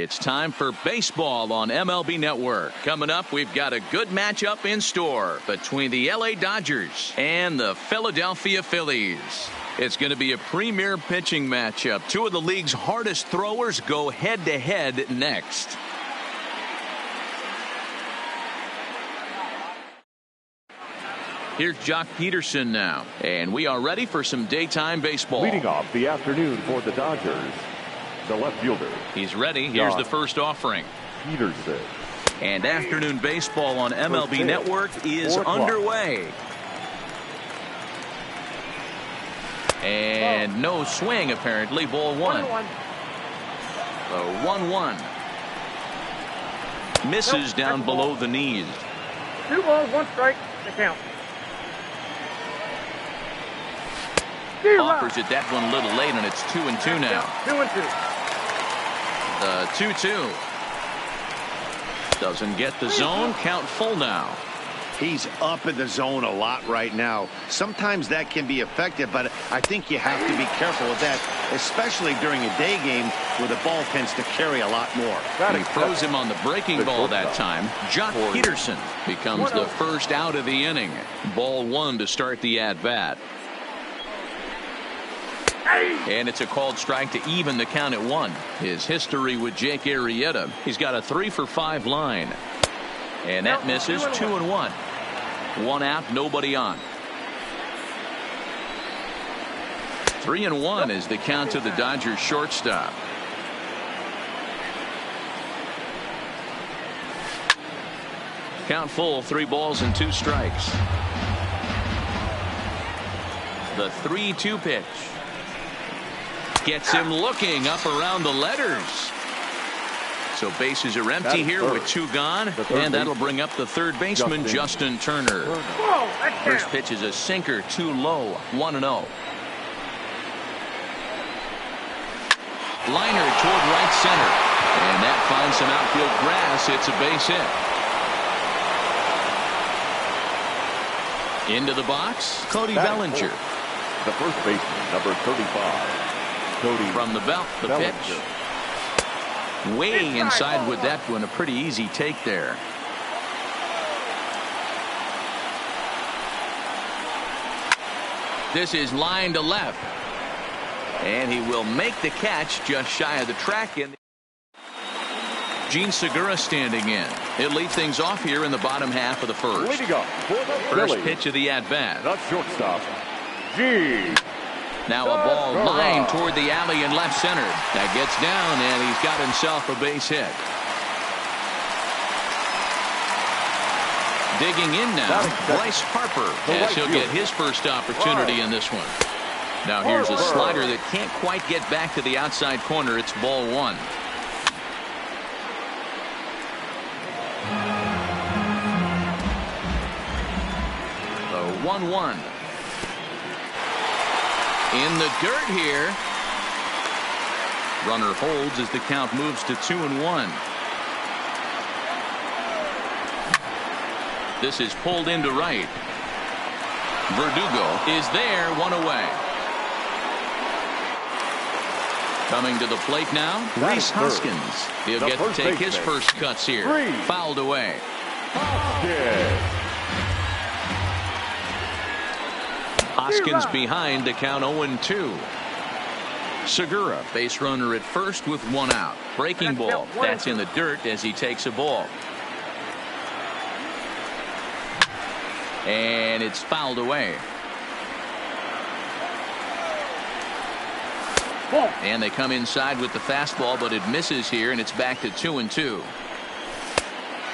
It's time for baseball on MLB Network. Coming up, we've got a good matchup in store between the LA Dodgers and the Philadelphia Phillies. It's going to be a premier pitching matchup. Two of the league's hardest throwers go head-to-head next. Here's Jock Peterson now, and we are ready for some daytime baseball. Leading off the afternoon for the Dodgers, the left fielder. He's ready. Here's the first offering. Peterson. And afternoon baseball on MLB Network is underway. And no swing, apparently. Ball one. The 1-1. Misses down below the knees. 2 balls, 1 strike, the count. Offers it that one a little late, and it's 2-2 now. 2-2. The 2-2. Doesn't get the zone. Count full now. He's up in the zone a lot right now. Sometimes that can be effective, but I think you have to be careful with that, especially during a day game where the ball tends to carry a lot more. He throws him on the breaking ball that time. Jock Peterson becomes the first out of the inning. Ball 1 to start the at-bat. And it's a called strike to even the count at 1. His history with Jake Arrieta, he's got a 3-for-5 line. And that misses. 2-1. 1 out, nobody on. 3-1 is the count to the Dodgers shortstop. Count full, 3 balls and 2 strikes. The 3-2 pitch. Gets him looking up around the letters. So bases are empty here with 2 gone, and that'll bring up the third baseman, Justin Turner. First pitch is a sinker, too low, 1-0. Liner toward right center, and that finds some outfield grass. It's a base hit. Into the box, Cody Bellinger. The first baseman, number 35. Cody from the belt, the Bellinger. pitch. Way inside with that one. A pretty easy take there. This is line to left. And he will make the catch just shy of the track. Gene Segura standing in. He'll lead things off here in the bottom half of the first. Leading up for the First pitch of the at-bat. The shortstop, Gene. Now a ball lined toward the alley in left center. That gets down, and he's got himself a base hit. Digging in now, Bryce Harper, as he'll get his first opportunity in this one. Now here's a slider that can't quite get back to the outside corner. It's ball 1. The 1-1. In the dirt here. Runner holds as the count moves to 2-1. This is pulled into right. Verdugo is there, 1 away. Coming to the plate now, Rhys Hoskins. He'll get to take his first cuts here. Fouled away. Hoskins behind to count 0-2. Segura, base runner at first with 1 out. Breaking ball. That's in the dirt as he takes a ball. And it's fouled away. And they come inside with the fastball, but it misses here, and it's back to 2-2.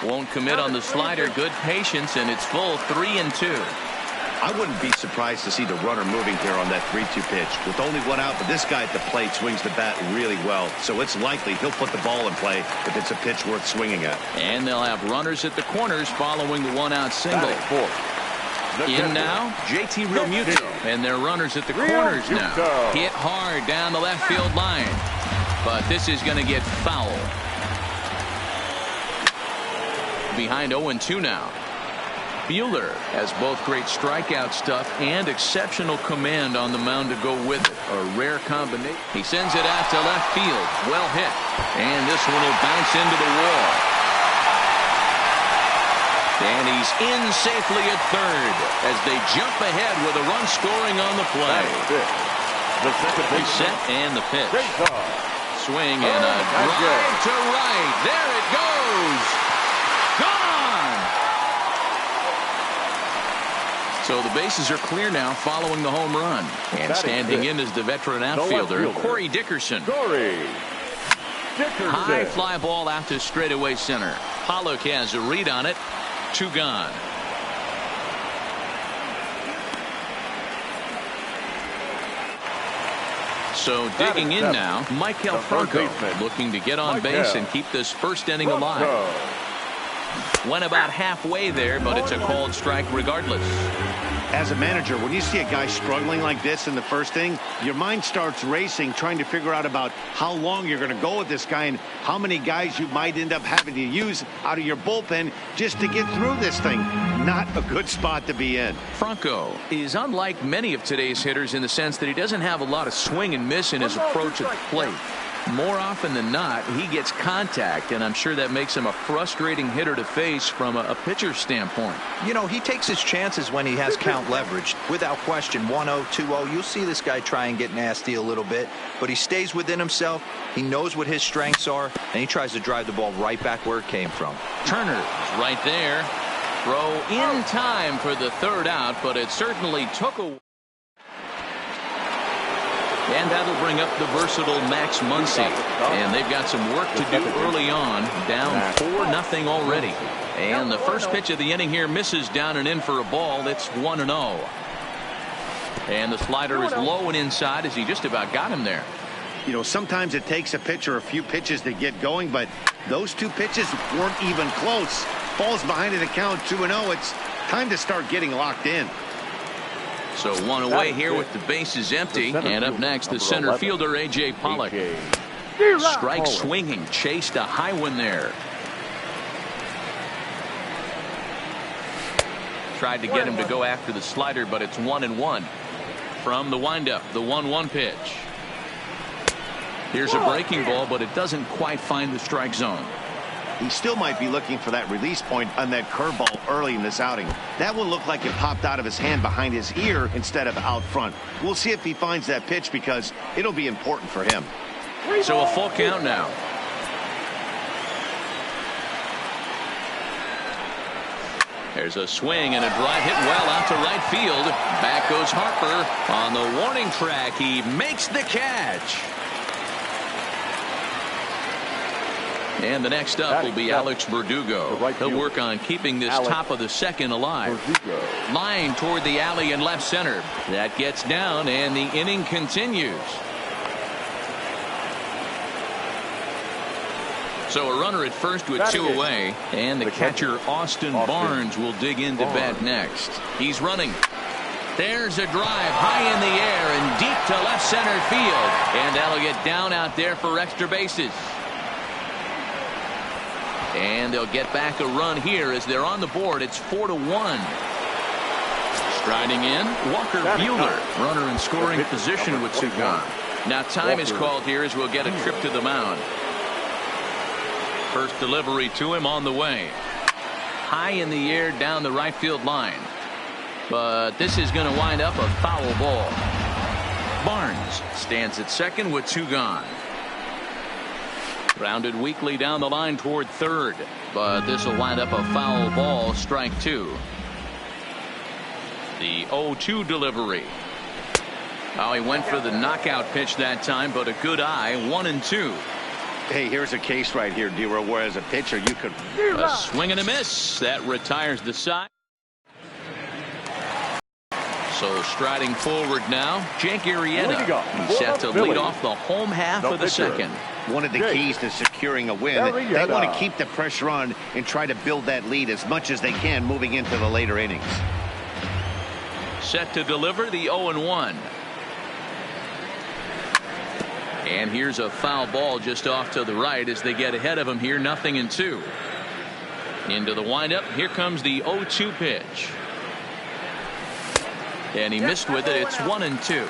Won't commit on the slider. Good patience, and it's full 3-2. I wouldn't be surprised to see the runner moving here on that 3-2 pitch. With only 1 out, but this guy at the plate swings the bat really well. So it's likely he'll put the ball in play if it's a pitch worth swinging at. And they'll have runners at the corners following the 1-out single. In now, JT Realmuto. And their runners at the corners now. Hit hard down the left field line. But this is going to get foul. Behind 0-2 now. fielder. Has both great strikeout stuff and exceptional command on the mound to go with it. A rare combination. He sends it out to left field. Well hit. And this one will bounce into the wall. And he's in safely at third as they jump ahead with a run scoring on the play. The second He's set and the pitch. Swing and a that's drive good. to right. There it goes. Gone. So the bases are clear now following the home run. And Batting standing six. in is the veteran left outfielder, fielder. Corey Dickerson. Corey Dickerson. High fly ball out to straightaway center. Pollock has a read on it. 2 gone. So digging in now, Michael Franco looking to get on base and keep this first inning alive. Went about halfway there, but it's a called strike regardless. As a manager, when you see a guy struggling like this in the first inning, your mind starts racing, trying to figure out about how long you're going to go with this guy and how many guys you might end up having to use out of your bullpen just to get through this thing. Not a good spot to be in. Franco is unlike many of today's hitters in the sense that he doesn't have a lot of swing and miss in his approach at the plate. More often than not, he gets contact, and I'm sure that makes him a frustrating hitter to face from a pitcher's standpoint. You know, he takes his chances when he has count leveraged. Without question, 1-0, 2-0, you'll see this guy try and get nasty a little bit, but he stays within himself. He knows what his strengths are, and he tries to drive the ball right back where it came from. Turner is right there. Throw in time for the third out, but it certainly took a... And that'll bring up the versatile Max Muncy. And they've got some work to do early on. Down 4-0 already. And the first pitch of the inning here misses down and in for a ball. It's 1-0. And the slider is low and inside as he just about got him there. You know, sometimes it takes a pitcher a few pitches to get going, but those 2 pitches weren't even close. Falls behind in the count, 2-0. It's time to start getting locked in. So 1 away here with the bases empty. And up next, the center fielder, A.J. Pollock. Strike swinging, chased a high one there. Tried to get him to go after the slider, but it's 1-1. From the windup, the 1-1 pitch. Here's a breaking ball, but it doesn't quite find the strike zone. He still might be looking for that release point on that curveball early in this outing. That one looked like it popped out of his hand behind his ear instead of out front. We'll see if he finds that pitch because it'll be important for him. So a full count now. There's a swing and a drive hit well out to right field. Back goes Harper on the warning track. He makes the catch. And the next up will be Alex Verdugo. He'll work on keeping this top of the second alive. Line toward the alley in left center. That gets down and the inning continues. So a runner at first with 2 away. And the catcher Austin Barnes will dig into bat next. He's running. There's a drive high in the air and deep to left center field. And that'll get down out there for extra bases. And they'll get back a run here as they're on the board. It's 4-1. Striding in, Walker Buehler, runner in scoring position with 2 gone. Now time is called here as we'll get a trip to the mound. First delivery to him on the way. High in the air down the right field line. But this is going to wind up a foul ball. Barnes stands at second with 2 gone. Grounded weakly down the line toward third, but this will wind up a foul ball, strike 2. The 0-2 delivery. Oh, he went for the knockout pitch that time, but a good eye, 1-2. Hey, here's a case right here, D-Row, where as a pitcher you could... A swing and a miss. That retires the side. So striding forward now, Jake Arrieta. He's set to lead off the home half of the second. One of the keys to securing a win. They want to keep the pressure on and try to build that lead as much as they can moving into the later innings. Set to deliver the 0-1. And here's a foul ball just off to the right as they get ahead of him here, 0-2. Into the windup. Here comes the 0-2 pitch. And he missed with it. It's 1-2.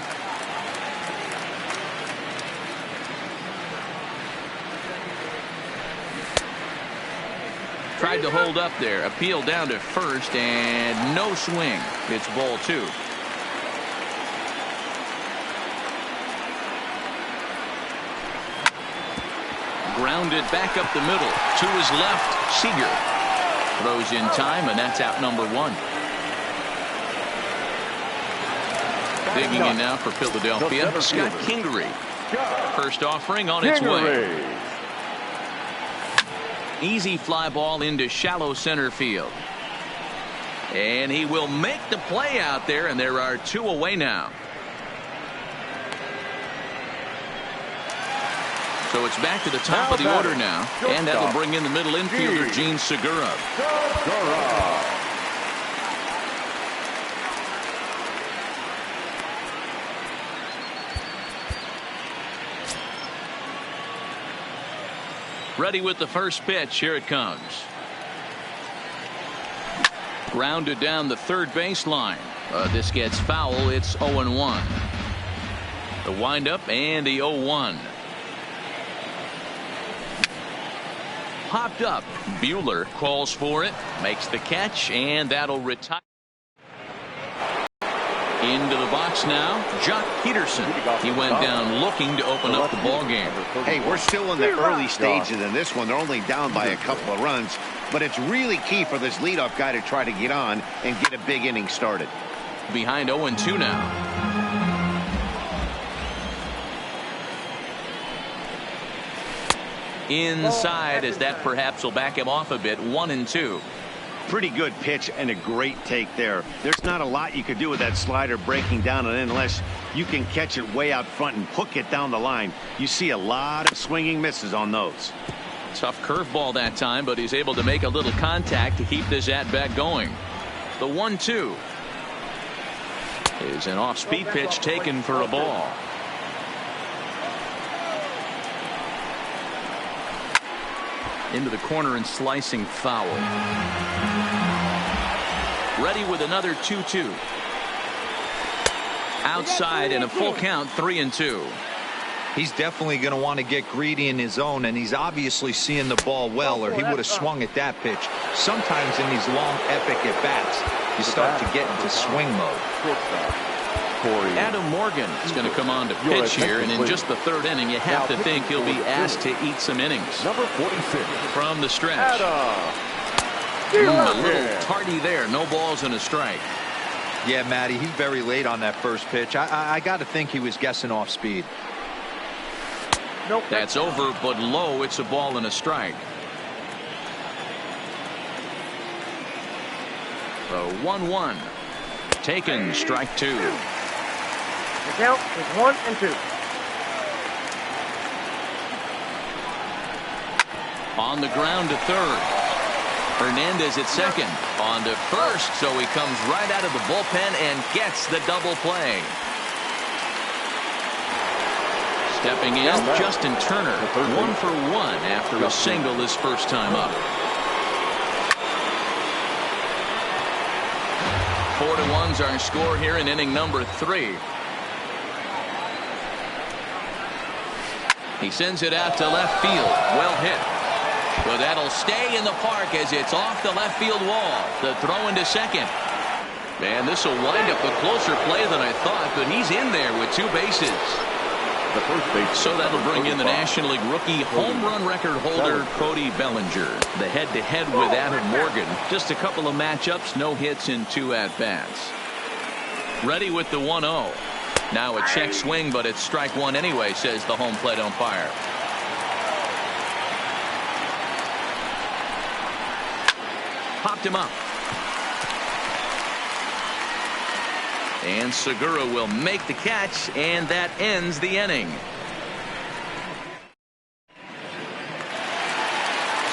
Tried to hold up there. Appeal down to first and no swing. It's ball 2. Grounded back up the middle to his left. Seager throws in time, and that's out number 1. Digging in now for Philadelphia, Scott Kingery. First offering on its way. Easy fly ball into shallow center field. And he will make the play out there, and there are 2 away now. So it's back to the top of the order now, and that will bring in the middle infielder, Gene Segura. Ready with the first pitch. Here it comes. Grounded down the third baseline. This gets foul. It's 0-1. The windup and the 0-1. Popped up. Buehler calls for it. Makes the catch, and that'll retire. Into the box now, Jock Peterson. He went down looking to open up the ball game. Hey, we're still in the early stages in this one. They're only down by a couple of runs, but it's really key for this leadoff guy to try to get on and get a big inning started. Behind 0-2 now. Inside, as that perhaps will back him off a bit. 1-2. Pretty good pitch and a great take there. There's not a lot you could do with that slider breaking down and in unless you can catch it way out front and hook it down the line. You see a lot of swinging misses on those. Tough curveball that time, but he's able to make a little contact to keep this at-bat going. The 1-2 is an off-speed pitch taken for a ball. Into the corner and slicing foul. Ready with another 2-2. Outside and a full count. 3-2. He's definitely going to want to get greedy in his zone, and he's obviously seeing the ball well, or he would have swung at that pitch. Sometimes in these long epic at bats you start to get into swing mode. Adam Morgan is going to come on to pitch here, and in just the third inning you have to think he'll be asked to eat some innings. Number 46 from the stretch. A little tardy there. No balls and a strike. Yeah, Matty, he's very late on that first pitch. I got to think he was guessing off speed. Nope. That's over, but low. It's a ball and a strike. The 1-1 taken. Strike 2. The count is 1-2. On the ground to third. Hernandez at second. On to first, so he comes right out of the bullpen and gets the double play. Stepping in, Justin Turner. 1 for 1 after a single his first time up. 4-1's our score here in inning number 3. He sends it out to left field. Well hit. But that'll stay in the park as it's off the left field wall. The throw into second. And this will wind up a closer play than I thought, but he's in there with 2 bases. The first base. So that'll bring in the National League rookie home run record holder Cody Bellinger. The head-to-head with Adam Morgan. Just a couple of matchups, no hits in 2 at-bats. Ready with the 1-0. Now a check swing, but it's strike 1 anyway, says the home plate umpire. Popped him up. And Segura will make the catch, and that ends the inning.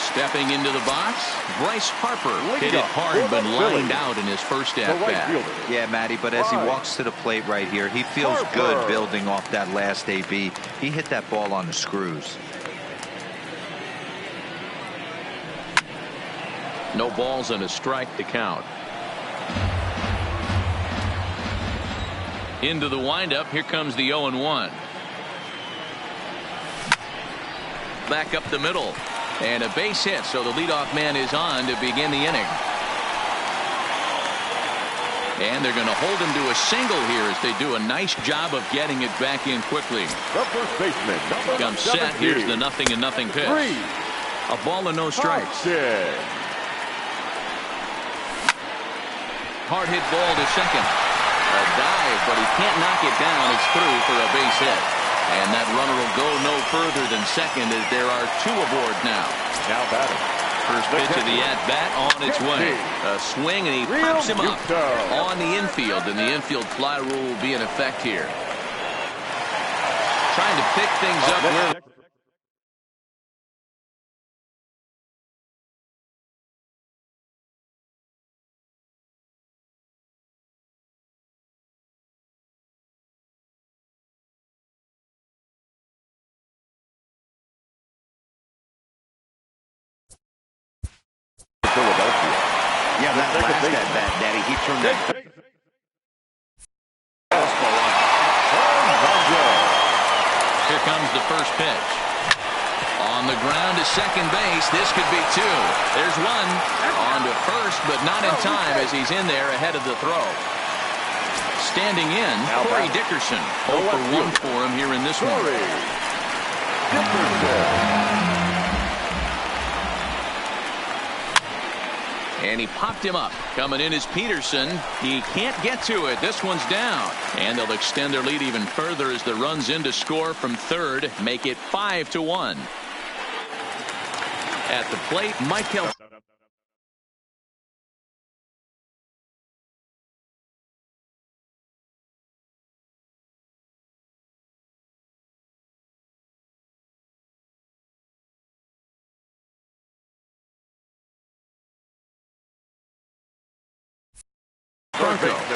Stepping into the box, Bryce Harper hit it hard but lined out in his first at-bat. Yeah, Matty, but as he walks to the plate right here, he feels good building off that last AB. He hit that ball on the screws. No balls and a strike to count. Into the windup. Here comes the 0-1. Back up the middle. And a base hit, so the leadoff man is on to begin the inning. And they're going to hold him to a single here as they do a nice job of getting it back in quickly. The first baseman, number Comes set. 17. Here's the 0-0 pitch. A ball and no strikes. Hard hit ball to second. A dive, but he can't knock it down. It's through for a base hit. And that runner will go no further than second as there are two aboard now. Now batting. First pitch of the at-bat on its way. A swing, and he pops him up on the infield, and the infield fly rule will be in effect here. Trying to pick things up where... Philadelphia. Yeah, that last at-bat, Daddy, he turned that. Here comes the first pitch. On the ground to second base. This could be two. There's one. On to first, but not in time as he's in there ahead of the throw. Standing in, Corey Dickerson. 0 for 1 for him here in this one. And he popped him up. Coming in is Peterson. He can't get to it. This one's down. And they'll extend their lead even further as the runs in to score from third. Make it 5-1. At the plate, Michael.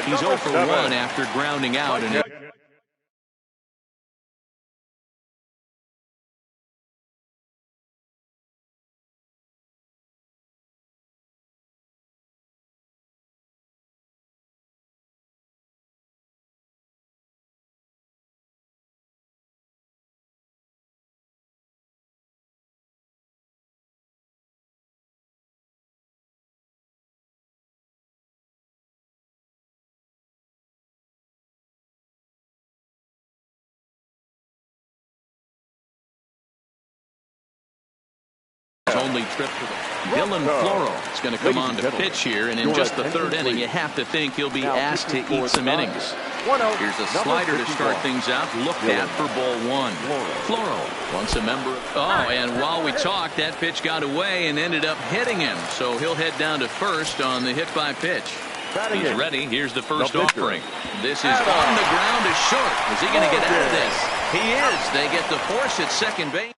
He's 0 for 1 after grounding out. And only trip to the Dylan Floro is going to come on to pitch here, and in just the third inning you have to think he'll be asked to eat some innings. Here's a slider to start things out, looked at for ball one. Floro once a member of... and while we talked, that pitch got away and ended up hitting him, so he'll head down to first on the hit by pitch. He's ready. Here's the first offering. This is on the ground is short. Is he going to get out of this? He is. They get the force at second base.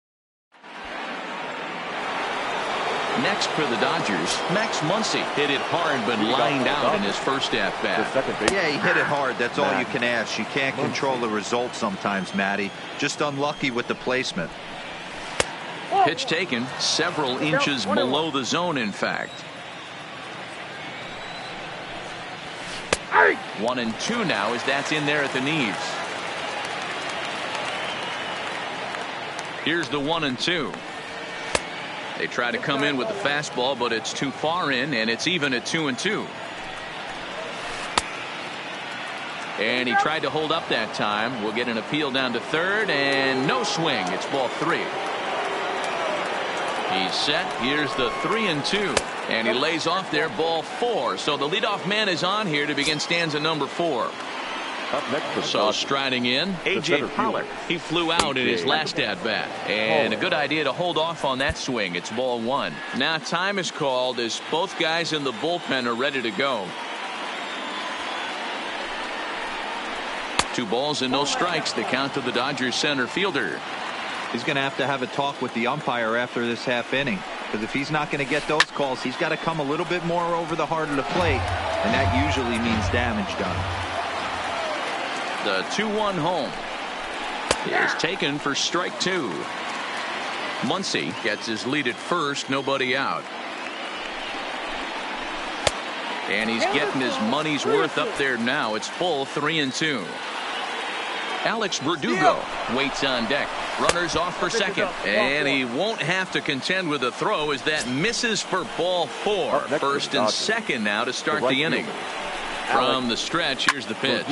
Next for the Dodgers, Max Muncy hit it hard but lined out in his first at-bat. Yeah, he hit it hard. That's all you can ask. You can't control the result sometimes, Matty. Just unlucky with the placement. Pitch taken several inches below the zone, in fact. 1-2 now as that's in there at the knees. Here's the 1-2. They try to come in with the fastball, but it's too far in, and it's even at 2-2. And he tried to hold up that time. We'll get an appeal down to third, and no swing. It's ball 3. He's set. Here's the 3-2, and he lays off there, ball 4. So the leadoff man is on here to begin stanza number 4. Up next, so striding in, A.J. Pollock. He flew out in his last at-bat. And a good idea to hold off on that swing. It's ball 1. Now time is called as both guys in the bullpen are ready to go. 2 balls and no strikes. The count to the Dodgers center fielder. He's going to have a talk with the umpire after this half inning. Because if he's not going to get those calls, he's got to come a little bit more over the heart of the plate. And that usually means damage done. The 2-1 home is taken for strike 2. Muncy gets his lead at first, nobody out. And he's getting his money's worth up there now. It's full 3-2. Alex Verdugo waits on deck. Runners off for second. And he won't have to contend with a throw as that misses for ball 4. First and second now to start the inning. From the stretch, here's the pitch.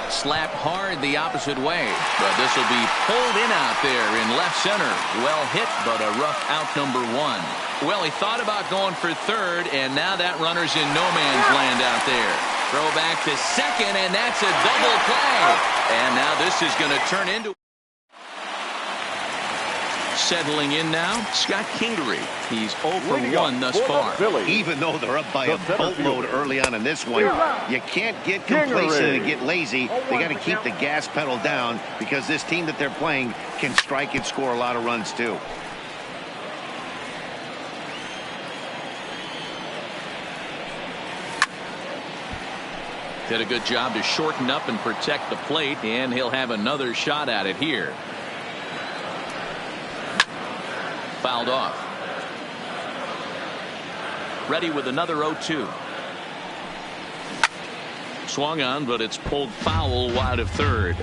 Slapped hard the opposite way. But this will be pulled in out there in left center. Well hit, but a rough out number 1. Well, he thought about going for third, and now that runner's in no man's land out there. Throw back to second, and that's a double play. And now this is going to turn into... Settling in now, Scott Kingery. He's 0 for 1 thus far. Even though they're up by a boatload early on in this one, you can't get complacent and get lazy. They got to keep the gas pedal down because this team that they're playing can strike and score a lot of runs too. Did a good job to shorten up and protect the plate, and he'll have another shot at it here. Fouled off. Ready with another 0-2. Swung on, but it's pulled foul wide of third.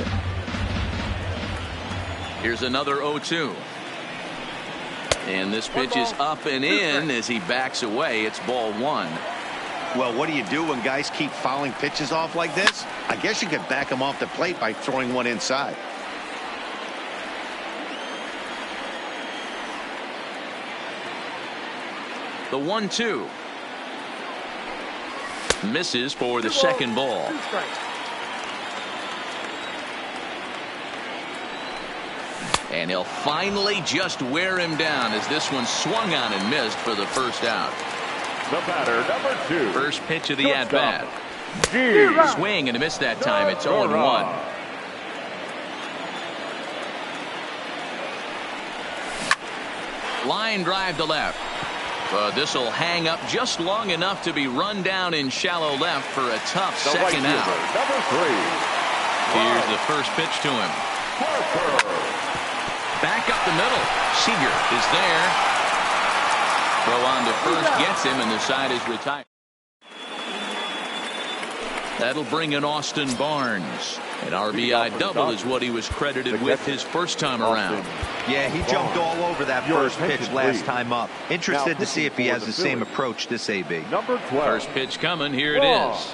Here's another 0-2. And this pitch is up and in as he backs away. It's ball 1. Well, what do you do when guys keep fouling pitches off like this? I guess you could back them off the plate by throwing one inside. The 1-2. Misses for the second ball. And he'll finally just wear him down as this one swung on and missed for the first out. The batter, number 2. First pitch of the at-bat. Swing and a miss that time. It's 0-1. Line drive to left. But this will hang up just long enough to be run down in shallow left for a tough second out. Number 3. Here's the first pitch to him. Back up the middle. Seager is there. Throw on to first gets him, and the side is retired. That'll bring in Austin Barnes. An RBI double is what he was credited with his first time around. Yeah, he jumped all over that first pitch last time up. Interested to see if he has the same approach this AB. Number 12. First pitch coming. Here it is.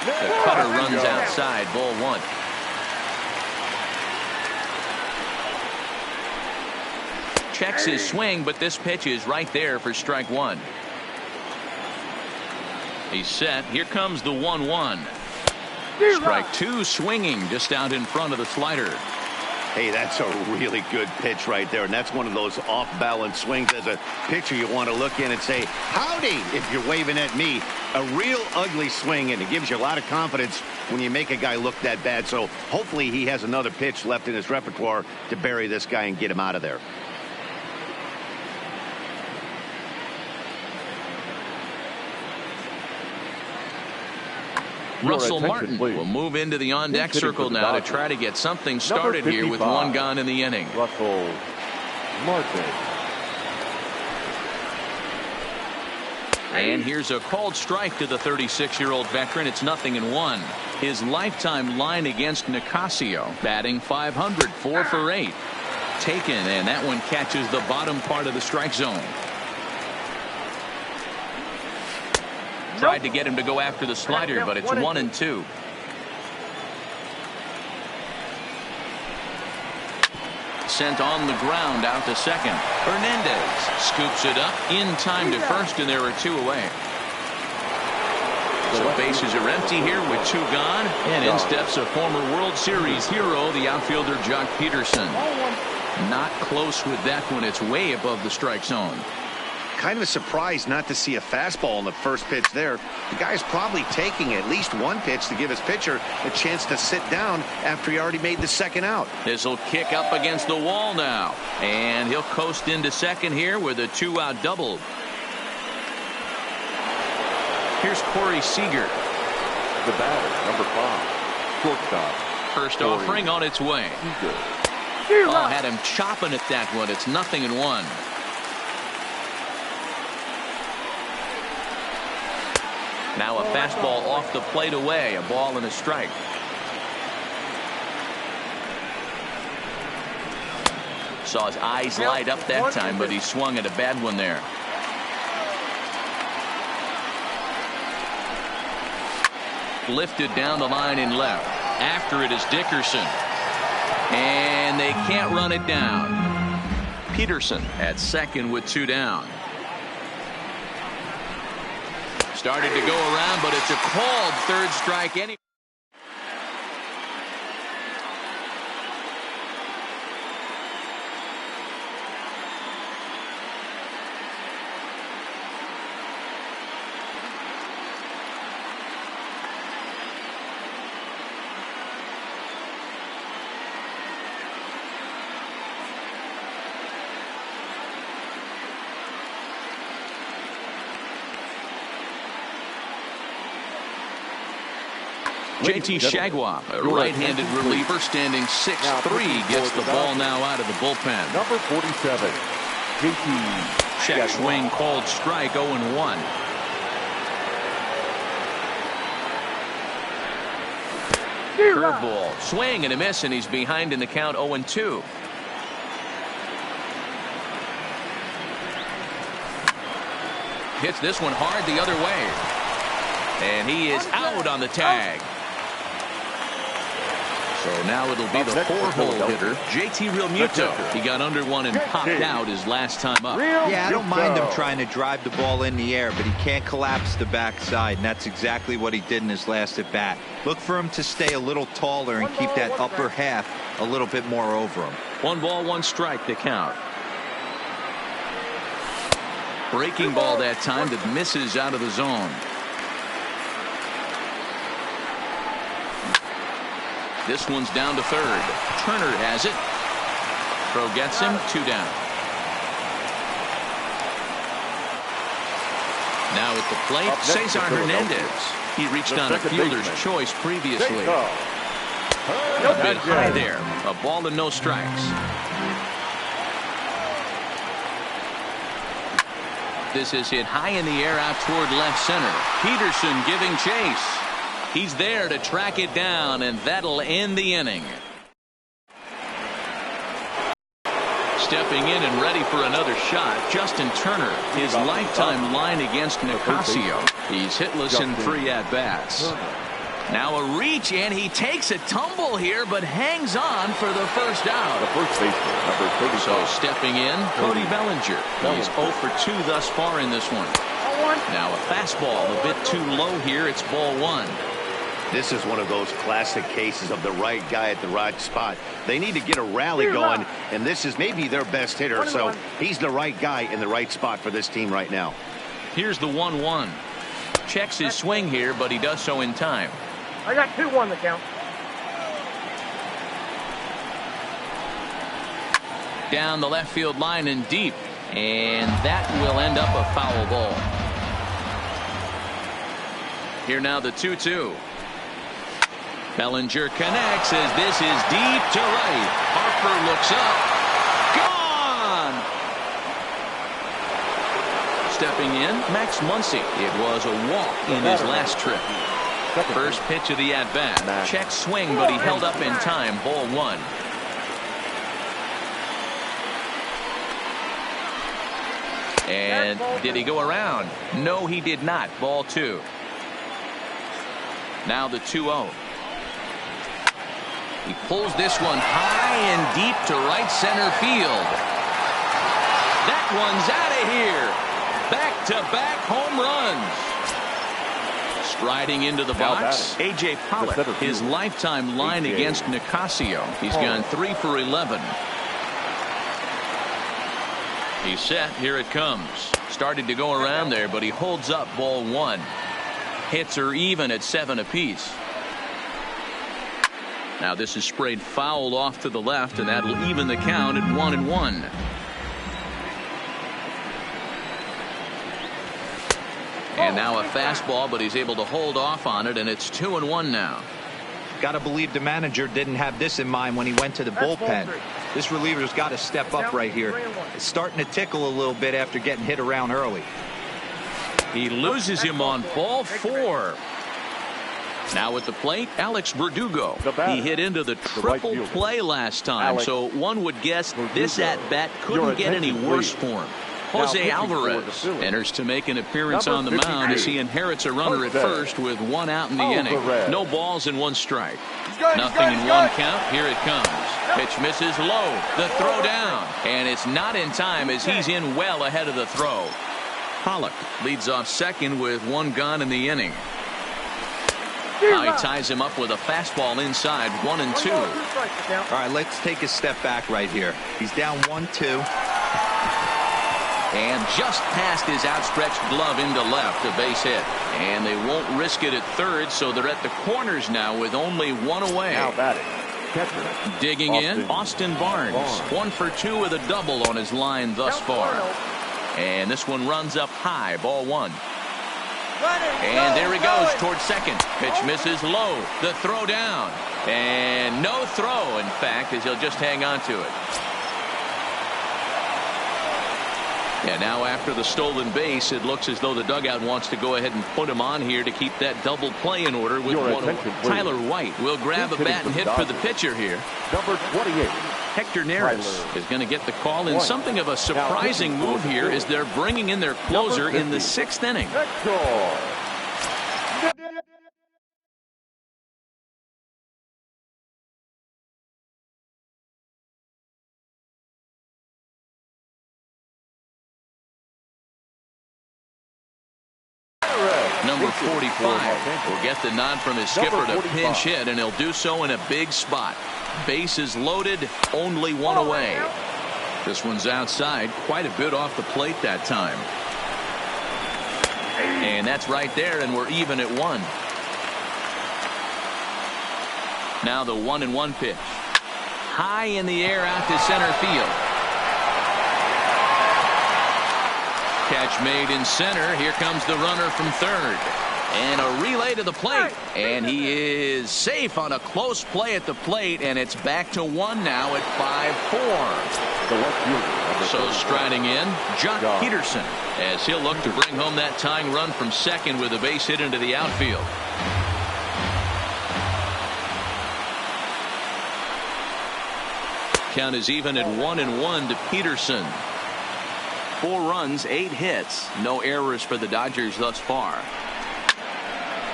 The cutter runs outside. Ball 1. Checks his swing, but this pitch is right there for strike 1. He's set. Here comes the 1-1. Strike 2 swinging just out in front of the slider. Hey, that's a really good pitch right there, and that's one of those off-balance swings. As a pitcher, you want to look in and say, howdy, if you're waving at me. A real ugly swing, and it gives you a lot of confidence when you make a guy look that bad. So hopefully he has another pitch left in his repertoire to bury this guy and get him out of there. Russell Martin will move into the on-deck circle now to try to get something started here with one gone in the inning. Russell Martin. And here's a called strike to the 36-year-old veteran. It's 0-1. His lifetime line against Nicasio, batting .500, 4 for 8. Taken, and that one catches the bottom part of the strike zone. Tried to get him to go after the slider, but it's 1-2. Sent on the ground out to second. Hernandez scoops it up in time to first, and there are 2 away. So bases are empty here with 2 gone, and in steps a former World Series hero, the outfielder Jock Peterson. Not close with that one. It's way above the strike zone. Kind of a surprise not to see a fastball in the first pitch there. The guy's probably taking at least one pitch to give his pitcher a chance to sit down after he already made the second out. This will kick up against the wall now, and he'll coast into second here with a 2-out double. Here's Corey Seager. The batter, number 5, shortstop. First offering on its way. Oh, had him chopping at that one. It's 0-1. Now a fastball off the plate away. A ball and a strike. Saw his eyes light up that time, but he swung at a bad one there. Lifted down the line in left. After it is Dickerson. And they can't run it down. Peterson at second with 2 down. Started to go around, but it's a called third strike anyway. JT Shagwap, a right-handed reliever standing 6'3", gets the ball now out of the bullpen. Number 47, JT Check swing called strike, 0-1. Curveball, swing and a miss, and he's behind in the count, 0-2. Hits this one hard the other way. And he is out on the tag. So now it'll be the 4-hole hitter, JT Realmuto. He got under one and popped out his last time up. Yeah, I don't mind him trying to drive the ball in the air, but he can't collapse the backside, and that's exactly what he did in his last at bat. Look for him to stay a little taller and keep that upper half a little bit more over him. 1 ball, 1 strike to count. Breaking ball that time that misses out of the zone. This one's down to third. Turner has it. Throw gets him, 2 down. Now at the plate, Cesar Hernandez. He reached on a fielder's choice previously. A bit high there. A ball and no strikes. This is hit high in the air out toward left center. Peterson giving chase. He's there to track it down, and that'll end the inning. Stepping in and ready for another shot, Justin Turner, his lifetime line against Nicasio. He's hitless in 3 at-bats. Now a reach, and he takes a tumble here, but hangs on for the first out. The first baseman, number 35. So stepping in, Cody Bellinger. He's 0 for 2 thus far in this one. Now a fastball a bit too low here. It's ball 1. This is one of those classic cases of the right guy at the right spot. They need to get a rally going, and this is maybe their best hitter, so he's the right guy in the right spot for this team right now. Here's the 1-1. Checks his swing here, but he does so in time. I got 2-1 the count. Down the left field line and deep, and that will end up a foul ball. Here now the 2-2. Bellinger connects as this is deep to right. Harper looks up. Gone! Stepping in, Max Muncy. It was a walk in his last trip. First pitch of the at-bat. Check swing, but he held up in time. Ball 1. And did he go around? No, he did not. Ball 2. Now the 2-0. He pulls this one high and deep to right center field. That one's out of here. Back-to-back home runs. Striding into the box, A.J. Pollock, his lifetime line against Nicasio. He's gone 3 for 11. He's set. Here it comes. Started to go around there, but he holds up. Ball 1. Hits are even at 7 apiece. Now this is sprayed foul off to the left, and that'll even the count at 1-1. And now a fastball, but he's able to hold off on it, and it's 2-1 now. Got to believe the manager didn't have this in mind when he went to the bullpen. This reliever's got to step up right here. It's starting to tickle a little bit after getting hit around early. He loses him on ball 4. Now at the plate, Alex Verdugo. He hit into the triple play last time, so one would guess this at-bat couldn't get any worse for him. Jose Alvarez enters to make an appearance on the mound as he inherits a runner at first with 1 out in the inning. No balls and 1 strike. Nothing in 1 count. Here it comes. Pitch misses low. The throw down. And it's not in time as he's in well ahead of the throw. Pollock leads off second with 1 gone in the inning. Now he ties him up with a fastball inside, 1-2. All right, let's take a step back right here. He's down 1-2. And just past his outstretched glove into left, a base hit. And they won't risk it at third, so they're at the corners now with only 1 away. Now batting, catcher. Digging in, Austin Barnes. 1 for 2 with a double on his line thus far. And this one runs up high, ball 1. And there he goes towards second. Pitch misses low. The throw down. And no throw, in fact, as he'll just hang on to it. And now after the stolen base, it looks as though the dugout wants to go ahead and put him on here to keep that double play in order with one. Tyler White will grab a bat and hit for the pitcher here. Number 28. Hector Neris is going to get the call in something of a surprising move here as they're bringing in their closer in the 6th inning. Number 45 will get the nod from his skipper to pinch hit, and he'll do so in a big spot. Bases loaded, only 1 away. This one's outside, quite a bit off the plate that time. And that's right there, and we're even at 1. Now the 1-1 pitch. High in the air out to center field. Catch made in center. Here comes the runner from third. And a relay to the plate. And he is safe on a close play at the plate. And it's back to 1 now at 5-4. So striding in, Jock Peterson, as he'll look to bring home that tying run from second with a base hit into the outfield. Count is even at 1-1 to Peterson. 4 runs, 8 hits, no errors for the Dodgers thus far.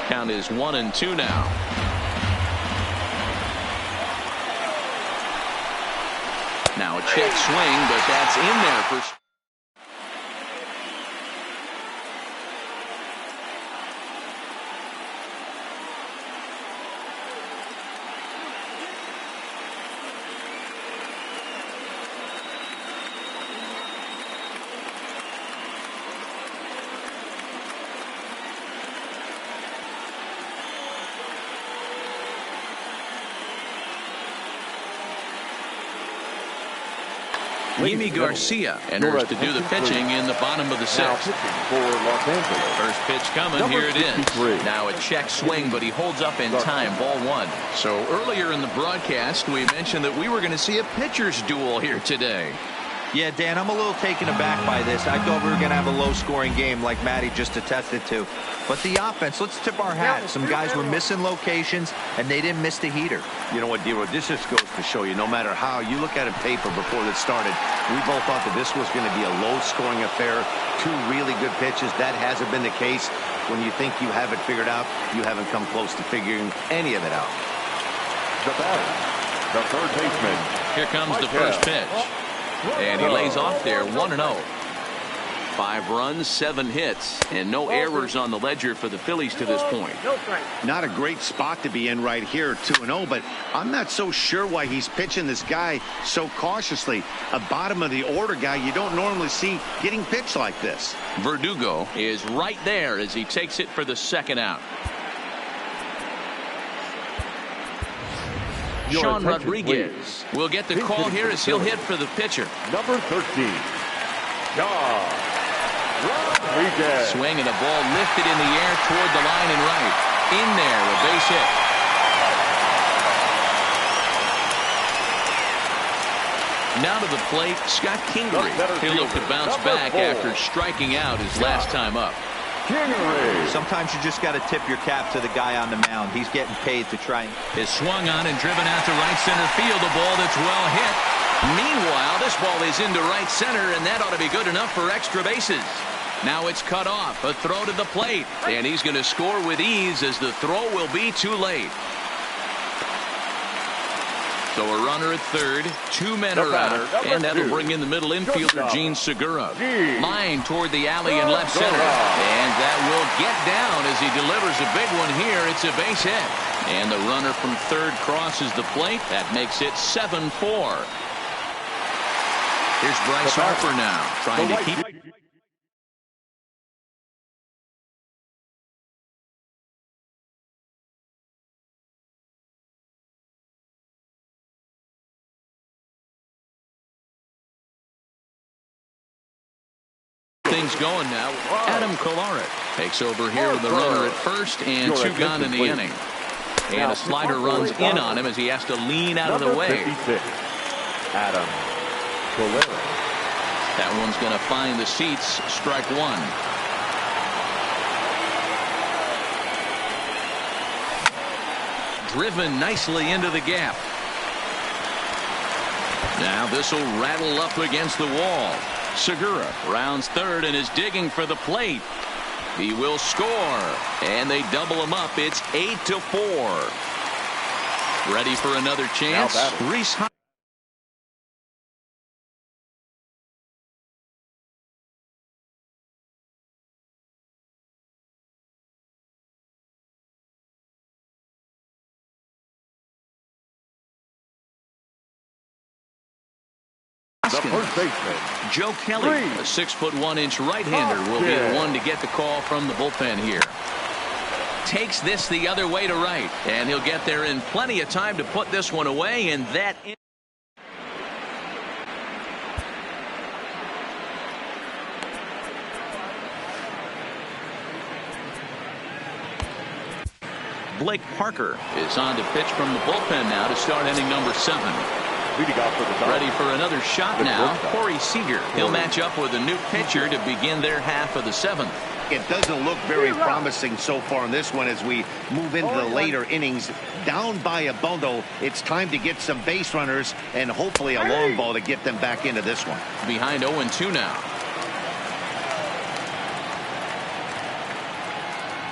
Count is 1-2 now. Now a check swing, but that's in there for. Yimi Garcia enters to do the pitching in the bottom of the 6th. First pitch coming. Here it is. Now a check swing, but he holds up in time. Ball 1. So earlier in the broadcast, we mentioned that we were going to see a pitcher's duel here today. Yeah, Dan, I'm a little taken aback by this. I thought we were going to have a low-scoring game like Matty just attested to. But the offense, let's tip our hat. Some guys were missing locations, and they didn't miss the heater. You know what, D-Roy, this just goes to show you, no matter how you look at it paper before this started, we both thought that this was going to be a low-scoring affair. 2 really good pitches. That hasn't been the case. When you think you have it figured out, you haven't come close to figuring any of it out. The batter, the third baseman. Here comes the first pitch. And he lays off there, 1-0. 5 runs, 7 hits, and no errors on the ledger for the Phillies to this point. Not a great spot to be in right here, 2-0, but I'm not so sure why he's pitching this guy so cautiously. A bottom of the order guy you don't normally see getting pitched like this. Verdugo is right there as he takes it for the 2nd out. Sean Rodriguez will get the call here as he'll hit for the pitcher. Number 13, Sean Rodriguez. Swing and a ball lifted in the air toward the line and right. In there, a base hit. Now to the plate, Scott Kingery. He'll look to bounce back after striking out his last time up. Sometimes you just got to tip your cap to the guy on the mound. He's getting paid to try and... Is swung on and driven out to right center field. A ball that's well hit. Meanwhile, this ball is into right center, and that ought to be good enough for extra bases. Now it's cut off. A throw to the plate. And he's going to score with ease as the throw will be too late. So a runner at third, 2 men are out, and that'll bring in the middle infielder, Gene Segura. Line toward the alley in left center, and that will get down as he delivers a big one here. It's a base hit, and the runner from third crosses the plate. That makes it 7-4. Here's Bryce Harper now, trying to keep... things going now. Adam Kolarek takes over here with the runner at first and 2 gone in the inning. And a slider runs in on him as he has to lean out of the way. Adam Kolarek. That one's going to find the seats. Strike 1. Driven nicely into the gap. Now this will rattle up against the wall. Segura rounds third and is digging for the plate. He will score, and they double him up. It's 8-4. Ready for another chance. Reese. The first baseman, Joe Kelly, a 6'1" right-hander, will be the one to get the call from the bullpen here. Takes this the other way to right, and he'll get there in plenty of time to put this one away, and that... Blake Parker is on to pitch from the bullpen now to start inning number 7. Ready for another shot now. Corey Seager. He'll match up with a new pitcher to begin their half of the 7th. It doesn't look very promising so far in this one as we move into the later innings. Down by a bundle, it's time to get some base runners and hopefully a long ball to get them back into this one. Behind 0-2 now.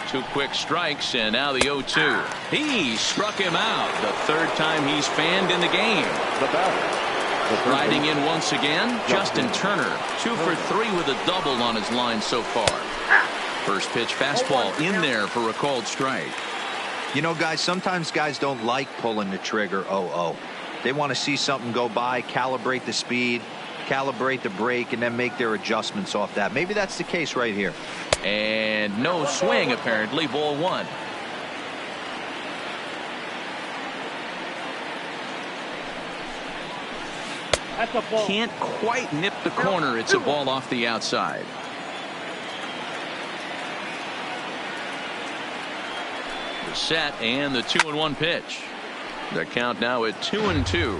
2 quick strikes, and now the 0-2. He struck him out. The 3rd time he's fanned in the game. Riding in once again, Justin Turner. 2 for 3 with a double on his line so far. First pitch fastball in there for a called strike. You know, guys, sometimes guys don't like pulling the trigger 0-0. They want to see something go by, calibrate the speed, calibrate the brake, and then make their adjustments off that. Maybe that's the case right here. And no swing, apparently. Ball 1. That's a ball. Can't quite nip the corner. It's a ball off the outside. The set and the 2-1 pitch. The count now at 2-2.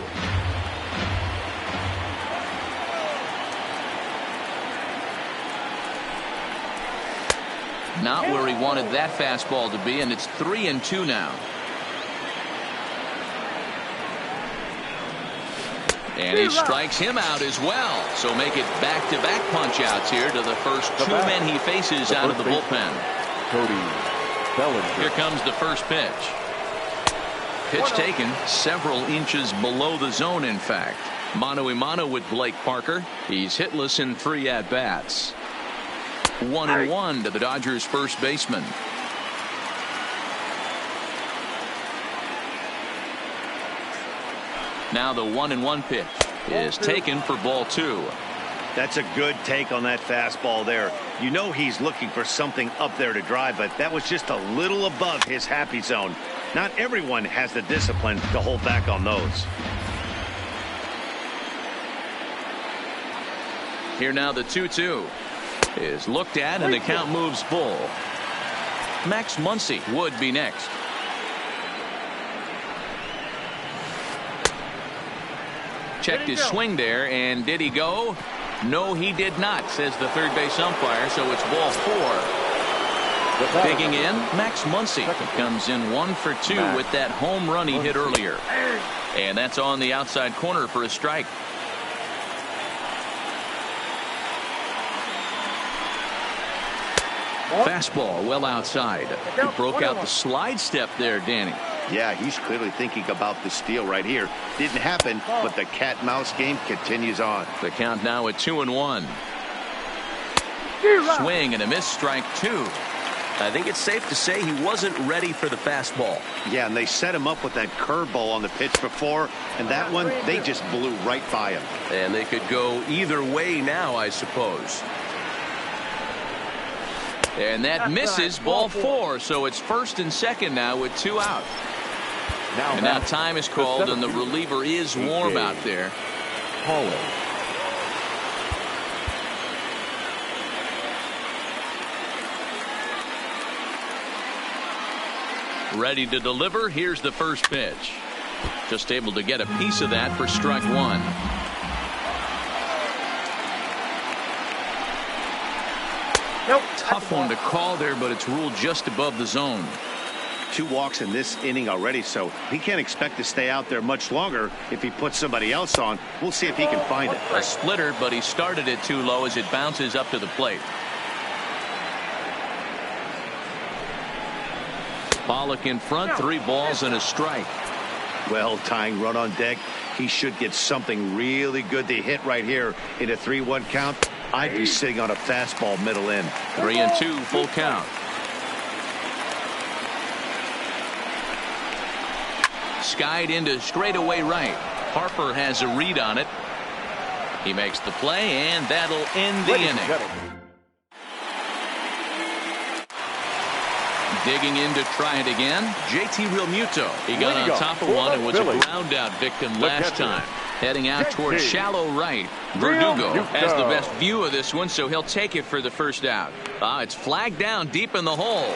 Not where he wanted that fastball to be, and it's 3-2 now. And he strikes him out as well. So make it back-to-back punch-outs here to the first 2 men he faces out of the bullpen. Here comes the first pitch. Pitch taken several inches below the zone, in fact. Mano-a-mano with Blake Parker. He's hitless in 3 at-bats. 1-1 to the Dodgers first baseman. Now the 1-1 pitch is taken for ball 2. That's a good take on that fastball there. You know he's looking for something up there to drive, but that was just a little above his happy zone. Not everyone has the discipline to hold back on those. Here now the 2-2 is looked at, and the count moves full. Max Muncy would be next. Checked his swing there, and did he go? No, he did not, says the third base umpire, so it's ball 4. Digging in, Max Muncy comes in 1 for 2 with that home run he hit earlier. And that's on the outside corner for a strike. Fastball well outside. He broke out the slide step there, Danny. Yeah, he's clearly thinking about the steal right here. Didn't happen, but the cat-mouse game continues on. The count now at 2-1. Swing and a miss, strike 2. I think it's safe to say he wasn't ready for the fastball. Yeah, and they set him up with that curveball on the pitch before, and that one, they just blew right by him. And they could go either way now, I suppose. And that misses, ball 4, so it's first and second now with 2 out. And now time is called, and the reliever is warm out there. Ready to deliver. Here's the first pitch. Just able to get a piece of that for strike 1. Tough one to call there, but it's ruled just above the zone. 2 walks in this inning already, so he can't expect to stay out there much longer if he puts somebody else on. We'll see if he can find it. A splitter, but he started it too low as it bounces up to the plate. Pollock in front, 3 balls and a strike. Well, tying run on deck. He should get something really good to hit right here in a 3-1 count. I'd be sitting on a fastball middle in. 3-2, full count. Skied into straightaway right. Harper has a read on it. He makes the play, and that'll end the inning. Digging in to try it again, JT Realmuto. He got on top of one and was a ground out victim last time. Heading out towards shallow right. Verdugo has the best view of this one, so he'll take it for the first out. It's flagged down deep in the hole.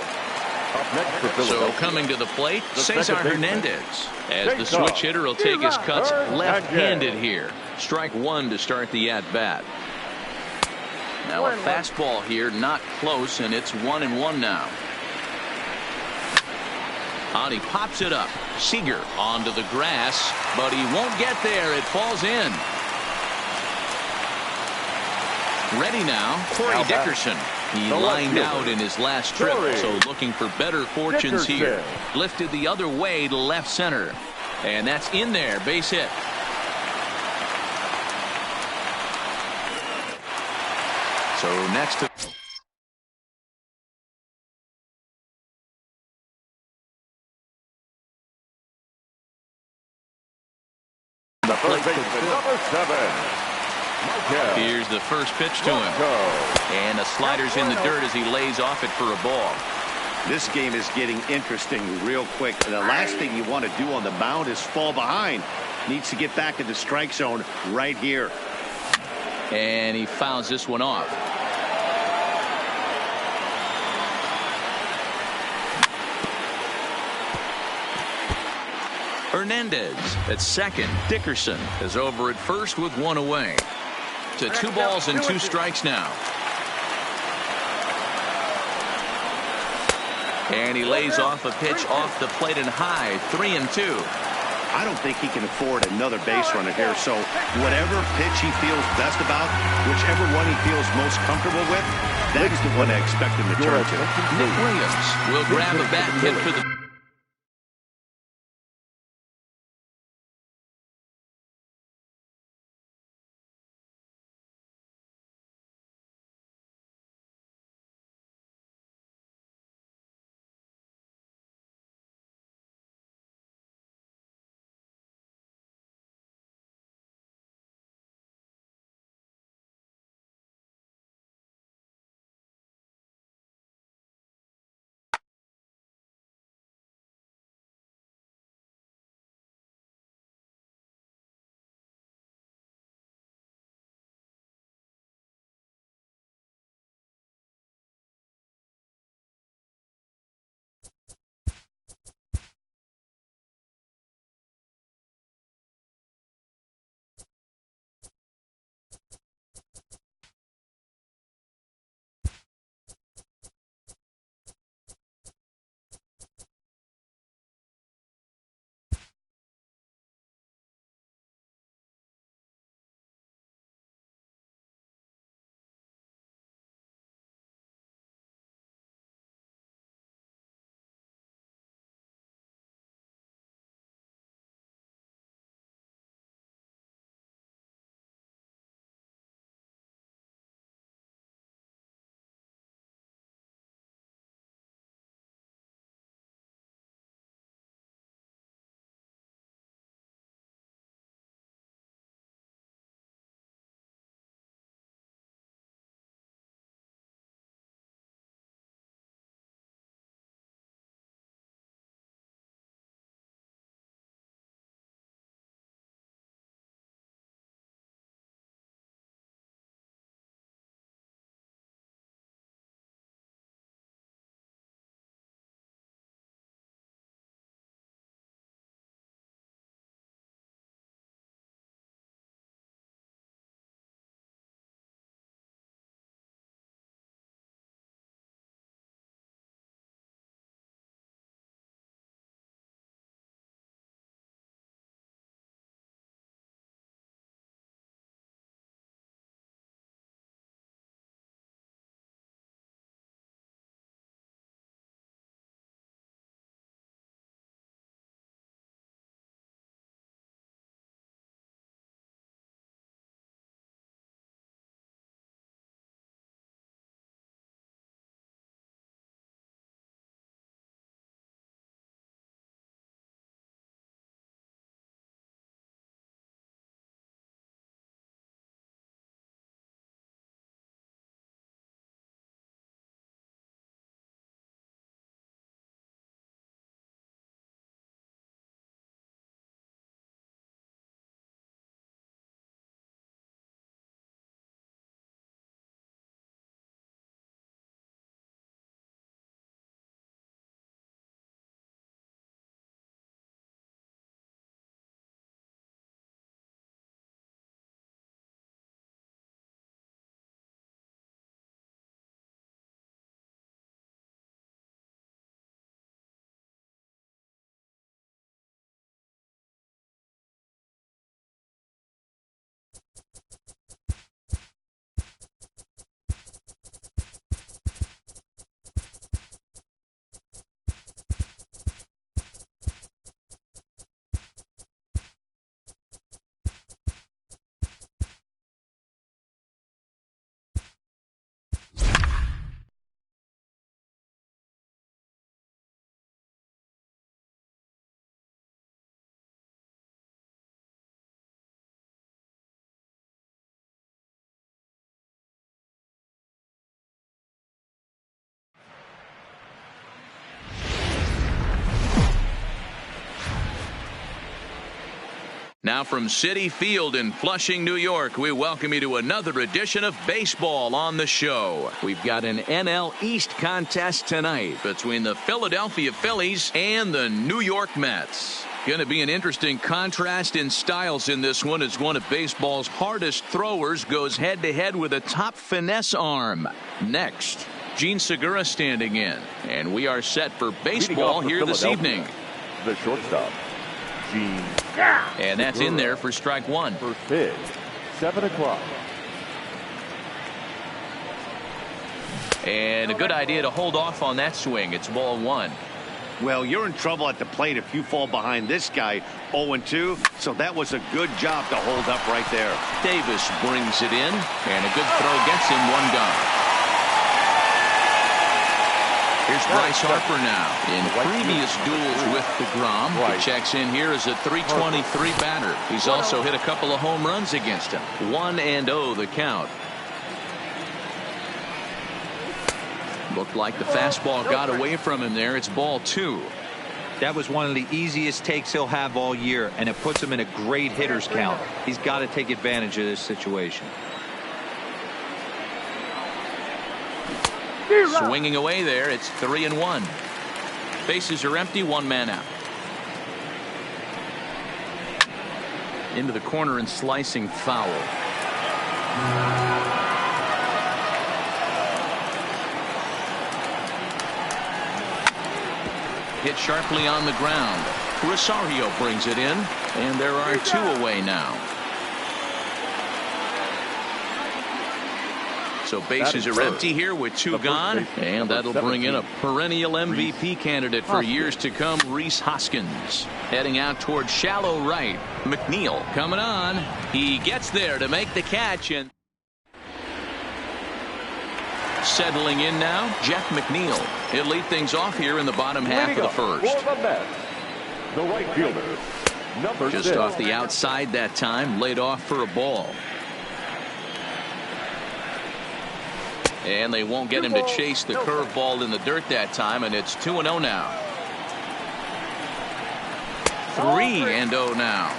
So coming to the plate, Cesar Hernandez. As the switch hitter will take his cuts left-handed here. Strike 1 to start the at-bat. Now a fastball here, not close, and it's 1-1 now. And he pops it up. Seager onto the grass, but he won't get there. It falls in. Ready now, Corey Dickerson. He lined out in his last trip, so looking for better fortunes here. Lifted the other way to left center. And that's in there, base hit. So next to The first baseman, number 7. Here's the first pitch to him. And the slider's in the dirt as he lays off it for a ball. This game is getting interesting real quick. The last thing you want to do on the mound is fall behind. Needs to get back in the strike zone right here. And he fouls this one off. Hernandez at second. Dickerson is over at first with 1 away. To 2 balls and 2 strikes now. And he lays off a pitch off the plate and high. 3-2. I don't think he can afford another base runner here. So whatever pitch he feels best about, whichever one he feels most comfortable with, that's the one I expect him to turn to. Nick Williams will grab a bat and hit for the Now from Citi Field in Flushing, New York, we welcome you to another edition of baseball on the show. We've got an NL East contest tonight between the Philadelphia Phillies and the New York Mets. Going to be an interesting contrast in styles in this one as one of baseball's hardest throwers goes head-to-head with a top finesse arm. Next, Gene Segura standing in, and we are set for baseball here this evening. The shortstop, Gene. And that's in there for strike one. First pitch, 7 o'clock. And a good idea to hold off on that swing. It's ball one. Well, you're in trouble at the plate if you fall behind this guy 0-2, so that was a good job to hold up right there. Davis brings it in, and a good throw gets him one gone. Here's Bryce Harper now. In previous duels with DeGrom, he checks in here as a .323 batter. He's also hit a couple of home runs against him. 1-0 the count. Looked like the fastball got away from him there. It's ball two. That was one of the easiest takes he'll have all year, and it puts him in a great hitter's count. He's got to take advantage of this situation. Swinging away there. It's 3-1. Bases are empty. One man out. Into the corner and slicing foul. Hit sharply on the ground. Rosario brings it in, and there are two away now. So bases are empty here with two gone, and that'll bring in a perennial MVP candidate for years to come, Rhys Hoskins. Heading out toward shallow right. McNeil coming on. He gets there to make the catch, and settling in now, Jeff McNeil. He'll lead things off here in the bottom half of the first. For the Mets, the right fielder, number Just 6. off the outside that time, laid off for a ball. And they won't get him to chase the curveball in the dirt that time, and it's 2-0 now. 3-0 now.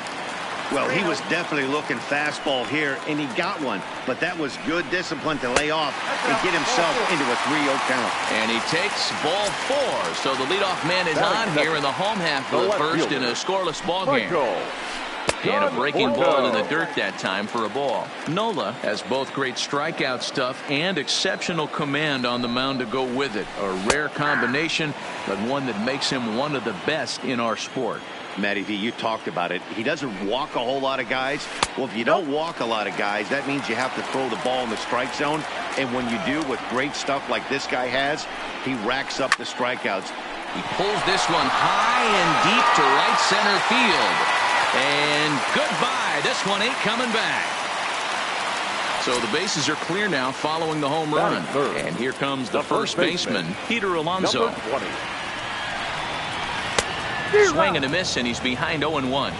Well, he was definitely looking fastball here, and he got one. But that was good discipline to lay off and get himself into a 3-0 count. And he takes ball four. So the leadoff man is on here in the home half of the first in a scoreless ball game. And a breaking ball in the dirt that time for a ball. Nola has both great strikeout stuff and exceptional command on the mound to go with it. A rare combination, but one that makes him one of the best in our sport. Matty V, you talked about it. He doesn't walk a whole lot of guys. Well, if you don't walk a lot of guys, that means you have to throw the ball in the strike zone. And when you do with great stuff like this guy has, he racks up the strikeouts. He pulls this one high and deep to right center field. And goodbye. This one ain't coming back. So the bases are clear now following the home run. And here comes the first baseman, Peter Alonso. Swing and a miss, and he's behind 0-1.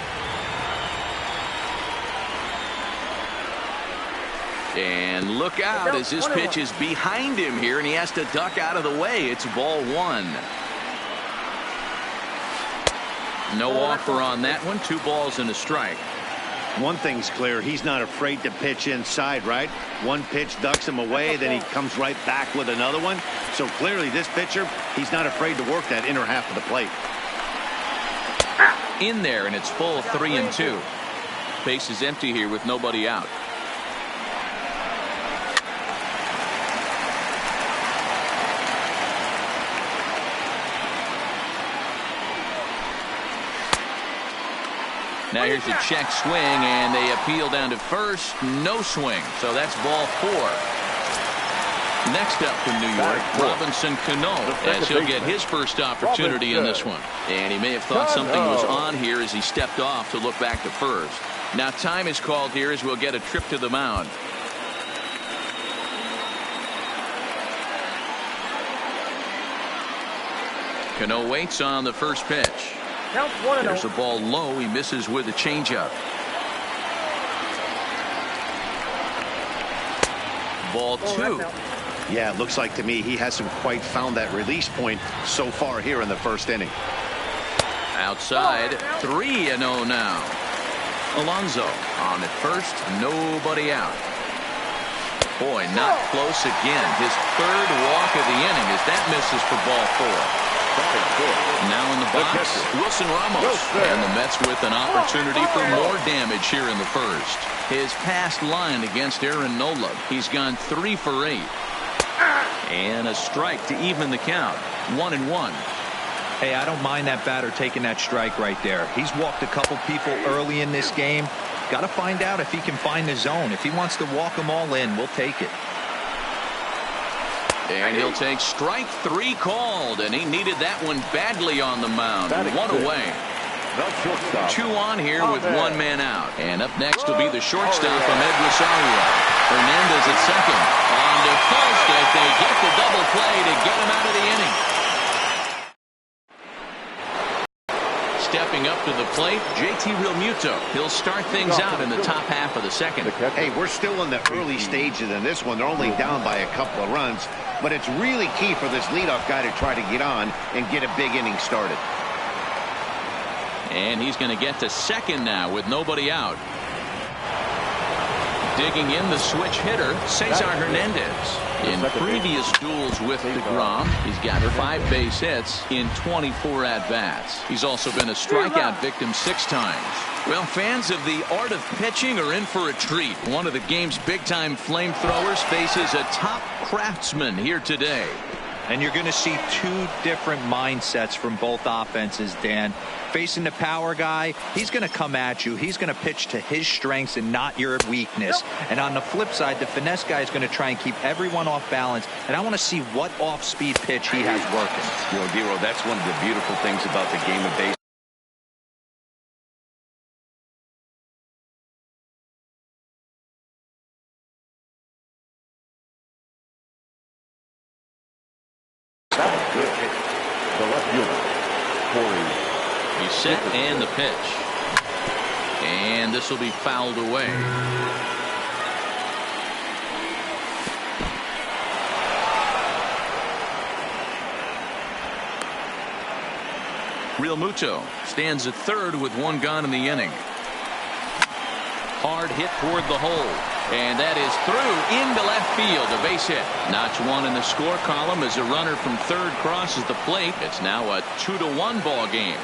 And look out as this pitch is behind him here, and he has to duck out of the way. It's ball one. No offer on that one. 2 balls and a strike. One thing's clear. He's not afraid to pitch inside, right? One pitch ducks him away, then he comes right back with another one. So clearly this pitcher, he's not afraid to work that inner half of the plate. In there, and it's full 3-2. Base is empty here with nobody out. Now here's a check swing, and they appeal down to first. No swing, so that's ball 4. Next up from New York, Robinson Cano, as he'll get his first opportunity in this one. And he may have thought something was on here as he stepped off to look back to first. Now time is called here as we'll get a trip to the mound. Cano waits on the first pitch. There's a ball low. He misses with a changeup. Ball 2. Yeah, it looks like to me he hasn't quite found that release point so far here in the first inning. Outside, 3-0 now. Alonso on at first, nobody out. Boy, not close again. His third walk of the inning as that misses for ball 4. Now in the box, Wilson Ramos. And the Mets with an opportunity for more damage here in the first. His past line against Aaron Nola. He's gone 3 for 8. And a strike to even the count. 1-1. Hey, I don't mind that batter taking that strike right there. He's walked a couple people early in this game. Got to find out if he can find the zone. If he wants to walk them all in, we'll take it. And he'll take strike 3 called, and he needed that one badly on the mound. 1 away. 2 on here with 1 man out. And up next will be the shortstop from Ed Rosario. Hernandez at second. On to first as they get the double play to get him out of the inning. Stepping up to the plate, JT Realmuto. He'll start things out in the top half of the second. Hey, we're still in the early stages in this one. They're only down by a couple of runs, but it's really key for this leadoff guy to try to get on and get a big inning started. And he's going to get to second now with nobody out. Digging in the switch hitter, Cesar Hernandez. In previous duels with DeGrom, he's got 5 base hits in 24 at-bats. He's also been a strikeout victim 6 times. Well, fans of the art of pitching are in for a treat. One of the game's big-time flamethrowers faces a top craftsman here today. And you're going to see 2 different mindsets from both offenses, Dan. Facing the power guy, he's going to come at you. He's going to pitch to his strengths and not your weakness. And on the flip side, the finesse guy is going to try and keep everyone off balance. And I want to see what off-speed pitch he has working. You know, Dero, that's one of the beautiful things about the game of baseball. He's set and the pitch. And this will be fouled away. Realmuto stands at third with 1 gone in the inning. Hard hit toward the hole. And that is through into left field, a base hit. Notch 1 in the score column as a runner from third crosses the plate. It's now a 2-1 ball game.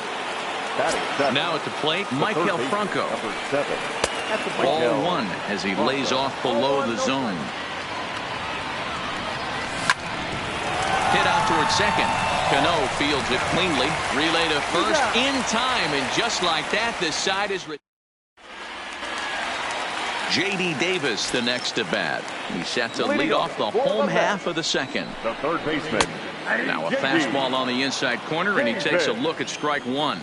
Now at the plate, Michael Franco. Ball 1 as he lays off below the zone. Hit out toward second. Cano fields it cleanly. Relay to first in time, and just like that, this side is. J.D. Davis, the next at bat. He's set to lead off the home half of the second. The third baseman. Now a fastball on the inside corner, and he takes a look at strike 1.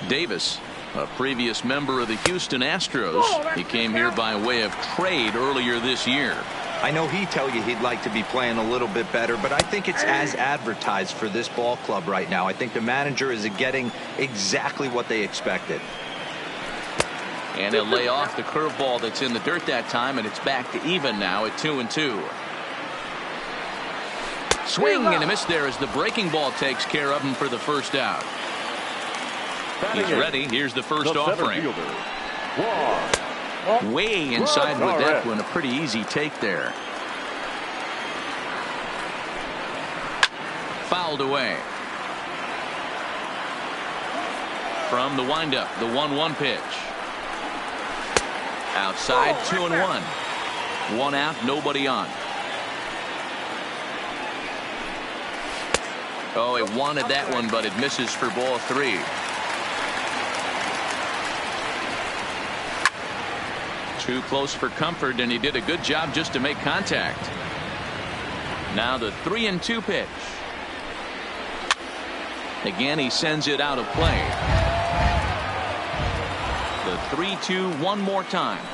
Davis, a previous member of the Houston Astros. He came here by way of trade earlier this year. I know he'd tell you he'd like to be playing a little bit better, but I think it's as advertised for this ball club right now. I think the manager is getting exactly what they expected. And he'll lay off the curveball that's in the dirt that time, and it's back to even now at 2-2. Swing and a miss there as the breaking ball takes care of him for the first out. He's ready. Here's the first offering. Way inside with that one. A pretty easy take there. Fouled away. From the windup, the 1-1 pitch. Outside, 2-1. 1 out, nobody on. Oh, it wanted that one, but it misses for ball 3. Too close for comfort, and he did a good job just to make contact. Now the 3-2 pitch. Again, he sends it out of play. The 3-2 one more time.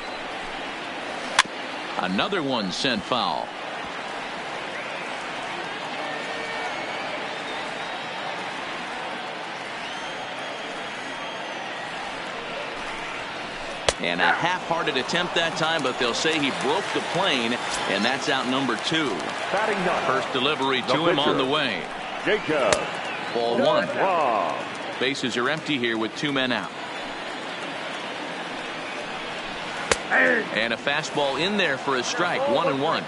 Another one sent foul. And a half-hearted attempt that time, but they'll say he broke the plane, and that's out number 2. First delivery to him on the way. Jacob. Ball 1. Bases are empty here with 2 men out. And a fastball in there for a strike. 1-1.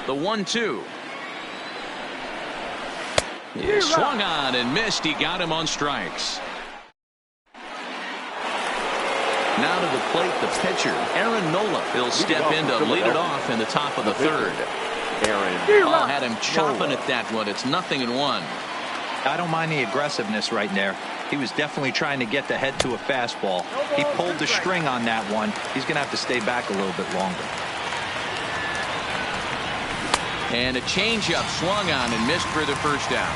The 1-2. He swung on and missed. He got him on strikes. Now to the plate, the pitcher, Aaron Nola. He'll step in to lead it off in the top of the third. Oh, had him chopping at that one. It's 0-1. I don't mind the aggressiveness right there. He was definitely trying to get the head to a fastball. He pulled the string on that one. He's going to have to stay back a little bit longer. And a changeup swung on and missed for the first out.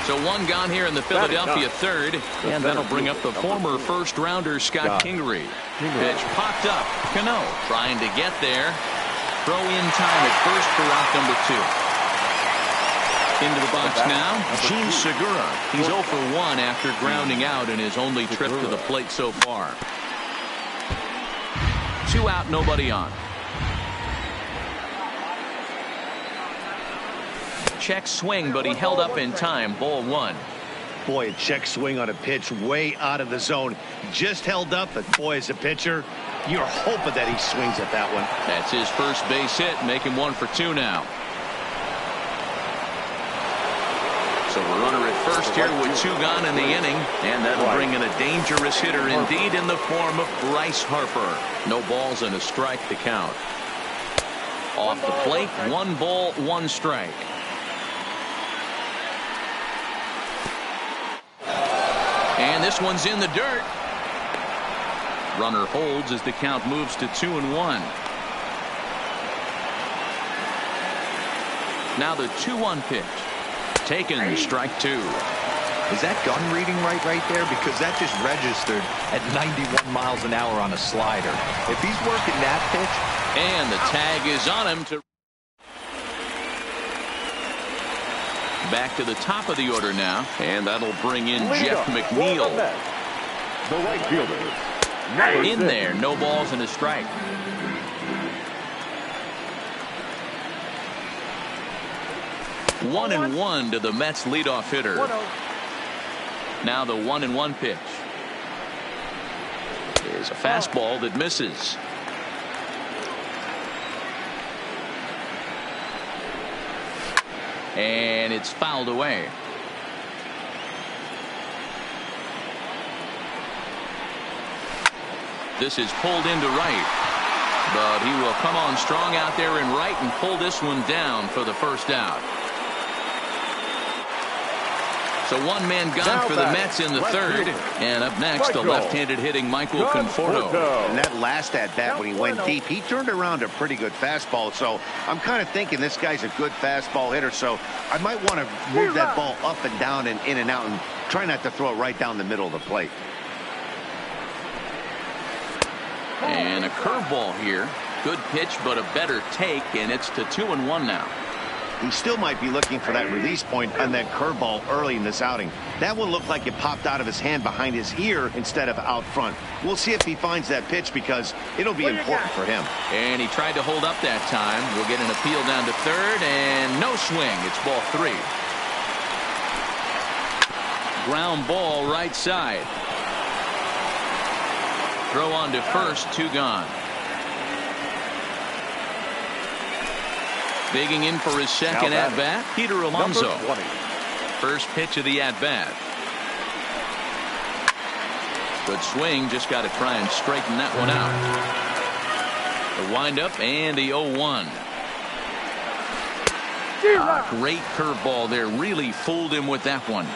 So one gone here in the Philadelphia third, and that'll bring up the former first-rounder Scott Kingery. Pitch popped up. Cano trying to get there. Throw in time at first for out number 2. Into the box now, Gene Segura. He's 0 for 1 after grounding out in his only trip to the plate so far. 2 out, nobody on. Check swing, but he held up in time. Ball 1. Boy, a check swing on a pitch way out of the zone. Just held up, but boy, as a pitcher, you're hoping that he swings at that one. That's his first base hit, making 1 for 2 now. So a runner at first here with 2 gone in the inning, and that'll bring in a dangerous hitter indeed in the form of Bryce Harper. No balls and a strike to count. Off the plate, 1 ball, 1 strike. And this one's in the dirt. Runner holds as the count moves to 2-1. Now the 2-1 pitch. Taken, strike 2. Is that gun reading right there? Because that just registered at 91 miles an hour on a slider. If he's working that pitch. And the tag is on him to. Back to the top of the order now, and that'll bring in Jeff McNeil. The right fielder. In there, no balls and a strike. One and one to the Mets leadoff hitter. Now the 1-1 pitch is a fastball that misses. And it's fouled away. This is pulled into right, but he will come on strong out there in right and pull this one down for the first out. So one man gone for the Mets in the third. And up next, the left-handed hitting Michael Conforto. And that last at-bat when he went deep, he turned around a pretty good fastball. So I'm kind of thinking this guy's a good fastball hitter. So I might want to move that ball up and down and in and out and try not to throw it right down the middle of the plate. And a curveball here. Good pitch, but a better take, and it's to 2-1 now. He still might be looking for that release point on that curveball early in this outing. That one looked like it popped out of his hand behind his ear instead of out front. We'll see if he finds that pitch because it'll be important for him. And he tried to hold up that time. We'll get an appeal down to third, and no swing. It's ball 3. Ground ball right side. Throw on to first, 2 gone. Bigging in for his second at-bat, Peter Alonso. First pitch of the at-bat. Good swing, just got to try and straighten that one out. The windup and the 0-1. Great curveball there, really fooled him with that one.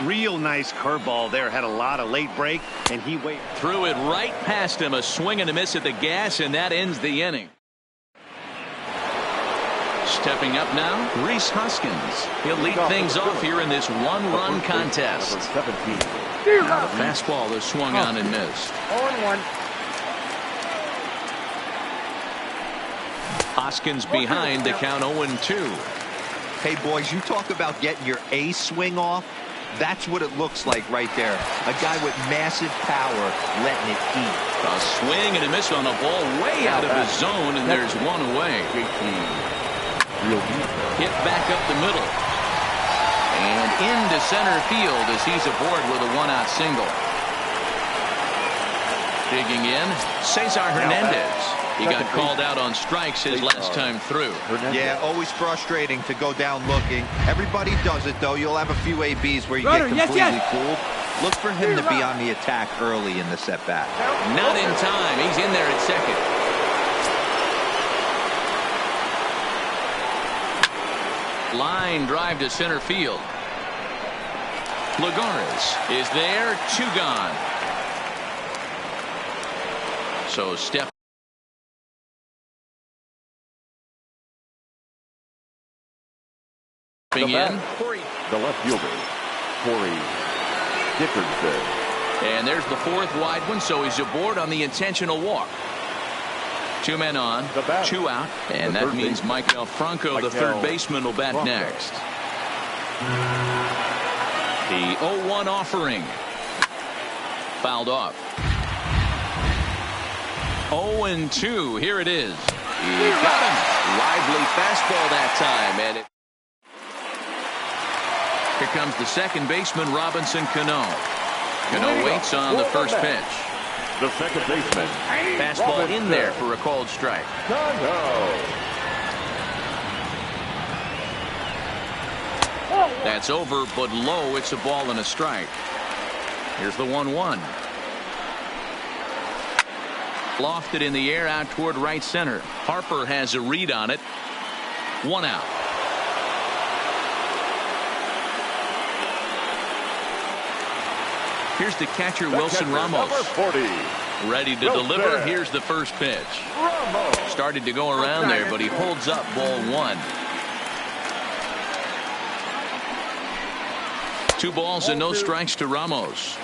Real nice curveball there, had a lot of late break, and he waited. Threw it right past him, a swing and a miss at the gas, and that ends the inning. Stepping up now, Rhys Hoskins. He'll lead things off here in this one-run contest. Now the fastball is swung on and missed. 0-1. Hoskins behind the count 0-2. Hey, boys, you talk about getting your A swing off. That's what it looks like right there. A guy with massive power letting it eat. A swing and a miss on a ball way out of his zone, and there's one away. Hit back up the middle. And into center field as he's aboard with a one-out single. Digging in, Cesar Hernandez. He got called out on strikes his last time through. Yeah, always frustrating to go down looking. Everybody does it, though. You'll have a few ABs where you get completely fooled. Look for him to be on the attack early in the setback. Not in time. He's in there at second. Line drive to center field. Lagares is there. 2 gone. So step. In. The left fielder, Corey Dickerson. And there's the 4th wide one, so he's aboard on the intentional walk. 2 men on, 2 out, and that means Michael Franco, the third baseman, will bat next. The 0-1 offering. Fouled off. 0-2, here it is. He got him. Lively fastball that time, and it. Here comes the second baseman, Robinson Cano. Cano waits on the first pitch. The second baseman. Fastball in there for a called strike. That's over, but low. It's a ball and a strike. Here's the 1-1. Lofted in the air out toward right center. Harper has a read on it. 1 out. Here's the catcher, Wilson Ramos. Ready to deliver. Here's the first pitch. Started to go around there, but he holds up ball 1. 2 balls and no strikes to Ramos.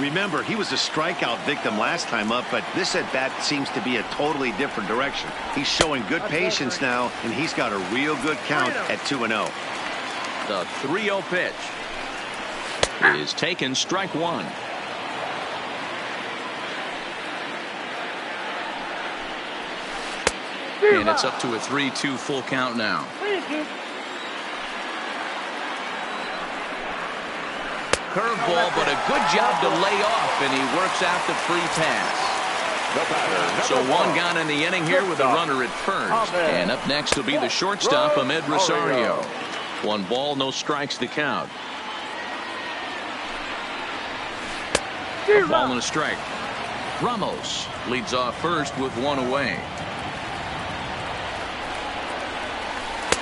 Remember, he was a strikeout victim last time up, but this at bat seems to be a totally different direction. He's showing good patience now, and he's got a real good count at 2-0. The 3-0 pitch is taken, strike 1. And it's up to a 3-2 full count now. Curveball, but a good job to lay off, and he works out the free pass. So 1 gone in the inning here with a runner at first. And up next will be the shortstop, Ahmed Rosario. 1 ball, no strikes to count. A ball and a strike. Ramos leads off first with 1 away.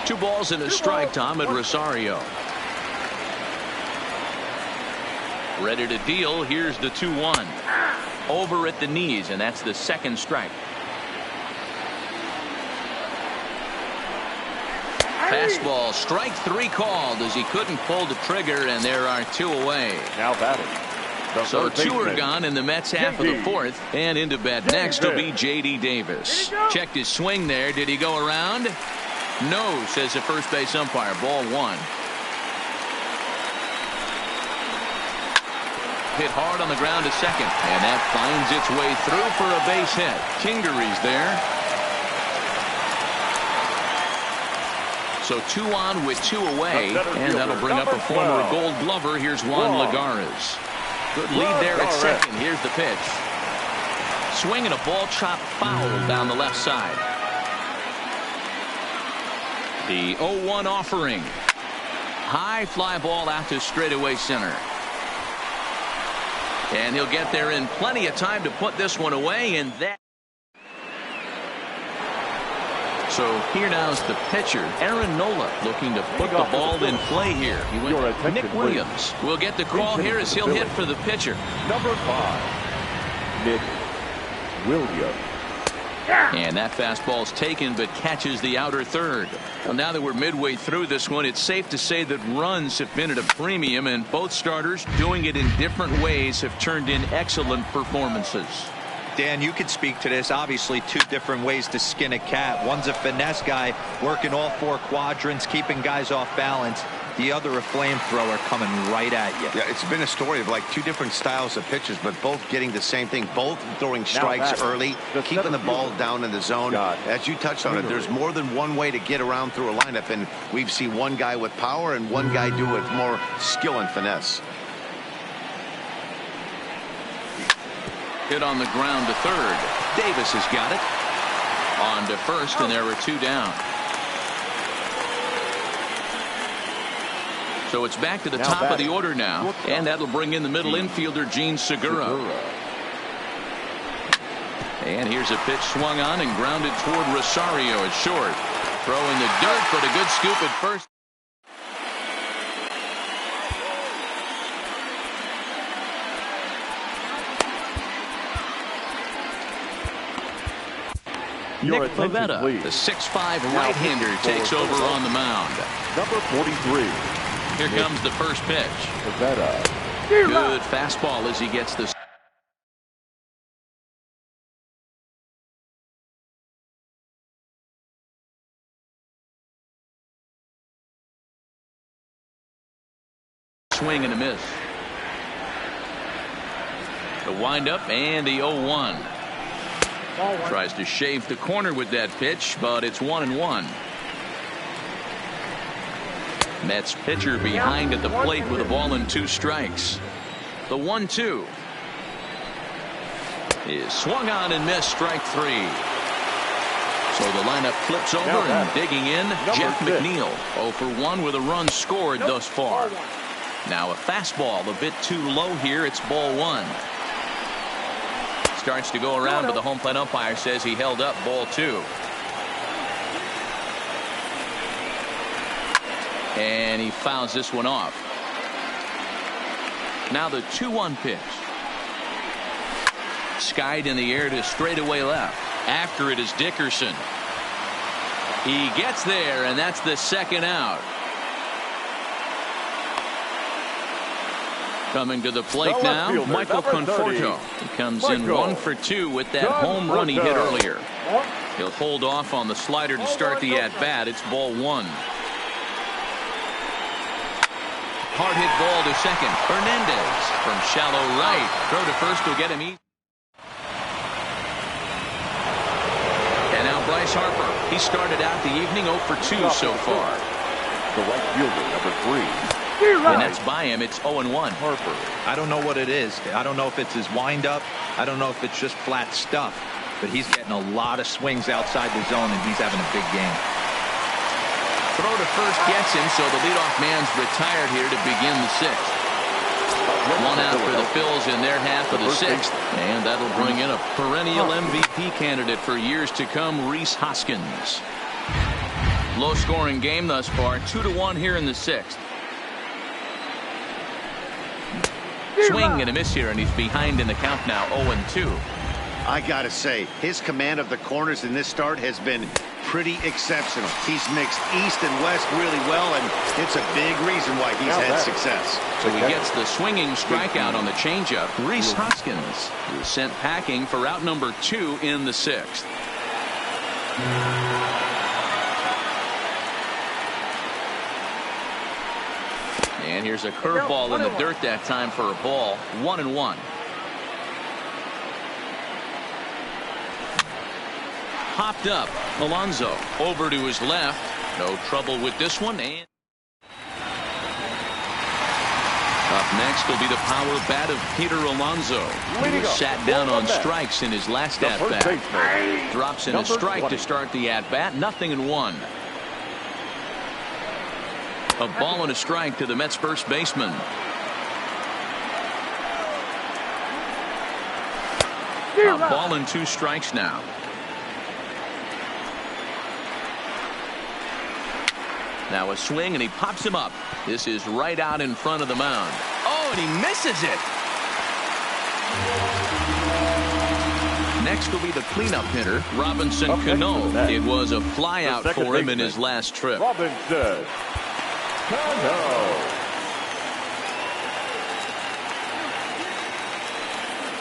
2 balls and a strike to Ahmed Rosario. Ready to deal. Here's the 2-1. Over at the knees, and that's the second strike. Fastball, strike 3 called as he couldn't pull the trigger, and there are 2 away. Now batting. So 2 are gone in the Mets half of the 4th, and into bat next will be J.D. Davis. Checked his swing there. Did he go around? No, says the first base umpire. Ball 1. Hit hard on the ground to second, and that finds its way through for a base hit. Kingery's there. So 2 on with 2 away, and that'll bring up a former Gold Glover. Here's Juan Lagares. Good lead there at second. Here's the pitch. Swinging a ball chopped foul down the left side. The 0-1 offering. High fly ball out to straightaway center. And he'll get there in plenty of time to put this one away, and that. So here now is the pitcher, Aaron Nola, looking to put the ball in play here. He went with Nick Williams. We'll get the call here as he'll hit for the pitcher. Number 5, Nick Williams. And that fastball's taken, but catches the outer third. Well, now that we're midway through this one, it's safe to say that runs have been at a premium, and both starters, doing it in different ways, have turned in excellent performances. Dan, you could speak to this. Obviously 2 different ways to skin a cat. One's a finesse guy, working all 4 quadrants, keeping guys off balance. the other a flamethrower coming right at you. Yeah, it's been a story of like two different styles of pitches, but both getting the same thing. Both throwing strikes early, keeping the ball down in the zone. As you touched on it, there's more than one way to get around through a lineup, and we've seen one guy with power and one guy do it with more skill and finesse. Hit on the ground to third. Davis has got it. On to first, and there were two down. So it's back to the top of the order now, and that'll bring in the middle infielder, Gene Segura. And here's a pitch swung on and grounded toward Rosario at short. Throw in the dirt, but a good scoop at first. Nick Pivetta, the 6'5" right-hander, takes over on the mound. Number 43. Here comes the first pitch. Pivetta. Good fastball as he gets the swing and a miss. The windup and the 0-1. Tries to shave the corner with that pitch, but it's 1-1. Mets pitcher behind at the plate with a ball and 2 strikes. The 1-2 is swung on and missed, strike 3. So the lineup flips over and digging in, Jeff McNeil. 0 for 1 with a run scored thus far. Now a fastball a bit too low here. It's ball 1. Starts to go around, but the home plate umpire says he held up, ball 2. And he fouls this one off. Now the 2-1 pitch. Skied in the air to straightaway left. After it is Dickerson. He gets there, and that's the second out. Coming to the plate now, Michael Conforto. He comes in 1 for 2 with that home run he hit earlier. He'll hold off on the slider to start the at-bat. It's ball 1. Hard hit ball to second. Hernandez from shallow right. Throw to first will get him easy. And now Bryce Harper. He started out the evening 0 for 2 so far. The right fielder, number 3. And that's by him. It's 0-1. Harper. I don't know what it is. I don't know if it's his windup. I don't know if it's just flat stuff. But he's getting a lot of swings outside the zone, and he's having a big game. Throw to first gets him, so the leadoff man's retired here to begin the 6th. 1 out for the Phils in their half of the 6th. And that'll bring in a perennial MVP candidate for years to come, Rhys Hoskins. Low-scoring game thus far, 2-1 here in the 6th. Swing and a miss here, and he's behind in the count now, 0-2. I gotta say, his command of the corners in this start has been pretty exceptional. He's mixed east and west really well, and it's a big reason why he's had success. So he gets the swinging strikeout on the changeup. Rhys Hoskins is sent packing for out number 2 in the 6th. And here's a curveball in the dirt that time for a ball. 1-1. Popped up. Alonso over to his left. No trouble with this one. And up next will be the power bat of Peter Alonso. He sat down on strikes in his last at-bat. Drops in a strike to start the at-bat. 0-1. A ball and a strike to the Mets first baseman. A ball and 2 strikes now. Now a swing, and he pops him up. This is right out in front of the mound. Oh, and he misses it. Next will be the cleanup hitter, Robinson Cano. It was a flyout for him in his last trip. Robinson Cano.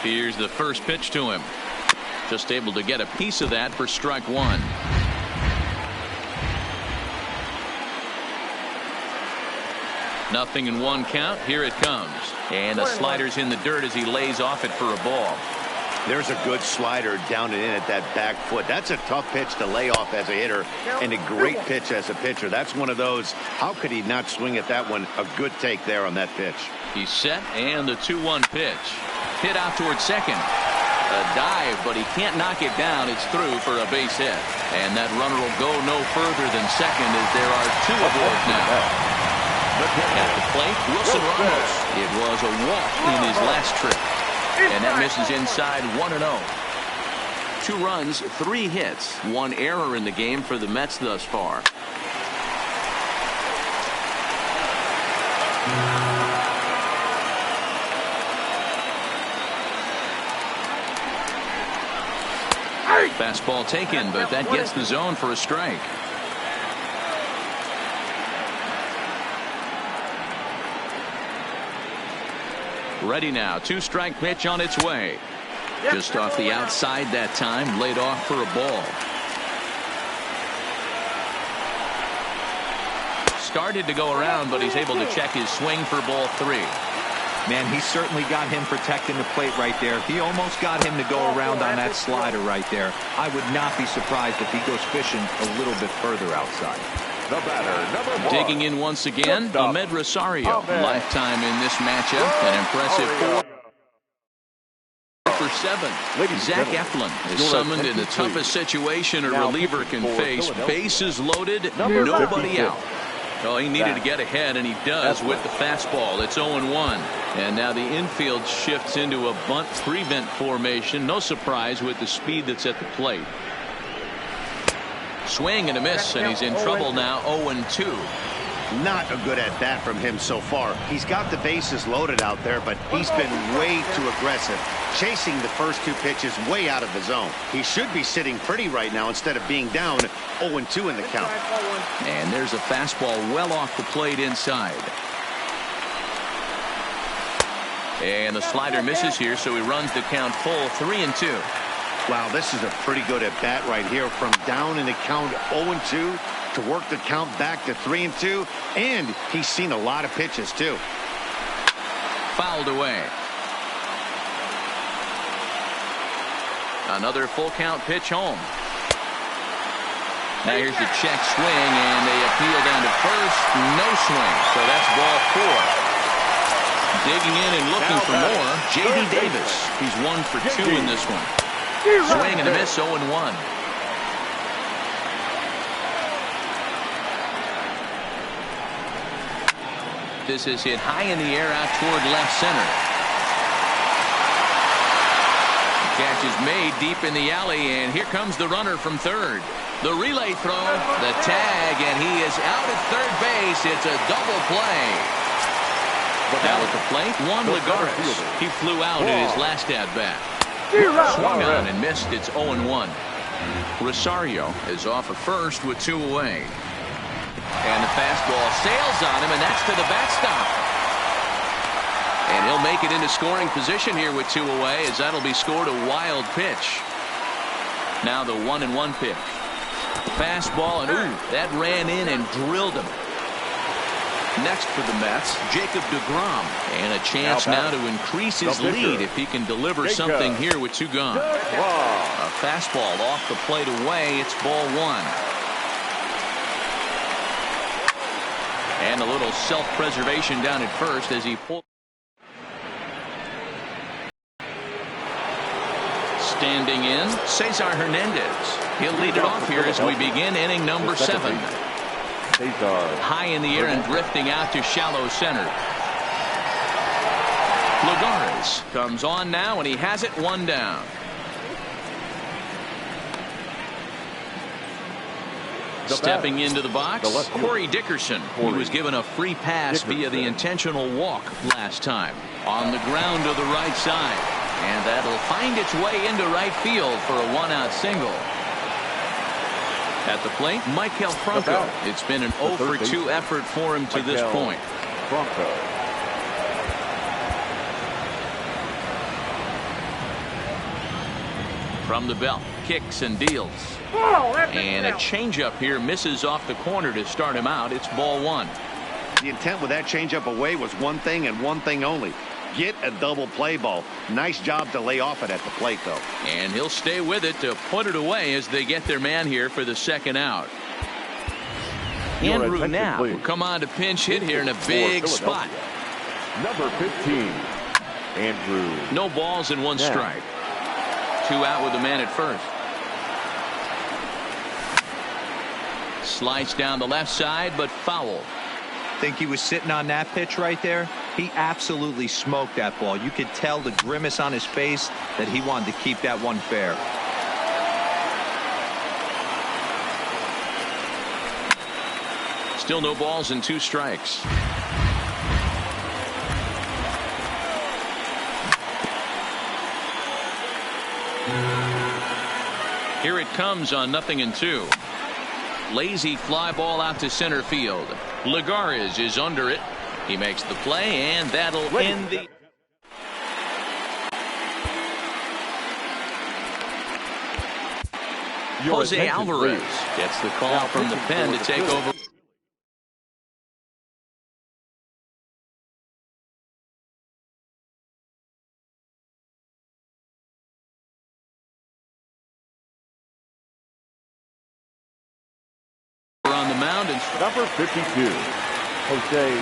Here's the first pitch to him. Just able to get a piece of that for strike 1. 0-1 count. Here it comes. And the slider's in the dirt as he lays off it for a ball. There's a good slider down and in at that back foot. That's a tough pitch to lay off as a hitter and a great pitch as a pitcher. That's one of those. How could he not swing at that one? A good take there on that pitch. He's set, and the 2-1 pitch. Hit out towards second. A dive, but he can't knock it down. It's through for a base hit. And that runner will go no further than second as there are 2 aboard now. At the plate, Wilson Ramos. It was a walk in his last trip. And that misses inside 1-0. 2 runs, 3 hits, 1 error in the game for the Mets thus far. Fastball taken, but that gets the zone for a strike. Ready now. 2-strike pitch on its way. Just off the outside that time. Laid off for a ball. Started to go around, but he's able to check his swing for ball 3. Man, he certainly got him protecting the plate right there. He almost got him to go around on that slider right there. I would not be surprised if he goes fishing a little bit further outside. The batter, number 1. Digging in once again, Ahmed Rosario. Lifetime in this matchup. An impressive 4 for 7. Zach Eflin is summoned in the toughest situation a reliever can face. Bases loaded, nobody out. Oh, he needed to get ahead, and he does with the fastball. It's 0-1. And now the infield shifts into a bunt prevent formation. No surprise with the speed that's at the plate. Swing and a miss, and he's in trouble now. 0-2. Not a good at bat from him so far. He's got the bases loaded out there, but he's been way too aggressive, chasing the first 2 pitches way out of the zone. He should be sitting pretty right now instead of being down 0-2 in the count. And there's a fastball well off the plate inside. And the slider misses here, so he runs the count full 3-2. Wow, this is a pretty good at bat right here, from down in the count 0-2 to work the count back to 3-2, and he's seen a lot of pitches too. Fouled away. Another full count pitch home. Now here's the check swing, and they appeal down to first. No swing, so that's ball 4. Digging in and looking for more, J.D. Davis. He's 1 for 2 in this one. Swing and a miss, 0-1. This is hit high in the air out toward left center. Catch is made deep in the alley, and here comes the runner from third. The relay throw, the tag, and he is out at third base. It's a double play. Now at the plate, Juan Lagares. He flew out in his last at-bat. Swung on and missed. It's 0-1. Rosario is off at first with 2 away. And the fastball sails on him, and that's to the backstop. And he'll make it into scoring position here with 2 away, as that'll be scored a wild pitch. Now the 1-1 pitch. Fastball, and ooh, that ran in and drilled him. Next for the Mets, Jacob deGrom, and a chance now to increase his lead if he can deliver something here with 2 gone. A fastball off the plate away. It's ball 1. And a little self-preservation down at first as he pulls. Standing in, Cesar Hernandez. He'll lead it off here as we begin inning number 7. High in the air and drifting out to shallow center. Lagares comes on now, and he has it 1 down. Stepping into the box, Corey Dickerson. He was given a free pass via the intentional walk last time. On the ground to the right side. And that'll find its way into right field for a 1-out single. At the plate, Michael Franco. It's been an 0 for 2 effort for him to this point. From the belt, kicks and deals. And a changeup here misses off the corner to start him out. It's ball 1. The intent with that changeup away was one thing and one thing only. Get a double play ball. Nice job to lay off it at the plate, though. And he'll stay with it to put it away as they get their man here for the second out. Andrew now will come on to pinch hit here in a big spot. Number 15, Andrew. No balls and one strike. 2 out with the man at first. Slice down the left side, but foul. Think he was sitting on that pitch right there? He absolutely smoked that ball. You could tell the grimace on his face that he wanted to keep that one fair. Still no balls and 2 strikes. Here it comes on 0-2. Lazy fly ball out to center field. Lagares is under it. He makes the play, and that'll end the... Jose Alvarez gets the call from the pen to take over. On the mound, and Number 52, Jose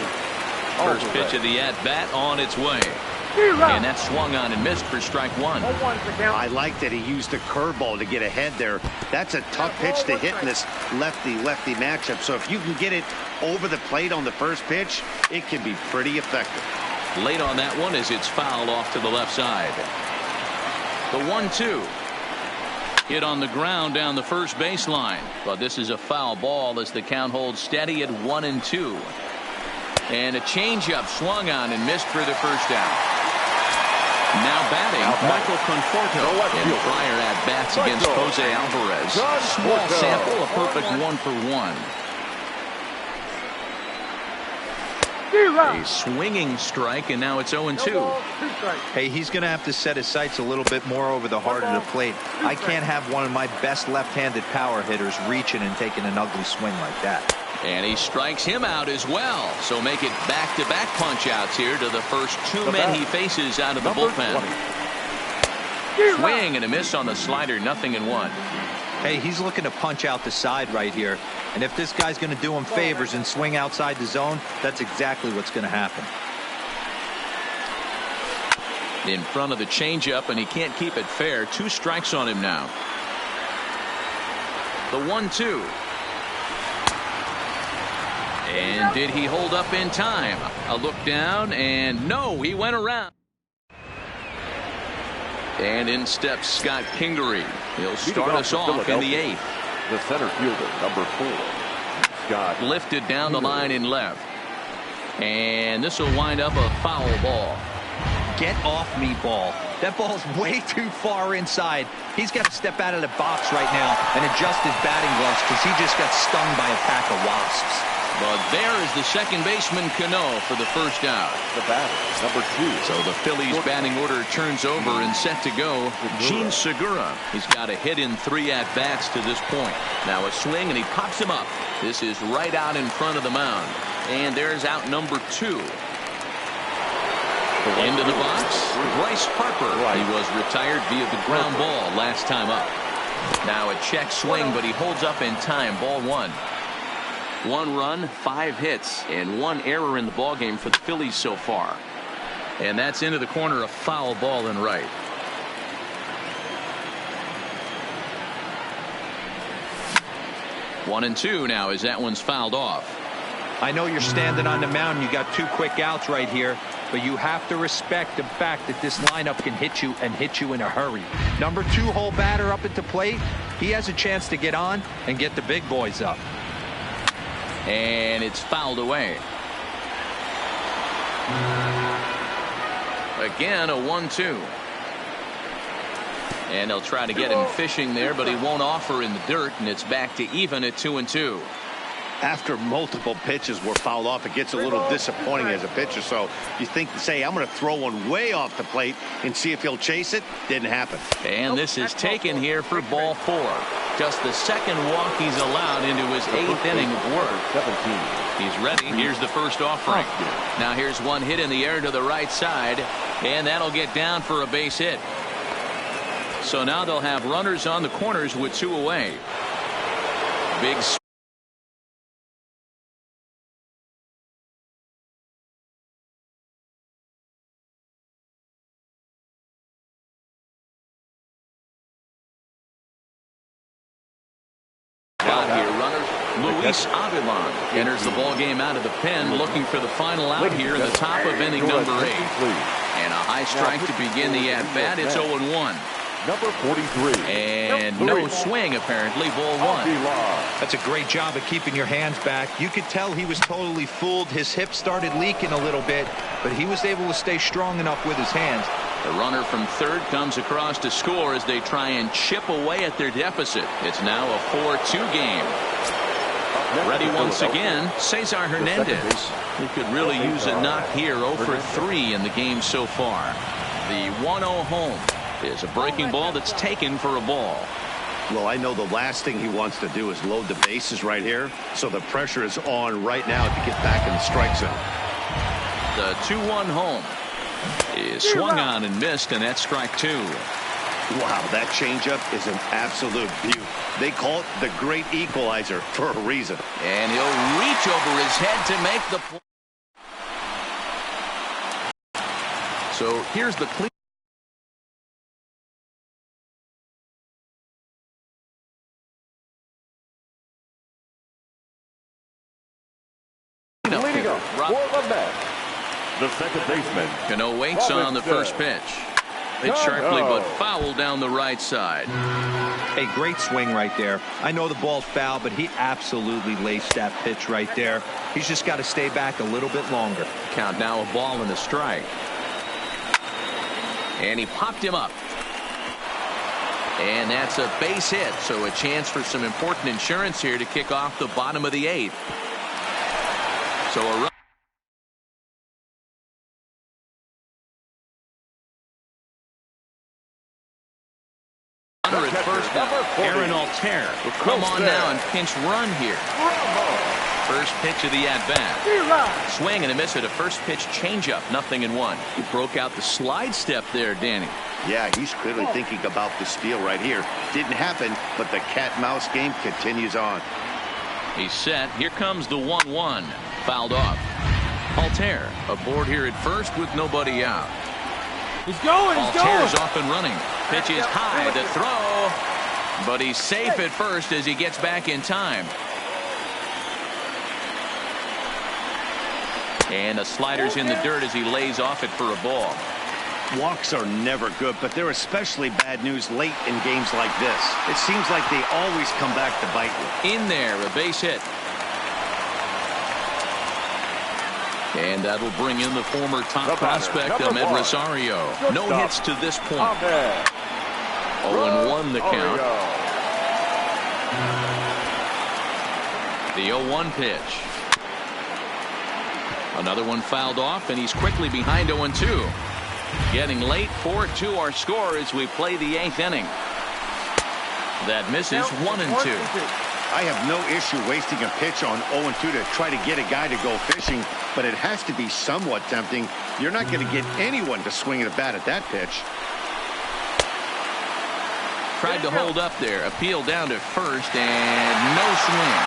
Alvarez. First pitch of the at-bat on its way. And that swung on and missed for strike 1. I like that he used the curveball to get ahead there. That's a tough pitch to hit in this lefty-lefty matchup. So if you can get it over the plate on the first pitch, it can be pretty effective. Late on that one as it's fouled off to the left side. The 1-2. Hit on the ground down the first baseline. But this is a foul ball as the count holds steady at 1-2. And a changeup swung on and missed for the first out. Now batting, Michael Conforto in prior at-bats against Jose Alvarez. Small sample, a perfect 1-for-1. A swinging strike, and now it's 0-2. Hey, he's going to have to set his sights a little bit more over the heart of the plate. I can't have one of my best left-handed power hitters reaching and taking an ugly swing like that. And he strikes him out as well. So make it back-to-back punch-outs here to the first 2 men he faces out of the bullpen. Swing and a miss on the slider, 0-1. Hey, he's looking to punch out the side right here. And if this guy's going to do him favors and swing outside the zone, that's exactly what's going to happen. In front of the changeup, and he can't keep it fair. 2 strikes on him now. The 1-2. And did he hold up in time? A look down, and no, he went around. And in steps Scott Kingery. He'll start us off in the 8th. The center fielder, number 4, Scott. Lifted down the line in left. And this will wind up a foul ball. Get off me, ball. That ball's way too far inside. He's got to step out of the box right now and adjust his batting gloves because he just got stung by a pack of wasps. But there is the second baseman, Cano, for the first out. The batter, number 2. So the Phillies batting order turns over and set to go. Gene Segura. He's got a hit in 3 at-bats to this point. Now a swing, and he pops him up. This is right out in front of the mound. And there's out number 2. Into the box, Bryce Harper. He was retired via the ground ball last time up. Now a check swing, but he holds up in time. Ball 1. 1 run, 5 hits, and 1 error in the ballgame for the Phillies so far. And that's into the corner, a foul ball in right. One and 2 now as that one's fouled off. I know you're standing on the mound. You got 2 quick outs right here, but you have to respect the fact that this lineup can hit you and hit you in a hurry. Number 2-hole batter up at the plate. He has a chance to get on and get the big boys up. And it's fouled away. Again, a 1-2. And they'll try to get him fishing there, but he won't offer in the dirt, and it's back to even at 2-2. After multiple pitches were fouled off, it gets a little disappointing as a pitcher. So you think to say, I'm going to throw one way off the plate and see if he'll chase it. Didn't happen. And this is taken here for ball 4. Just the second walk he's allowed into his 8th inning of work. 17. He's ready. Here's the first offering. Now here's one hit in the air to the right side, and that'll get down for a base hit. So now they'll have runners on the corners with 2 away. Big out here, runners. Luis Avilan enters the ball game out of the pen, looking for the final out here in the top of inning number 8. And a high strike to begin the at-bat. It's 0-1. Number 43. And no swing, apparently. Ball 1. That's a great job of keeping your hands back. You could tell he was totally fooled. His hip started leaking a little bit, but he was able to stay strong enough with his hands. The runner from third comes across to score as they try and chip away at their deficit. It's now a 4-2 game. Ready once again, Cesar Hernandez. He could really use a knock here. 0 for 3 in the game so far. The 1-0 home is a breaking ball that's taken for a ball. Well, I know the last thing he wants to do is load the bases right here. So the pressure is on right now to get back in the strike zone. The 2-1 home is swung on and missed, and that's strike 2. Wow, that changeup is an absolute beauty. They call it the great equalizer for a reason. And he'll reach over his head to make the play. So here's the clean. The second baseman. Cano waits on the first pitch. Hit sharply but foul down the right side. A great swing right there. I know the ball's foul, but he absolutely laced that pitch right there. He's just got to stay back a little bit longer. Count now, a ball and a strike. And he popped him up. And that's a base hit, so a chance for some important insurance here to kick off the bottom of the 8th. So a run. At first, Aaron Altair will come on now and pinch run here. First pitch of the at-bat. Swing and a miss at a first pitch changeup. 0-1. He broke out the slide step there, Danny. Yeah, he's clearly thinking about the steal right here. Didn't happen, but the cat-mouse game continues on. He's set. Here comes the 1-1. Fouled off. Altair aboard here at first with nobody out. He's going. Altair's off and running. Pitch is high to throw, but he's safe at first as he gets back in time. And the slider's in the dirt as he lays off it for a ball. Walks are never good, but they're especially bad news late in games like this. It seems like they always come back to bite you. In there, a base hit. And that'll bring in the former top prospect, Ahmed Rosario. No hits to this point. 0-1 the count. The 0-1 pitch. Another one fouled off, and he's quickly behind 0-2. Getting late, 4-2 our score as we play the 8th inning. That misses 1-2. I have no issue wasting a pitch on 0-2 to try to get a guy to go fishing, but it has to be somewhat tempting. You're not going to get anyone to swing at a bat at that pitch. Tried to hold up there. Appeal down to first, and no swing.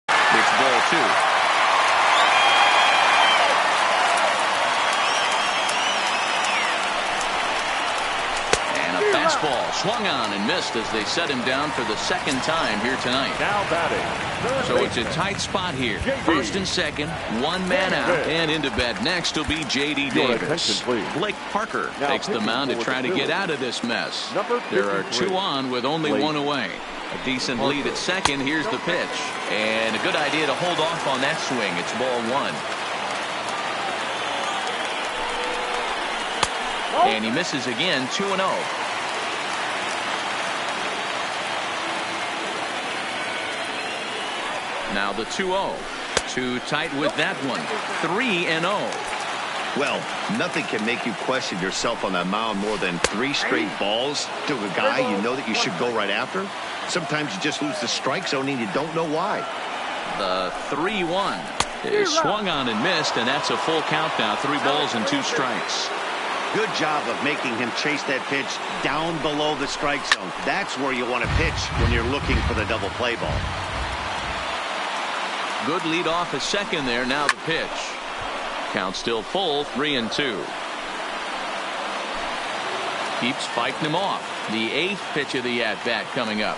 It's ball 2. Fastball swung on and missed as they set him down for the second time here tonight. Now batting. So it's a tight spot here. First and second, one man out, and into bat next will be J.D. Davis. Blake Parker takes the mound to try to get out of this mess. There are 2 on with only 1 away. A decent lead at second. Here's the pitch. And a good idea to hold off on that swing. It's ball 1. And he misses again, 2-0. Now the 2-0. Too tight with that one. 3-0. Well, nothing can make you question yourself on that mound more than 3 straight balls to a guy you know that you should go right after. Sometimes you just lose the strike zone and you don't know why. The 3-1 is swung on and missed, and that's a full count now. 3 balls and 2 strikes. Good job of making him chase that pitch down below the strike zone. That's where you want to pitch when you're looking for the double play ball. Good lead off a second there. Now the pitch. Count still full, 3-2. Keeps fighting him off. The 8th pitch of the at-bat coming up.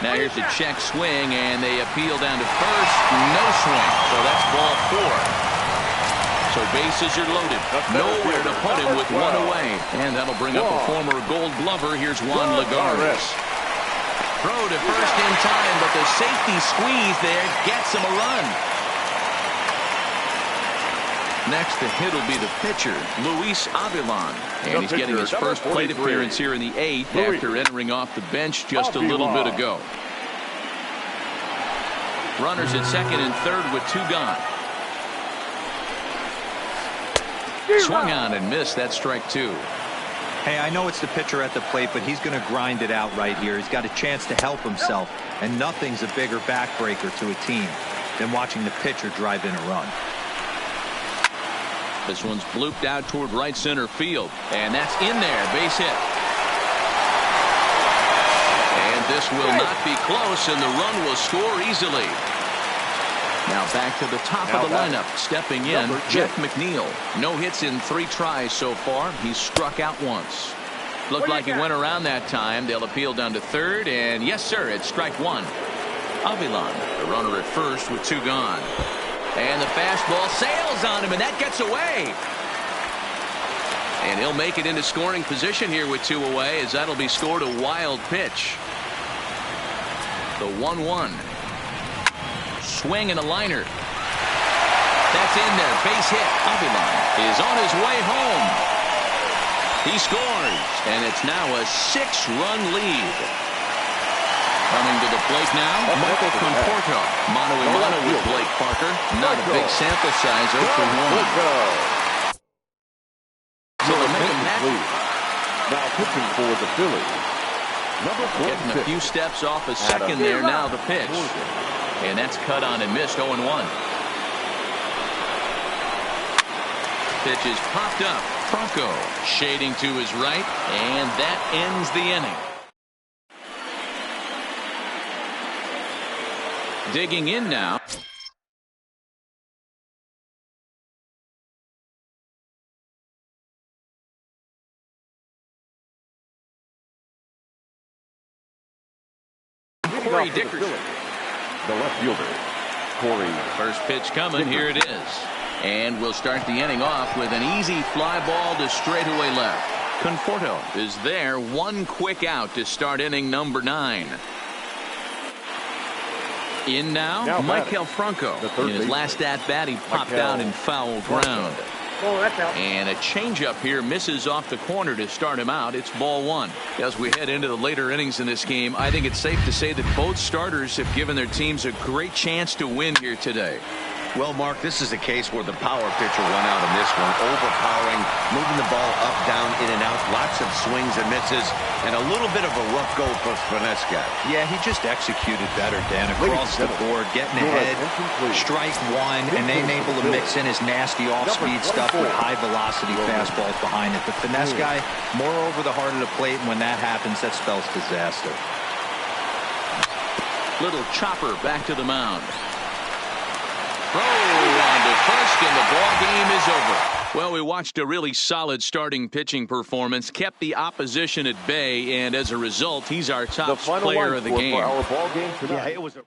Now here's a check swing, and they appeal down to first. No swing, so that's ball 4. So bases are loaded. Nowhere to put him with 1 away. And that'll bring up a former Gold Glover. Here's Juan Lagares. Throw to first in time, but the safety squeeze there gets him a run. Next, the hit will be the pitcher, Luis Avilan. And he's getting his first plate appearance here in the 8th after entering off the bench just a little bit ago. Runners at second and third with 2 gone. Swung on and missed. That strike 2. Hey, I know it's the pitcher at the plate, but he's going to grind it out right here. He's got a chance to help himself, and nothing's a bigger backbreaker to a team than watching the pitcher drive in a run. This one's blooped out toward right center field, and that's in there. Base hit. And this will not be close, and the run will score easily. Now back to the top of the lineup. Stepping in, Jeff McNeil. No hits in 3 tries so far. He's struck out once. Looked like he went around that time. They'll appeal down to third, and yes, sir, it's strike 1. Avilan, the runner at first with 2 gone. And the fastball sails on him, and that gets away. And he'll make it into scoring position here with 2 away, as that'll be scored a wild pitch. The 1-1. Swing and a liner. That's in there. Base hit. Avilan is on his way home. He scores, and it's now a 6-run lead. Coming to the plate now, Michael Conforto. Mano-a-mano with Blake Parker. Not a big sample size, 0 for 1. So they'll make him happy. Now pitching for the Phillies. Getting a few steps off a second there. Now the pitch. And that's cut on and missed, 0-1. Pitch is popped up. Franco shading to his right, and that ends the inning. Digging in now. Corey Dickerson. The left fielder, Corey. First pitch coming. Here it is. And we'll start the inning off with an easy fly ball to straightaway left. Conforto is there. 1 quick out to start inning number 9. In now Michael Franco. In his last at-bat, he popped out in foul ground. And a changeup here misses off the corner to start him out. It's ball 1. As we head into the later innings in this game, I think it's safe to say that both starters have given their teams a great chance to win here today. Well, Mark, this is a case where the power pitcher won out in this one. Overpowering, moving the ball up, down, in and out. Lots of swings and misses, and a little bit of a rough go for finesse guy. Yeah, he just executed better, Dan. Across the board, getting ahead, strike 1, and then able to mix in his nasty off-speed stuff with high-velocity fastballs behind it. The finesse guy, more over the heart of the plate, and when that happens, that spells disaster. Little chopper back to the mound. Throw on to first, and the ball game is over. Well, we watched a really solid starting pitching performance, kept the opposition at bay, and as a result, he's our top player of the game. For our ball game tonight. Yeah, it was a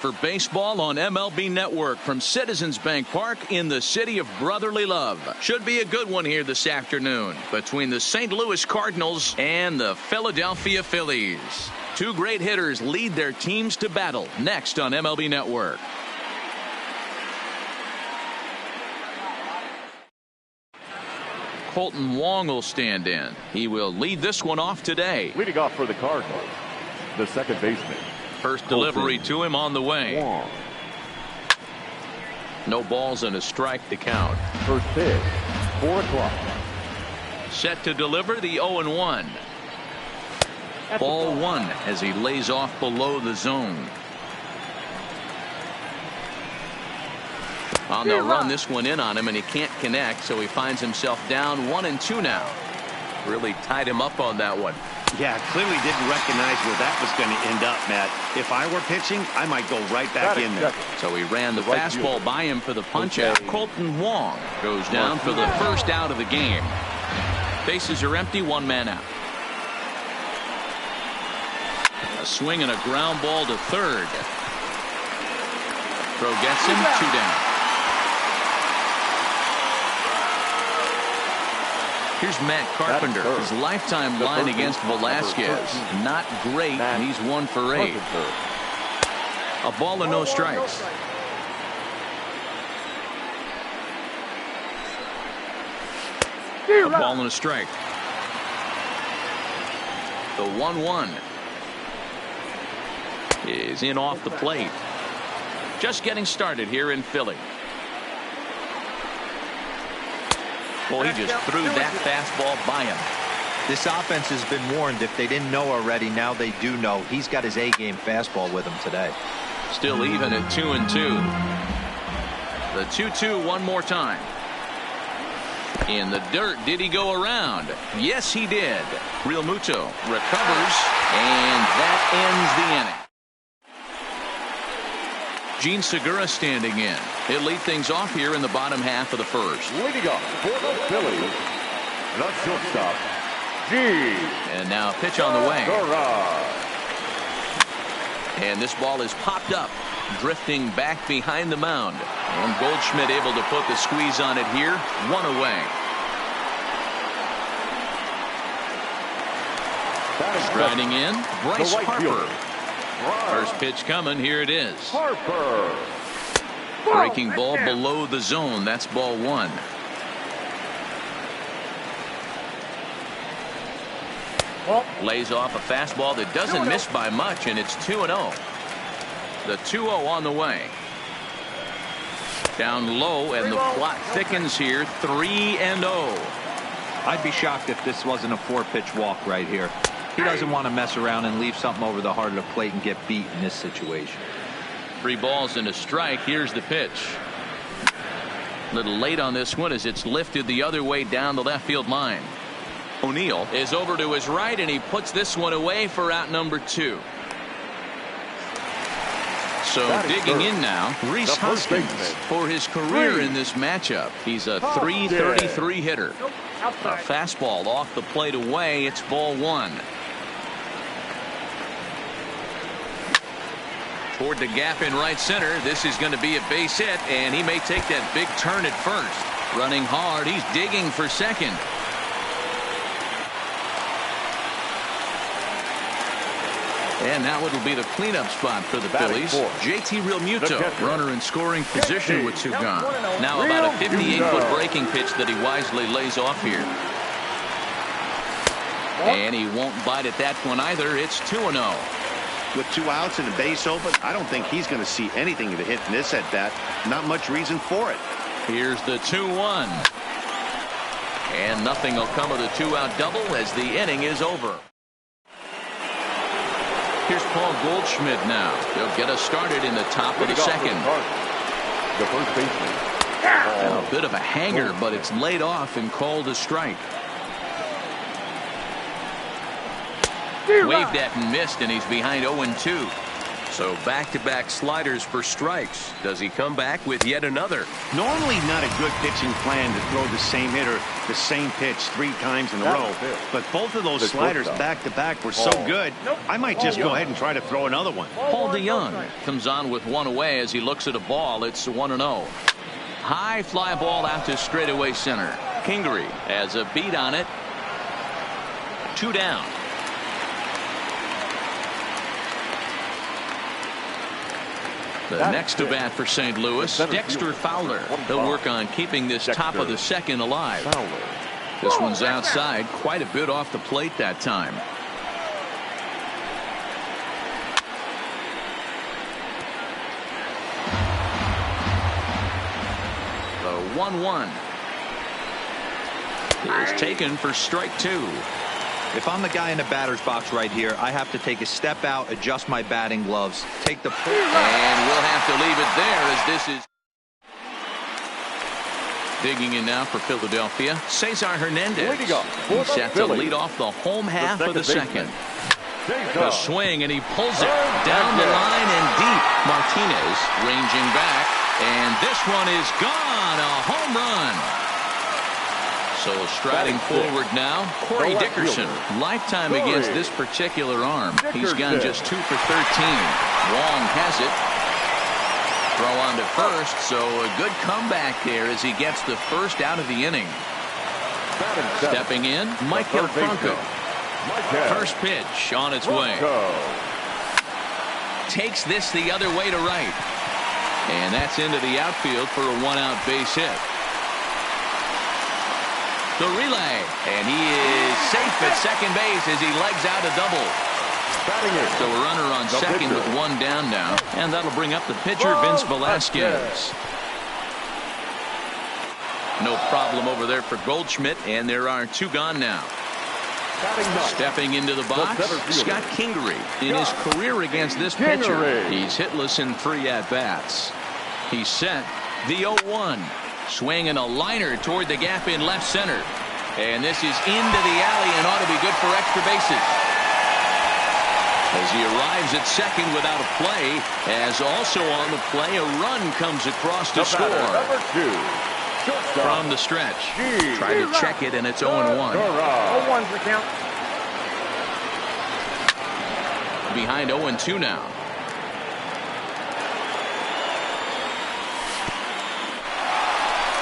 For baseball on MLB Network from Citizens Bank Park in the city of brotherly love. Should be a good one here this afternoon between the St. Louis Cardinals and the Philadelphia Phillies. Two great hitters lead their teams to battle next on MLB Network. Colton Wong will stand in. He will lead this one off today. Leading off for the Cardinals, the second baseman. First delivery to him on the way. Wong. No balls and a strike to count. First pitch, 4 o'clock. Set to deliver the 0-1. Ball 1 as he lays off below the zone. They'll run this one in on him, and he can't connect, so he finds himself down 1-2 now. Really tied him up on that one. Yeah, clearly didn't recognize where that was going to end up, Matt. If I were pitching, I might go right back in there. So he ran the fastball by him for the punch-out. Colton Wong goes down for the first out of the game. Bases are empty, 1 man out. A swing and a ground ball to third. Throw gets him, 2 down. Here's Matt Carpenter. His lifetime line against Velasquez. Not great. He's 1 for 8. A ball and no strikes. A ball and a strike. The 1-1 is in off the plate. Just getting started here in Philly. Well, he just threw that fastball by him. This offense has been warned. If they didn't know already, now they do know. He's got his A-game fastball with him today. Still even at 2-2. The 2-2 one more time. In the dirt, did he go around? Yes, he did. Real Muto recovers, and that ends the inning. Gene Segura standing in. He'll lead things off here in the bottom half of the first. Leading up for the Phillies, the shortstop, Gene. And now a pitch on the way. Segura. And this ball is popped up, drifting back behind the mound. And Goldschmidt able to put the squeeze on it here. 1 away. Striding in, Bryce Harper. First pitch coming. Here it is. Harper. Breaking ball below the zone. That's ball 1. Lays off a fastball that doesn't miss by much, and it's 2-0. The 2-0 on the way. Down low, and the plot thickens here. 3-0. I'd be shocked if this wasn't a 4-pitch walk right here. He doesn't want to mess around and leave something over the heart of the plate and get beat in this situation. 3 balls and a strike. Here's the pitch. A little late on this one as it's lifted the other way down the left field line. O'Neill is over to his right, and he puts this one away for out number 2. So digging in now, Rhys Hoskins for his career in this matchup. He's a .333 hitter. A fastball off the plate away. It's ball 1. Toward the gap in right center. This is going to be a base hit, and he may take that big turn at first. Running hard. He's digging for second. And now it'll be the cleanup spot for the Phillies. JT Realmuto, runner in scoring position with 2 gone. Now about a 58-foot breaking pitch that he wisely lays off here. And he won't bite at that one either. It's 2-0. With 2 outs and a base open, I don't think he's going to see anything to hit in this at bat. Not much reason for it. Here's the 2-1. And nothing will come of the 2-out double as the inning is over. Here's Paul Goldschmidt now. He'll get us started in the top of the second. The first baseman. And a bit of a hanger, but it's laid off and called a strike. Waved at and missed, and he's behind 0-2. So back-to-back sliders for strikes. Does he come back with yet another? Normally not a good pitching plan to throw the same hitter, the same pitch 3 times in a row. But both of those sliders back-to-back were so good, I might just go ahead and try to throw another one. Paul DeYoung comes on with one away as he looks at a ball. It's 1-0. High fly ball out to straightaway center. Kingery has a beat on it. 2 down. The next to bat for St. Louis, Dexter Fowler. He'll work on keeping this top of the second alive. This one's outside, quite a bit off the plate that time. The 1-1 is taken for strike 2. If I'm the guy in the batter's box right here, I have to take a step out, adjust my batting gloves, take the... And we'll have to leave it there as this is... Digging in now for Philadelphia, Cesar Hernandez. He's set to lead off the home half of the second. The swing, and he pulls it down the line and deep. Martinez ranging back, and this one is gone. A home run. So striding forward now, Corey Dickerson. Lifetime against this particular arm. He's gone just 2 for 13. Wong has it. Throw on to first, so a good comeback there as he gets the first out of the inning. Stepping in, Michael Franco. First pitch on its way. Takes this the other way to right. And that's into the outfield for a 1-out base hit. The relay, and he is safe at second base as he legs out a double. So a runner on second with 1 down now, and that'll bring up the pitcher, Vince Velasquez. No problem over there for Goldschmidt, and there are 2 gone now. Stepping into the box, Scott Kingery. In his career against this pitcher, he's hitless in 3 at-bats. He's set. The 0-1. Swinging a liner toward the gap in left center. And this is into the alley and ought to be good for extra bases. As he arrives at second without a play, as also on the play, a run comes across to score. From the stretch. Try to check it, and it's 0-1. 0-1's the count. Behind 0-2 now.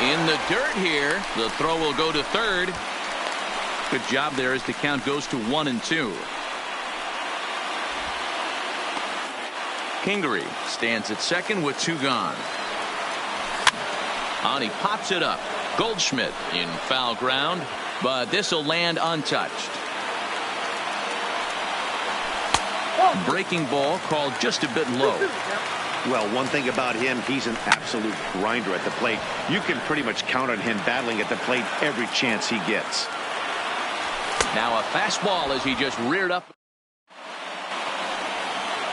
In the dirt here. The throw will go to third. Good job there as the count goes to 1-2. Kingery stands at second with 2 gone. On he pops it up. Goldschmidt in foul ground, but this will land untouched. Breaking ball called just a bit low. Well, one thing about him, he's an absolute grinder at the plate. You can pretty much count on him battling at the plate every chance he gets. Now a fastball as he just reared up.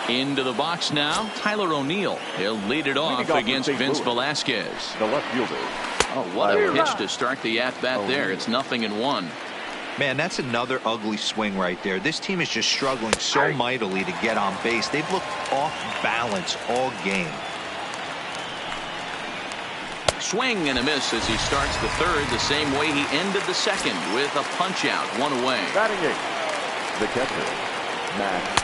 Into the box now, Tyler O'Neill. He'll lead it off against Vince Velasquez. The left fielder. Oh, what a pitch to start the at-bat there. It's 0-1. Man, that's another ugly swing right there. This team is just struggling so mightily to get on base. They've looked off balance all game. Swing and a miss as he starts the third the same way he ended the second with a punch-out, 1 away. Batting 8. The catcher, Matt.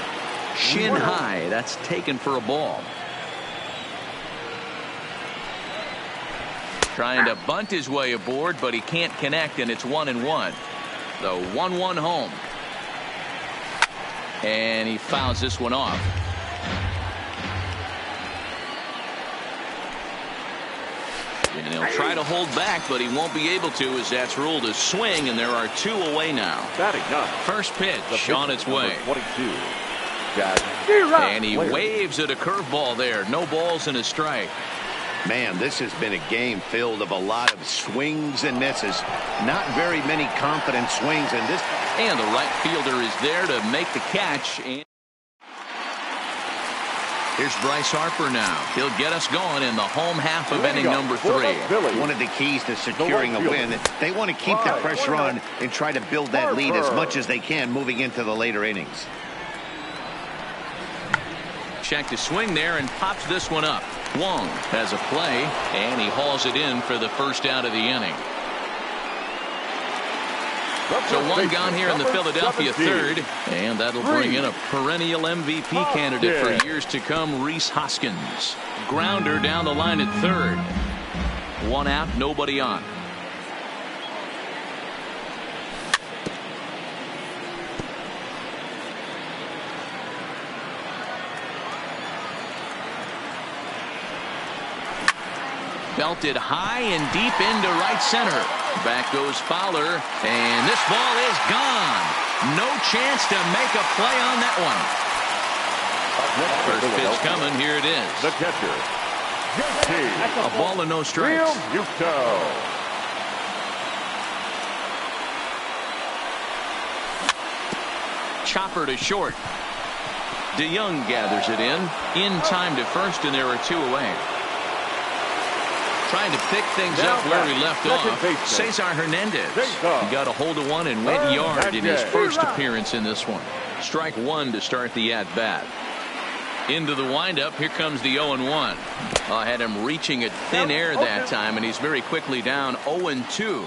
Shin high. That's taken for a ball. Trying to bunt his way aboard, but he can't connect, and it's 1-1. The 1-1 home. And he fouls this one off. And he'll try to hold back, but he won't be able to as that's ruled a swing, and there are 2 away now. First pitch on its way. 22. And he waves at a curveball there. No balls and a strike. Man, this has been a game filled of a lot of swings and misses. Not very many confident swings in this. And the right fielder is there to make the catch. And here's Bryce Harper now. He'll get us going in the home half of inning number 3. One of the keys to securing a win. They want to keep the pressure on and try to build that lead as much as they can moving into the later innings. check to swing there and pops this one up. Wong has a play, and he hauls it in for the first out of the inning. So one gone here in the Philadelphia third, and that'll bring in a perennial MVP candidate for years to come, Rhys Hoskins. Grounder down the line at third. One out, nobody on. Belted high and deep into right center. Back goes Fowler, and this ball is gone. No chance to make a play on that one. First pitch coming. Here it is. The catcher, a ball and no strikes. Chopper to short. DeYoung gathers it in time to first, and there are two away. Trying to pick things up where he left off. Cesar Hernandez. He got a hold of one and went yard in his first appearance in this one. Strike one to start the at-bat. Into the windup. Here comes the 0-1. I had him reaching at thin air that time, and he's very quickly down 0-2.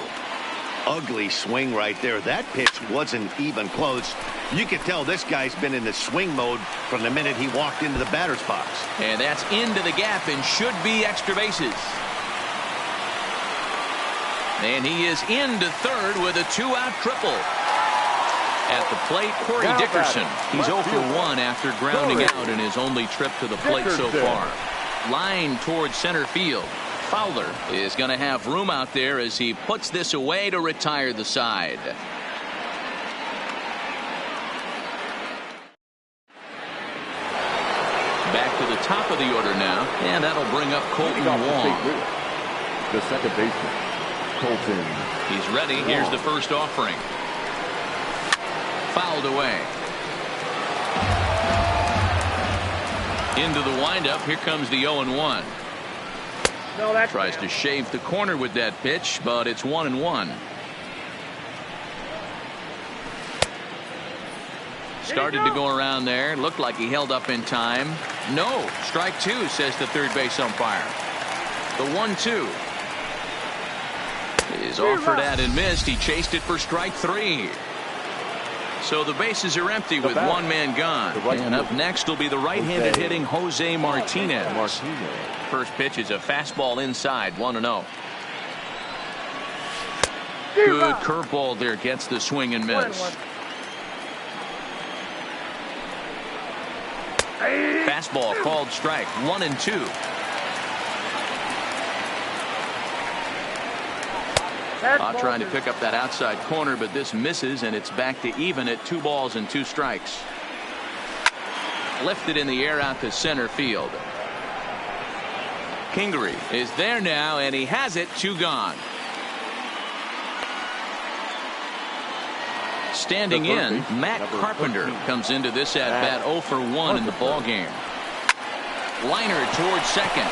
Ugly swing right there. That pitch wasn't even close. You could tell this guy's been in the swing mode from the minute he walked into the batter's box. And that's into the gap and should be extra bases. And he is into third with a two-out triple. At the plate, Corey Dickerson. He's 0 for 1 after grounding out in his only trip to the plate so far. Line towards center field. Fowler is going to have room out there as he puts this away to retire the side. Back to the top of the order now, and that'll bring up Colton Wong. The second baseman, Colton. He's ready. Here's the first offering. Fouled away. Into the windup. Here comes the 0-1. Tries to shave the corner with that pitch, but it's 1-1. Started to go around there. Looked like he held up in time. No. Strike two, says the third base umpire. The 1-2 is offered at and missed. He chased it for strike three. So the bases are empty with one man gone. And up next will be the right-handed hitting Jose Martinez. First pitch is a fastball inside, 1-0. Good curveball there, gets the swing and miss. Fastball called strike, 1-2. Trying to pick up that outside corner, but this misses, and it's back to even at 2 balls and 2 strikes. Lifted in the air out to center field. Kingery is there now, and he has it. 2 gone. Standing in, Matt Carpenter comes into this at bat 0 for 1 in the ball game. Liner towards second,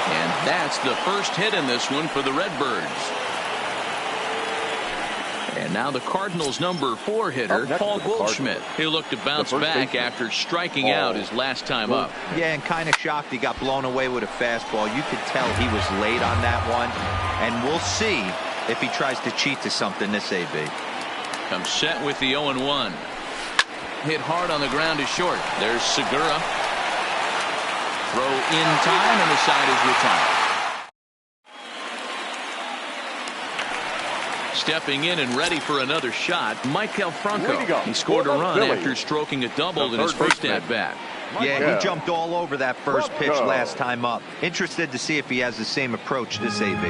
and that's the first hit in this one for the Redbirds. And now the Cardinals' number 4 hitter, Paul Goldschmidt. He'll look to bounce back after striking out his last time up. Yeah, and kind of shocked he got blown away with a fastball. You could tell he was late on that one. And we'll see if he tries to cheat to something this AB. Comes set with the 0-1. Hit hard on the ground to short. There's Segura. Throw in time, and the side is retired. Stepping in and ready for another shot, Maikel Franco. He scored a run after stroking a double in his first at-bat. Yeah, he jumped all over that first pitch last time up. Interested to see if he has the same approach this AB.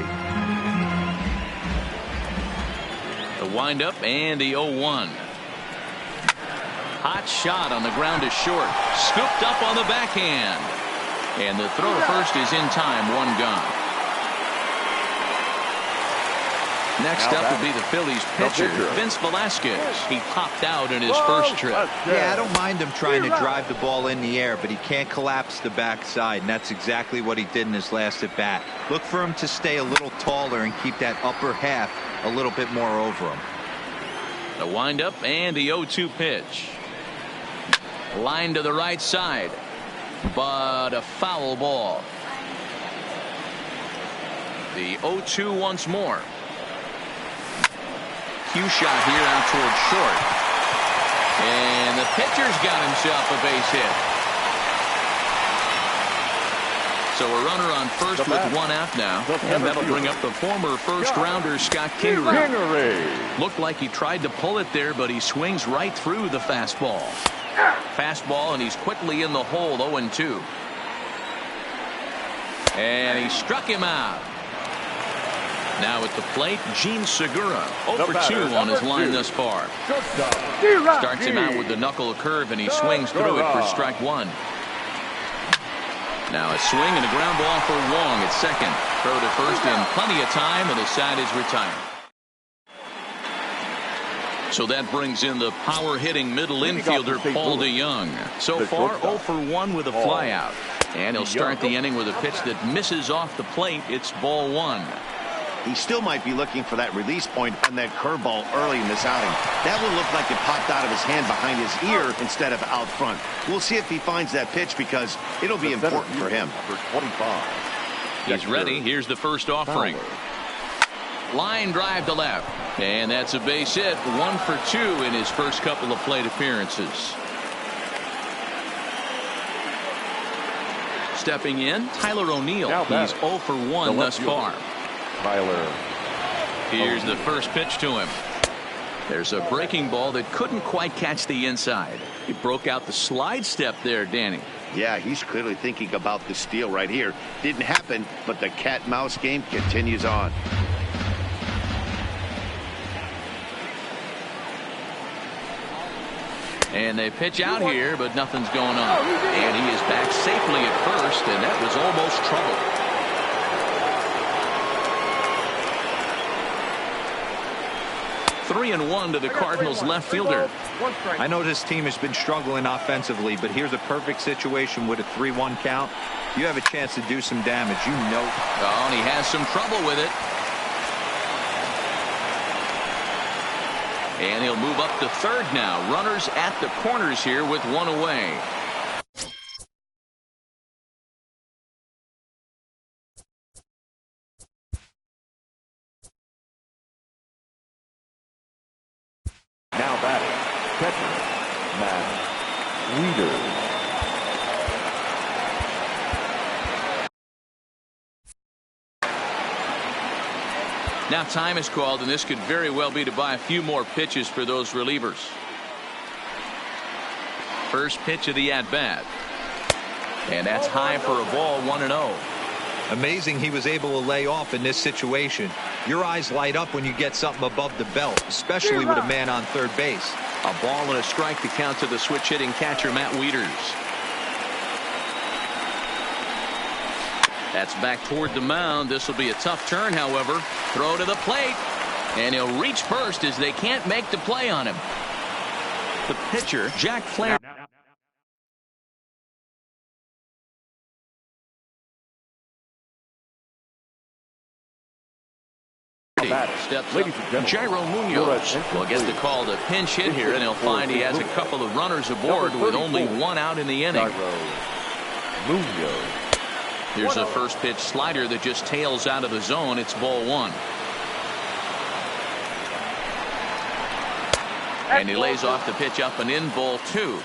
The windup and the 0-1. Hot shot on the ground to short. Scooped up on the backhand. And the throw to first is in time, 1 gone. Next up will be the Phillies pitcher, Vince Velasquez. He popped out in his first trip. Yeah, I don't mind him trying to drive the ball in the air, but he can't collapse the backside, and that's exactly what he did in his last at bat. Look for him to stay a little taller and keep that upper half a little bit more over him. The windup and the 0-2 pitch. Line to the right side. but a foul ball. The 0-2 once more. Cue shot here out towards short. And the pitcher's got himself a base hit. So a runner on first with one out now. And that'll bring up the former first-rounder Scott Kingery. Looked like he tried to pull it there, but he swings right through the fastball. Fastball, and he's quickly in the hole, 0-2. And he struck him out. Now at the plate, Gene Segura, 0-2 on his line thus far. Starts him out with the knuckle curve, and he swings through it for strike one. Now a swing and a ground ball for Wong at second. Throw to first in plenty of time, and his side is retired. So that brings in the power-hitting middle infielder Paul DeYoung. So far, 0 for 1 with a flyout. And he'll start the inning with a pitch that misses off the plate. It's ball one. He still might be looking for that release point on that curveball early in this outing. That one looked like it popped out of his hand behind his ear instead of out front. We'll see if he finds that pitch because it'll be important for him. He's ready. Here's the first offering. Line drive to left. And that's a base hit. 1 for 2 in his first couple of plate appearances. Stepping in, Tyler O'Neill. He's 0 for 1 thus far. Tyler. Here's the first pitch to him. There's a breaking ball that couldn't quite catch the inside. He broke out the slide step there, Danny. Yeah, he's clearly thinking about the steal right here. Didn't happen, but the cat-mouse game continues on. And they pitch out here, but nothing's going on. And he is back safely at first, and that was almost trouble. 3-1 to the Cardinals left fielder. I know this team has been struggling offensively, but here's a perfect situation with a 3-1 count. You have a chance to do some damage. You know. Oh, and he has some trouble with it. And he'll move up to third now. Runners at the corners here with one away. Now batting, catcher, Matt Wieters. Now time is called, and this could very well be to buy a few more pitches for those relievers. First pitch of the at-bat. And that's high for a ball, 1-0. Amazing he was able to lay off in this situation. Your eyes light up when you get something above the belt, especially with a man on third base. A ball and a strike to count to the switch-hitting catcher, Matt Wieters. That's back toward the mound. This will be a tough turn, however. Throw to the plate. And he'll reach first as they can't make the play on him. The pitcher, Jack Flaherty. Steps up. Jairo Munoz will get the call to pinch hit here, and he'll find he has a couple of runners aboard with only one out in the inning. Here's a first pitch slider that just tails out of the zone. It's ball one. And he lays off the pitch up and in, ball two.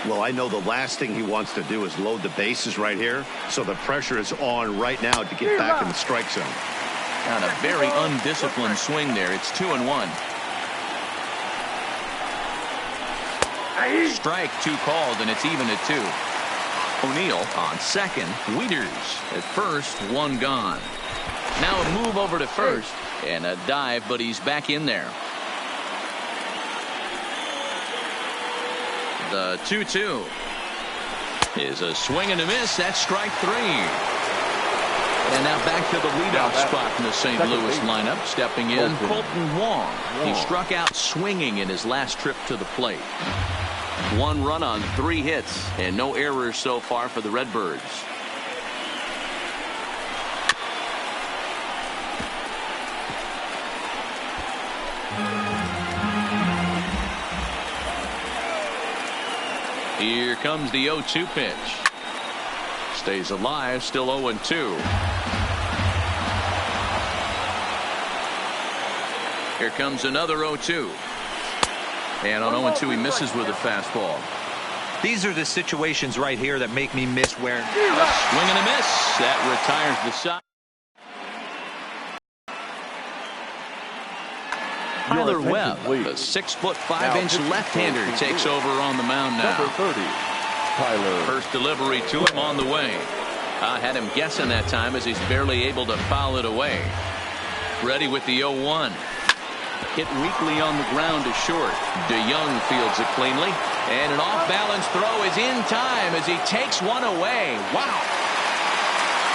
Well, I know the last thing he wants to do is load the bases right here, so the pressure is on right now to get back in the strike zone. On a very undisciplined swing there. It's 2-1. Strike, 2 called, and it's even at 2. O'Neill on second. Wieters at first, 1 gone. Now a move over to first and a dive, but he's back in there. The 2-2 is a swing and a miss. That's strike 3. And now back to the leadoff spot in the St. Louis lineup. Stepping in, Colton Wong. He struck out swinging in his last trip to the plate. 1 run on 3 hits and no errors so far for the Redbirds. Here comes the 0-2 pitch. Stays alive, still 0-2. Here comes another 0-2. And on 0-2, he misses with a fastball. These are the situations right here that make me miss where. Swing and a miss. That retires the side. Tyler Webb, the 6'5" left-hander, takes over on the mound now. Number 30, Tyler. First delivery to him on the way. I had him guessing that time as he's barely able to foul it away. Ready with the 0-1. Hit weakly on the ground to short. DeYoung fields it cleanly. And an off-balance throw is in time as he takes one away. Wow.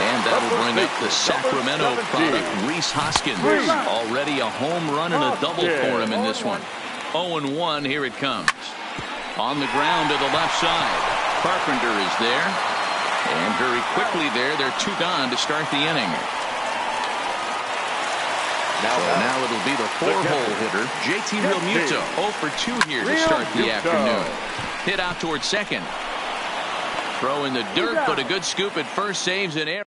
And that'll bring up the Sacramento product, Rhys Hoskins. Already a home run and a double for him in this one. 0-1, here it comes. On the ground to the left side. Carpenter is there. And very quickly there, they're 2 gone to start the inning. Now it'll be the 4-hole hitter, JT Realmuto, 0 for 2 here to start the afternoon. Hit out towards second. Throw in the dirt, but a good scoop at first, saves an error.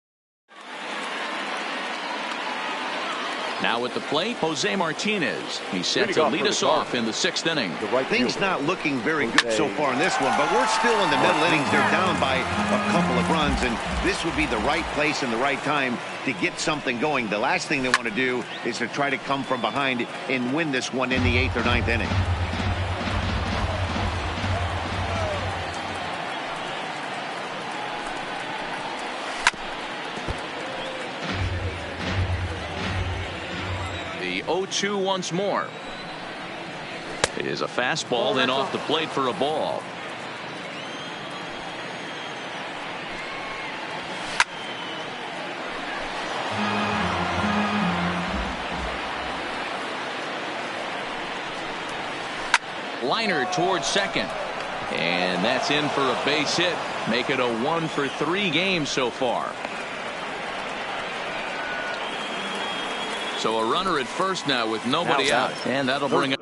Now at the plate, Jose Martinez. He's set to lead us off in the 6th inning. Things not looking very good so far in this one, but we're still in the middle innings. They're down by a couple of runs, and this would be the right place and the right time to get something going. The last thing they want to do is to try to come from behind and win this one in the 8th or 9th inning. The 0-2 once more. It is a fastball, then off the plate for a ball. Liner towards second. And that's in for a base hit. Make it a 1 for 3 games so far. So a runner at first now with nobody out. And that'll bring up.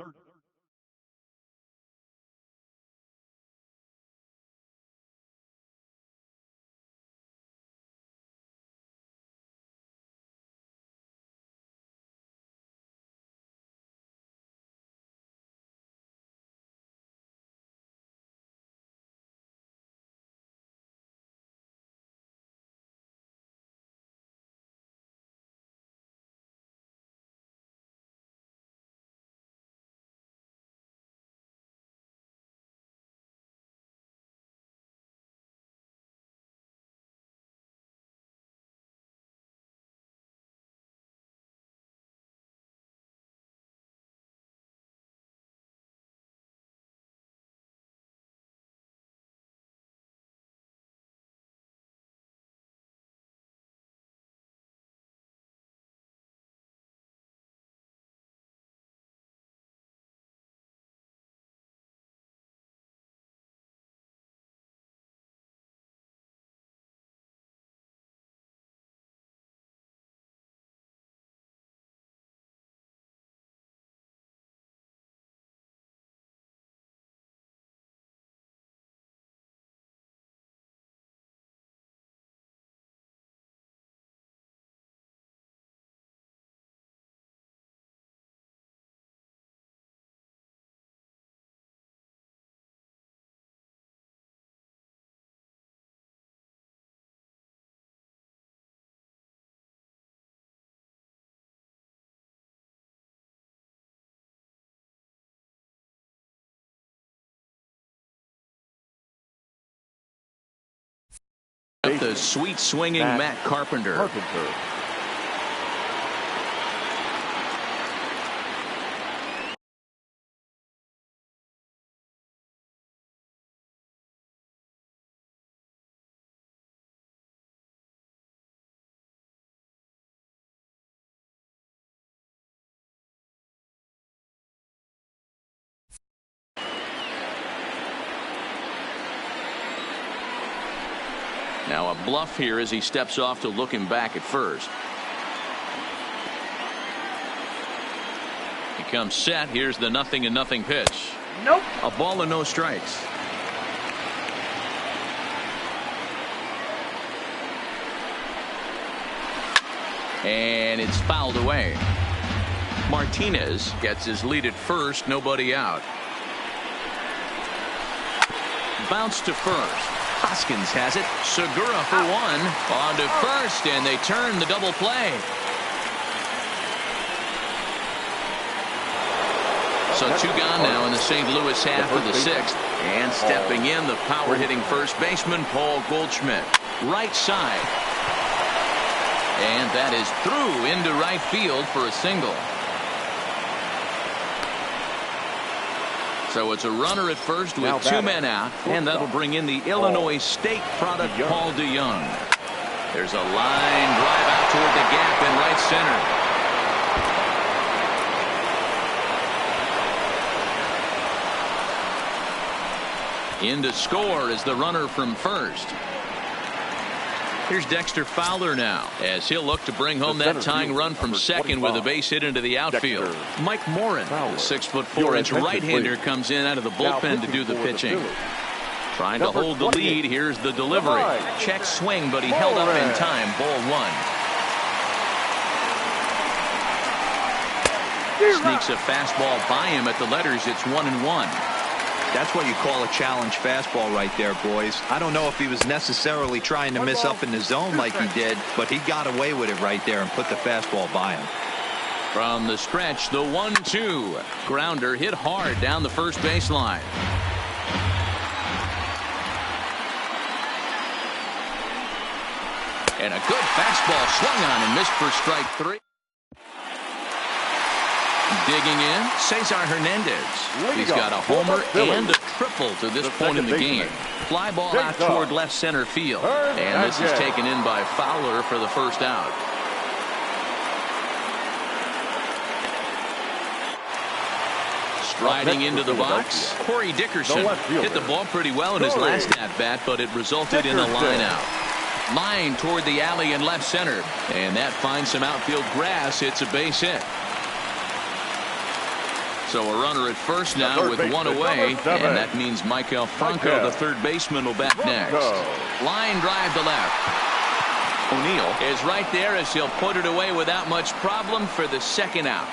The sweet swinging Matt Carpenter. Now a bluff here as he steps off to look him back at first. He comes set. Here's the 0-0 pitch. Nope. A ball and no strikes. And it's fouled away. Martinez gets his lead at first, nobody out. Bounce to first. Hoskins has it. Segura for one. On to first, and they turn the double play. So two gone now in the St. Louis half of the sixth. And stepping in, the power-hitting first baseman, Paul Goldschmidt. Right side. And that is through into right field for a single. So it's a runner at first with two men out, and that'll bring in the Illinois State product, Paul DeYoung. There's a line drive out toward the gap in right center. In to score is the runner from first. Here's Dexter Fowler now, as he'll look to bring home that tying run from second with a base hit into the outfield. Mike Morin, the 6'4" right-hander, comes in out of the bullpen to do the pitching. Trying to hold the lead. Here's the delivery. Check swing, but he held up in time. Ball one. Sneaks a fastball by him at the letters. It's 1-1. That's what you call a challenge fastball right there, boys. I don't know if he was necessarily trying to miss up in the zone like he did, but he got away with it right there and put the fastball by him. From the stretch, the 1-2. Grounder hit hard down the first baseline. And a good fastball swung on and missed for strike three. Digging in, Cesar Hernandez. He's got a homer and a triple to this point in the game. Fly ball out toward left center field. And this is taken in by Fowler for the first out. Striding into the box, Corey Dickerson hit the ball pretty well in his last at-bat, but it resulted in a line out. Line toward the alley in left center. And that finds some outfield grass. It's a base hit. So a runner at first now with one away, and that means Michael Franco, the third baseman, will bat next. Line drive to left. O'Neill is right there as he'll put it away without much problem for the second out.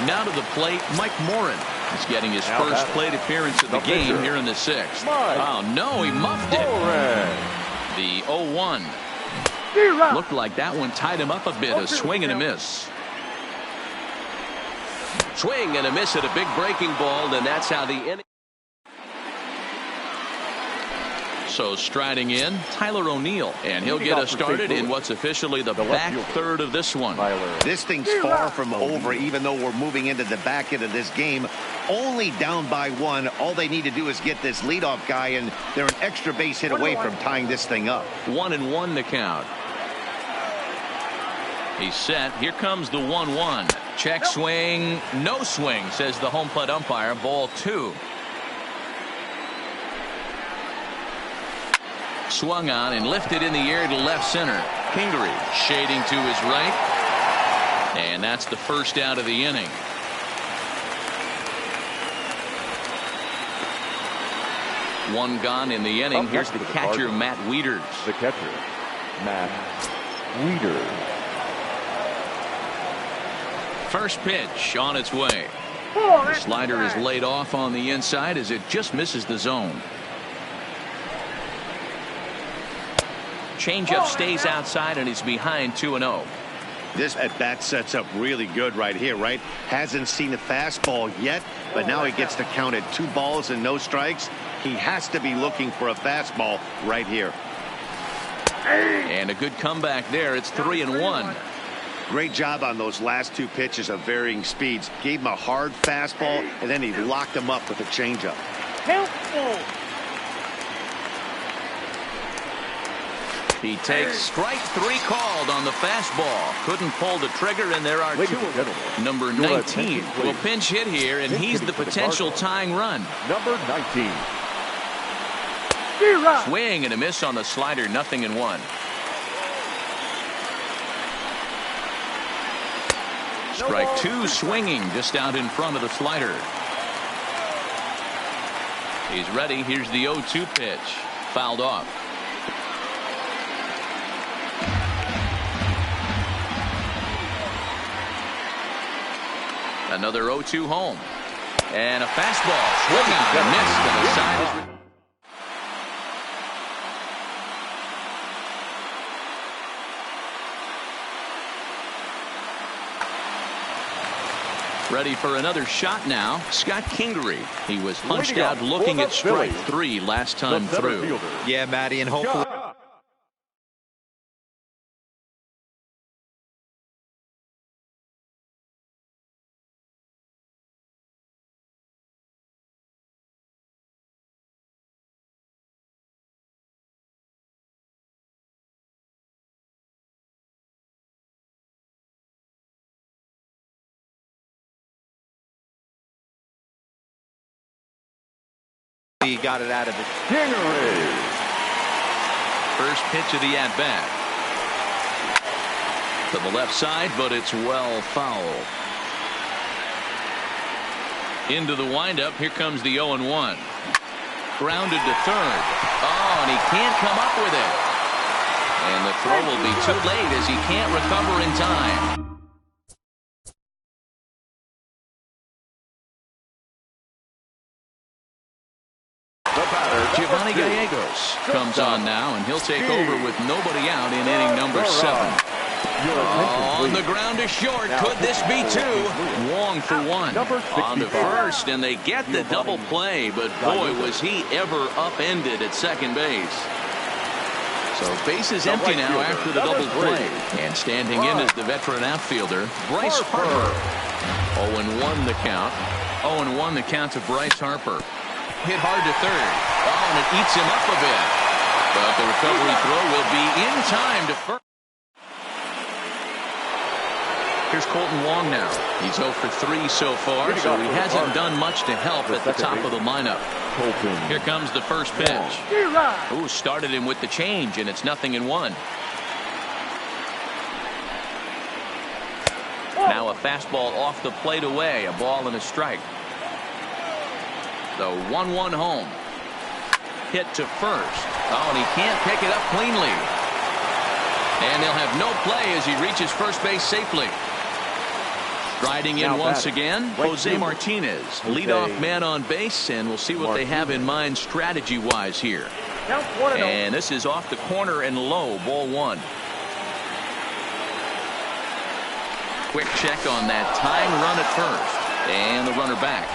Now to the plate, Mike Morin is getting his first plate appearance of the game here in the sixth. Oh no, he muffed it. The 0-1. Looked like that one tied him up a bit. A swing and a miss. Swing and a miss at a big breaking ball, and that's how the inning. So striding in, Tyler O'Neill, and he'll get us started in what's officially the back third of this one. This thing's far from over, even though we're moving into the back end of this game. Only down by one. All they need to do is get this leadoff guy, and they're an extra base hit away from tying this thing up. 1-1 to count. He's set. Here comes the 1-1. Check swing. No swing, says the home plate umpire. Ball two. Swung on and lifted in the air to left center. Kingery shading to his right. And that's the first out of the inning. One gone in the inning. Here's the catcher, Matt Wieters. The catcher, Matt Wieters. First pitch on its way. The slider is laid off on the inside as it just misses the zone. Changeup stays outside and he's behind 2-0. This at bat sets up really good right here, right? Hasn't seen a fastball yet, but now he gets to count at 2 balls and no strikes. He has to be looking for a fastball right here. And a good comeback there. It's 3-1. Great job on those last 2 pitches of varying speeds. Gave him a hard fastball, and then he locked him up with a changeup. He takes strike 3 called on the fastball. Couldn't pull the trigger, and there are 2. Number 19 will pinch hit here, and he's the potential tying run. Number 19. Swing and a miss on the slider. 0-1. Strike 2 swinging just out in front of the slider. He's ready. Here's the 0-2 pitch. Fouled off. Another 0-2 home. And a fastball swung on and missed, and the side is... Ready for another shot now, Scott Kingery. He was punched out looking at strike 3 last time through. Yeah, Matty, and hopefully... He got it out of it. First pitch of the at-bat. To the left side, but it's well fouled. Into the windup. Here comes the 0-1. Grounded to third. Oh, and he can't come up with it. And the throw will be too late as he can't recover in time. Giovanni Gallegos comes on now, and he'll take over with nobody out in inning number 7. On the ground to short. Could this be 2? Wong for 1. On to first, and they get the double play, but boy, was he ever upended at second base. So base is empty now after the double play. And standing in is the veteran outfielder, Bryce Harper. 0-1 the count. 0-1 the count to Bryce Harper. Hit hard to third. Oh, and it eats him up a bit. But the recovery throw will be in time to first. Here's Colton Wong now. He's 0 for 3 so far, so he hasn't done much to help at the top of the lineup. Here comes the first pitch. Ooh, started him with the change, and it's 0-1. Now a fastball off the plate away. A ball and a strike. The 1-1 home. Hit to first. Oh, and he can't pick it up cleanly. And they'll have no play as he reaches first base safely. Striding in once again, Jose Martinez, leadoff man on base, and we'll see what they have in mind strategy-wise here. And this is off the corner and low, ball 1. Quick check on that time run at first. And the runner back.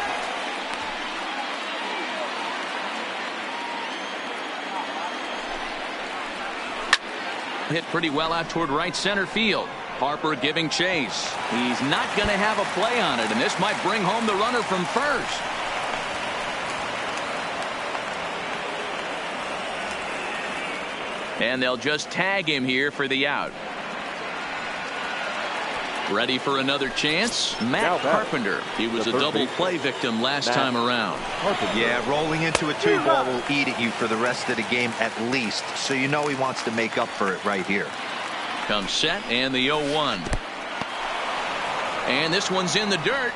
Hit pretty well out toward right center field. Harper giving chase. He's not going to have a play on it, and this might bring home the runner from first. And they'll just tag him here for the out. Ready for another chance? Matt Carpenter. He was a double play victim last time around. Yeah, rolling into a 2-ball will eat at you for the rest of the game at least. So you know he wants to make up for it right here. Comes set and the 0-1. And this one's in the dirt.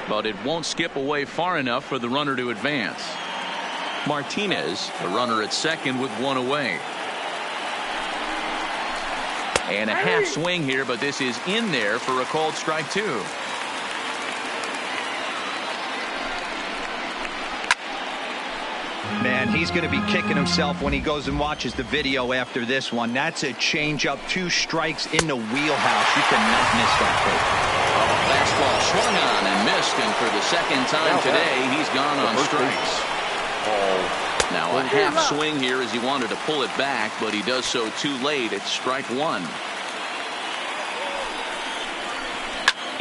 But it won't skip away far enough for the runner to advance. Martinez, the runner at second with 1 away. And a half swing here, but this is in there for a called strike 2. Man, he's going to be kicking himself when he goes and watches the video after this one. That's a changeup, 2 strikes in the wheelhouse. You cannot miss that pitch. Fastball swung on and missed, and for the second time today, he's gone on strikes. Now a half swing here as he wanted to pull it back, but he does so too late. It's strike 1.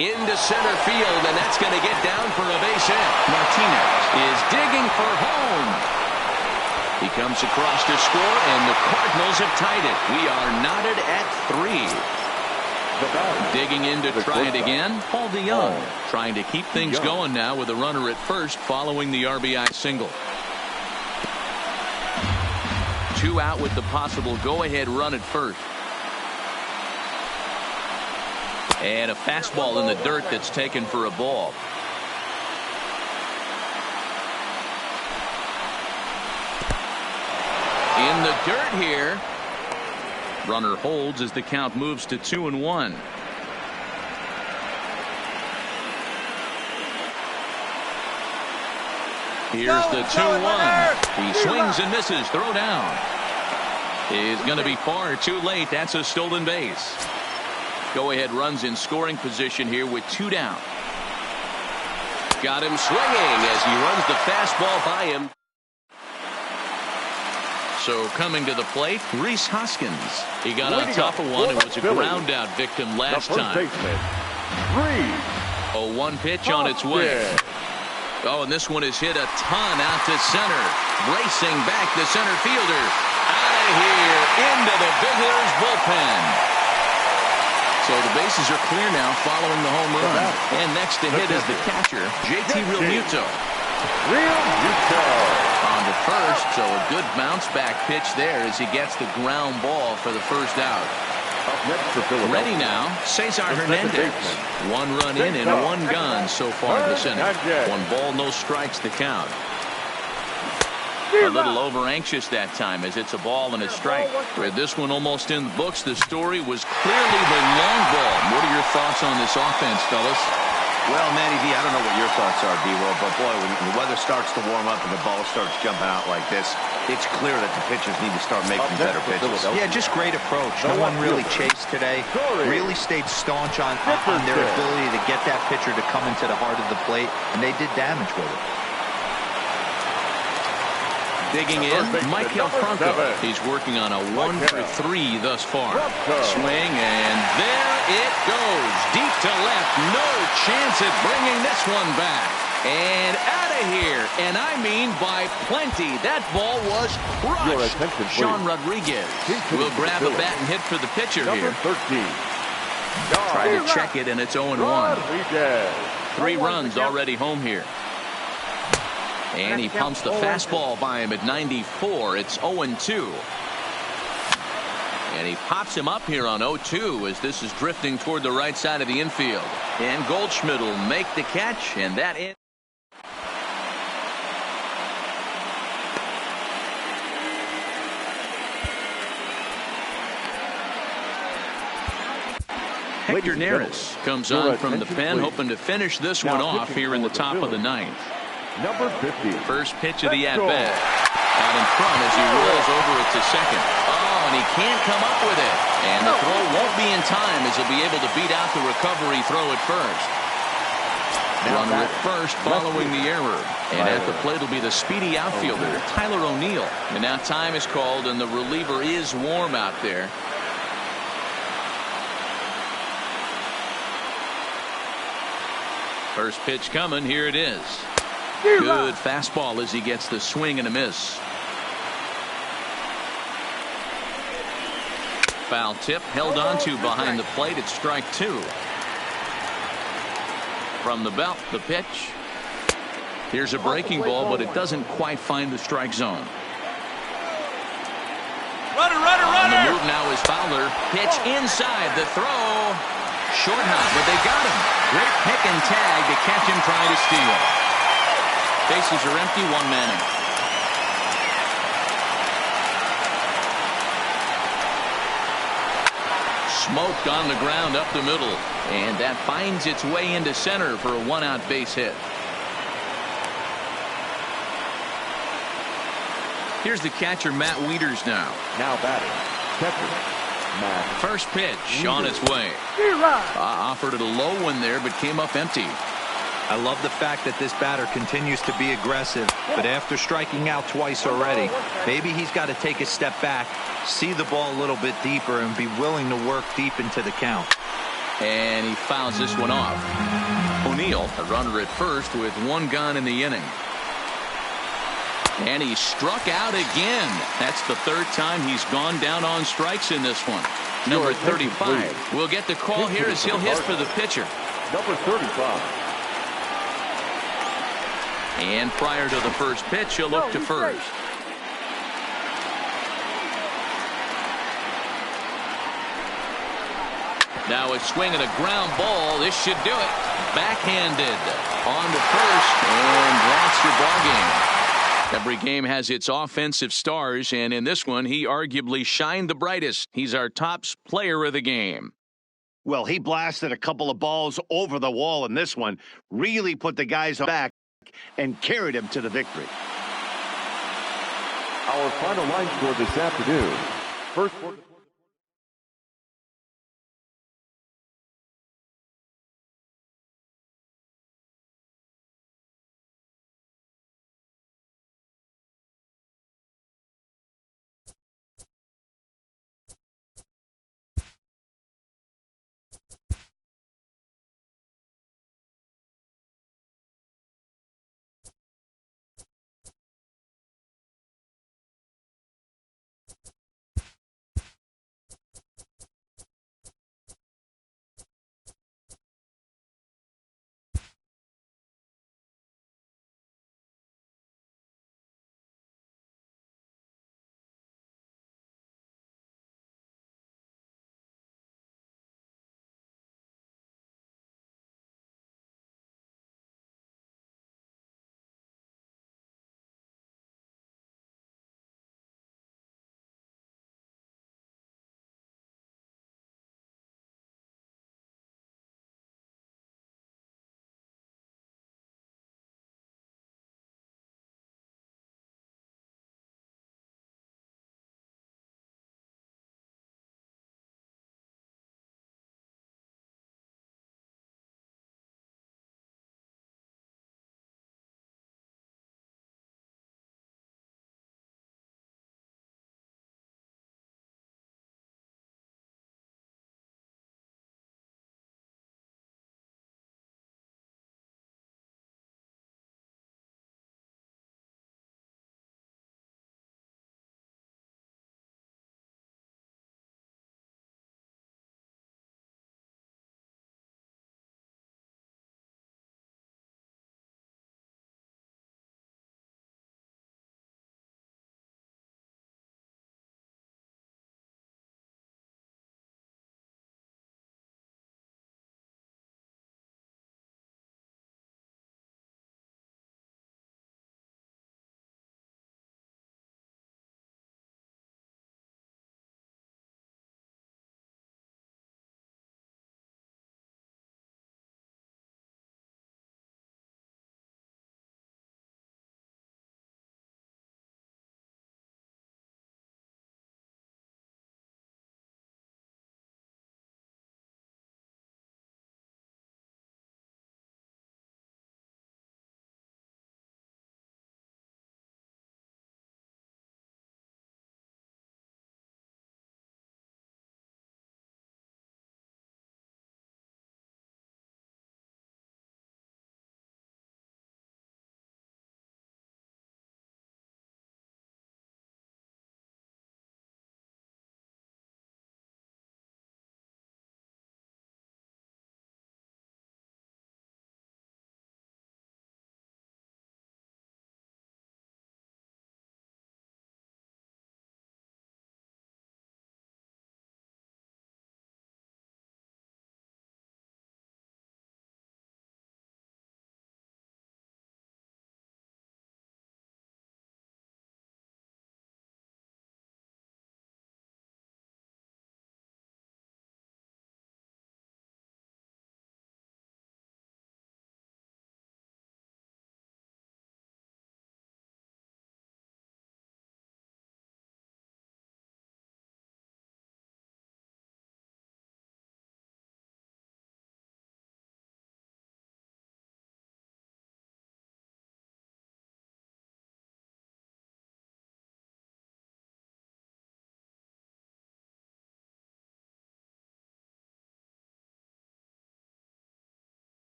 Into center field, and that's going to get down for a base hit. Martinez is digging for home. He comes across to score, and the Cardinals have tied it. We are knotted at 3. Digging in to try it again, Paul DeYoung trying to keep things going now with a runner at first following the RBI single. 2 out with the possible go-ahead run at first. And a fastball in the dirt that's taken for a ball. In the dirt here. Runner holds as the count moves to 2-1. Here's the 2-1. He swings and misses. Throw down. Is going to be far too late. That's a stolen base. Go-ahead runs in scoring position here with 2 down. Got him swinging as he runs the fastball by him. So coming to the plate, Rhys Hoskins. He got on top of one and was a ground out victim last time. 0-1 pitch on its way. Oh, and this one is hit a ton out to center. Racing back the center fielder. Out of here into the visitors' bullpen. So the bases are clear now following the home run. And next to hit is the catcher, JT Realmuto. On to first, so a good bounce back pitch there as he gets the ground ball for the first out. Ready now, Cesar Hernandez. 1 run in and 1 gone so far this inning. 1 ball, no strikes to count. A little over anxious that time as it's a ball and a strike. With this one almost in the books, the story was clearly the long ball. What are your thoughts on this offense, fellas? Well, Manny V, I don't know what your thoughts are, D-Roll, but boy, when the weather starts to warm up and the ball starts jumping out like this, it's clear that the pitchers need to start making better pitches. Yeah, just great approach. No one really chased today. Really stayed staunch on their ability to get that pitcher to come into the heart of the plate, and they did damage with it. Digging in, Michael Franco. He's working on a 1-for-3 thus far. Swing, and there it goes. Deep to left. No chance at bringing this one back. And out of here. And I mean by plenty. That ball was crushed. Sean Rodriguez will grab a bat and hit for the pitcher here. Try to check it, and it's 0-1. 3 runs already home here. And he pumps the fastball by him at 94. It's 0-2. And he pops him up here on 0-2 as this is drifting toward the right side of the infield. And Goldschmidt will make the catch, and that ends. Hector Neris comes on from the pen, hoping to finish this one off here in the top of the 9th. Number 50. First pitch of the at-bat. Out in front as he rolls over it to second. Oh, and he can't come up with it. And the throw won't be in time as he'll be able to beat out the recovery throw at first. Runner at first following the error. And at the plate will be the speedy outfielder, Tyler O'Neill. And now time is called, and the reliever is warm out there. First pitch coming. Here it is. Good fastball as he gets the swing and a miss. Foul tip held on to behind the plate. It's strike 2. From the belt, the pitch. Here's a breaking ball, but it doesn't quite find the strike zone. Runner! On the move now is Fowler. Pitch inside. The throw. Short hop, but they got him. Great pick and tag to catch him trying to steal. Bases are empty, 1 man out. Smoked on the ground up the middle. And that finds its way into center for a 1-out base hit. Here's the catcher, Matt Wieters now. Now batting, catcher, Matt. First pitch on its way. Offered it a low one there, but came up empty. I love the fact that this batter continues to be aggressive, but after striking out twice already, maybe he's got to take a step back, see the ball a little bit deeper, and be willing to work deep into the count. And he fouls this one off. O'Neill, a runner at first with 1 gone in the inning. And he struck out again. That's the 3rd time he's gone down on strikes in this one. Number 35 will get the call here as he'll hit for the pitcher. Number 35. And prior to the first pitch, he'll look to first. Now a swing and a ground ball. This should do it. Backhanded on to first, and that's your ball game. Every game has its offensive stars, and in this one, he arguably shined the brightest. He's our top player of the game. Well, he blasted a couple of balls over the wall in this one. Really put the guys back. and carried him to the victory. Our final line score this afternoon. First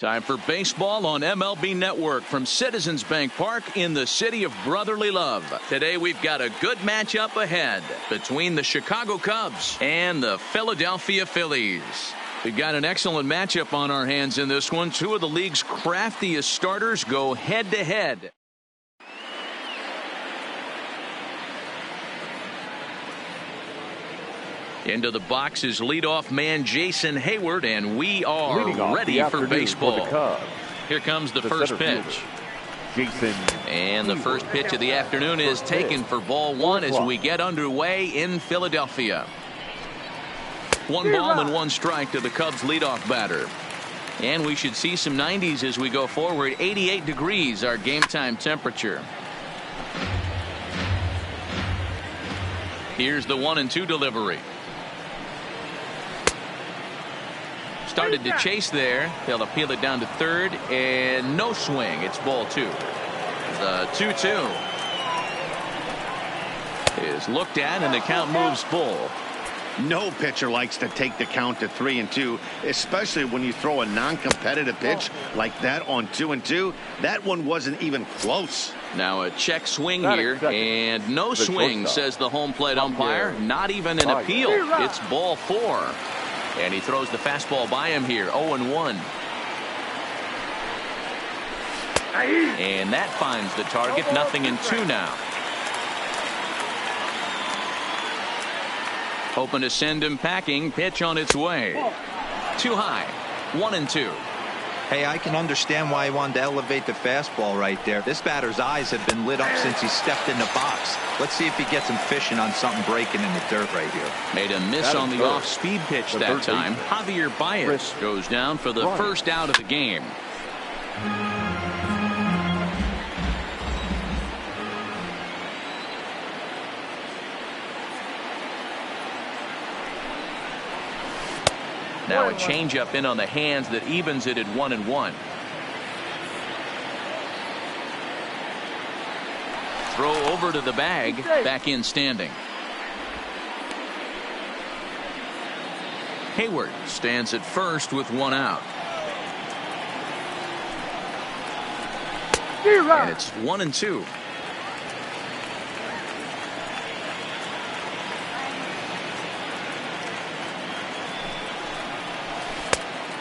Time for baseball on MLB Network from Citizens Bank Park in the city of brotherly love. Today we've got a good matchup ahead between the Chicago Cubs and the Philadelphia Phillies. We've got an excellent matchup on our hands in this one. Two of the league's craftiest starters go head-to-head. Into the box is leadoff man Jason Hayward, and we are ready for baseball. Here comes the first pitch. And the first pitch of the afternoon is taken for ball one as we get underway in Philadelphia. 1 ball and 1 strike to the Cubs leadoff batter. And we should see some 90s as we go forward. 88 degrees our game time temperature. Here's the 1-2 delivery. Started to chase there. They'll appeal it down to third, and no swing. It's ball 2. The 2-2 is looked at, and the count moves full. No pitcher likes to take the count to 3-2, especially when you throw a non-competitive pitch like that on 2-2. That one wasn't even close. Now a check swing here, and no swing, says the home plate umpire. Not even an appeal. It's ball 4. And he throws the fastball by him here. 0-1. And that finds the target. 0-2 now. Hoping to send him packing. Pitch on its way. Too high. 1-2. Hey, I can understand why he wanted to elevate the fastball right there. This batter's eyes have been lit up since he stepped in the box. Let's see if he gets him fishing on something breaking in the dirt right here. Made a miss on the off-speed pitch that time. Javier Baez goes down for the first out of the game. Now a changeup in on the hands that evens it at 1-1. Throw over to the bag. Back in standing. Hayward stands at first with 1 out. And it's 1-2.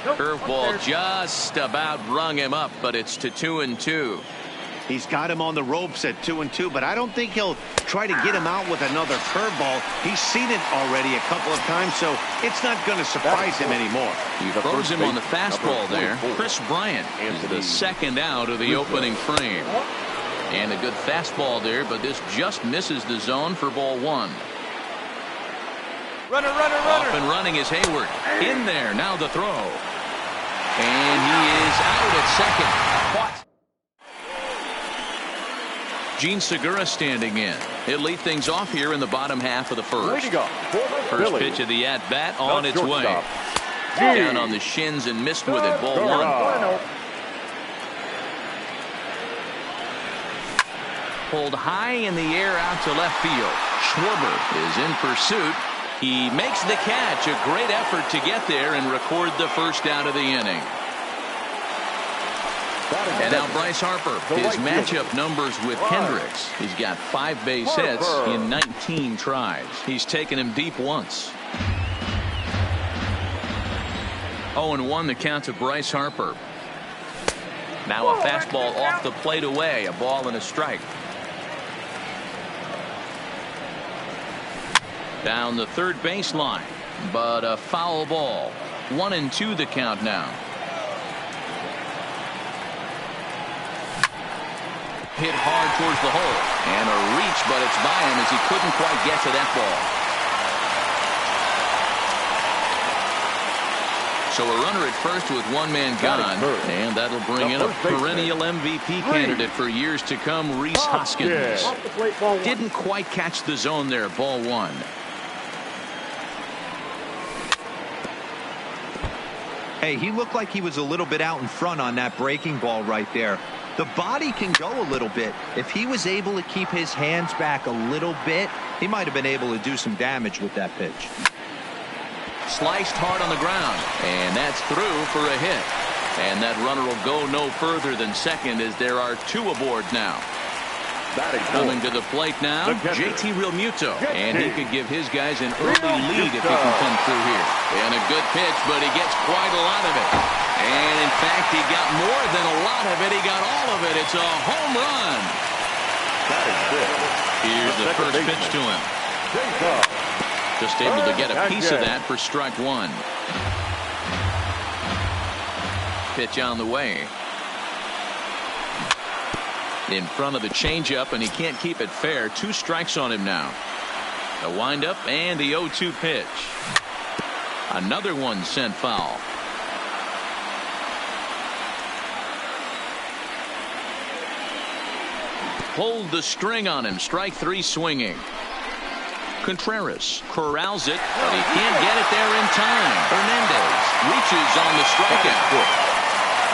Curveball just about rung him up, but it's to 2-2. He's got him on the ropes at 2-2, but I don't think he'll try to get him out with another curveball. He's seen it already a couple of times, so it's not going to surprise him anymore. He throws him on the fastball there. Chris Bryant is the second out of the opening frame. And a good fastball there, but this just misses the zone for ball 1. Runner. Off and running is Hayward. In there, now the throw. And he is out at second. Caught. Gene Segura standing in. He'll lead things off here in the bottom half of the first. First pitch of the at-bat on its way. Down on the shins and missed with it. Ball 1. Pulled high in the air out to left field. Schwarber is in pursuit. He makes the catch. A great effort to get there and record the first out of the inning. And now Bryce Harper. His matchup numbers with Hendricks. He's got 5 base hits in 19 tries. He's taken him deep once. 0-1 the count to Bryce Harper. Now a fastball off the plate away. A ball and a strike. Down the third baseline, but a foul ball. 1-2 the count now. Hit hard towards the hole, and a reach, but it's by him as he couldn't quite get to that ball. So a runner at first with 1 man gone, and that'll bring in a perennial MVP candidate for years to come, Rhys Hoskins. Didn't quite catch the zone there, ball 1. Hey, he looked like he was a little bit out in front on that breaking ball right there. The body can go a little bit. If he was able to keep his hands back a little bit, he might have been able to do some damage with that pitch. Sliced hard on the ground, and that's through for a hit. And that runner will go no further than second as there are two aboard now. Coming to the plate now, JT Realmuto. And he could give his guys an early lead if he can come through here. And a good pitch, but he gets quite a lot of it. And in fact, he got more than a lot of it. He got all of it. It's a home run. Here's the first pitch to him. Just able to get a piece of that for strike one. Pitch on the way. In front of the changeup, and he can't keep it fair. 2 strikes on him now. The windup and the 0-2 pitch. Another one sent foul. Pulled the string on him. Strike 3 swinging. Contreras corrals it, but he can't get it there in time. Hernandez reaches on the strikeout.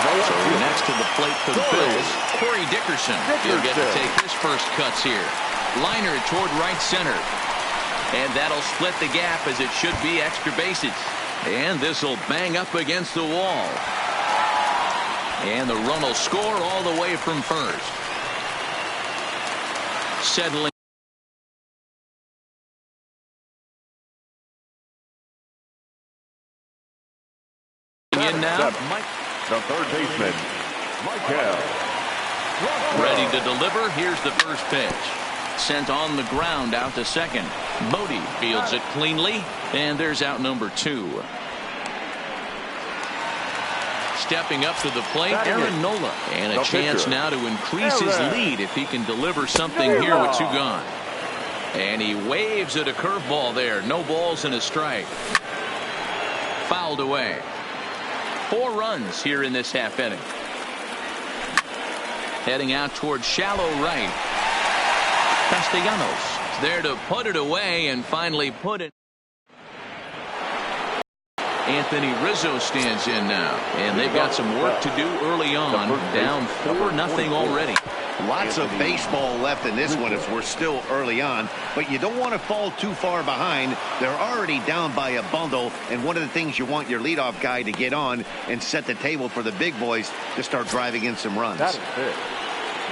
So next to the plate for the Phils, Corey Dickerson. He'll get to take his first cuts here. Liner toward right center. And that'll split the gap as it should be extra bases. And this will bang up against the wall. And the run will score all the way from first. Settling in now. The third baseman, Michael. Ready to deliver. Here's the first pitch. Sent on the ground out to second. Bodie fields it cleanly. And there's out number 2. Stepping up to the plate, Aaron Nola. And a chance now to increase his lead if he can deliver something here with 2 gone. And he waves at a curveball there. No balls and a strike. Fouled away. 4 runs here in this half inning. Heading out towards shallow right. Castellanos there to put it away and finally put it. Anthony Rizzo stands in now, and they've got some work to do early on. Down 4-0 already. Lots of baseball left in this one as we're still early on, but you don't want to fall too far behind. They're already down by a bundle, and one of the things you want your leadoff guy to get on and set the table for the big boys to start driving in some runs.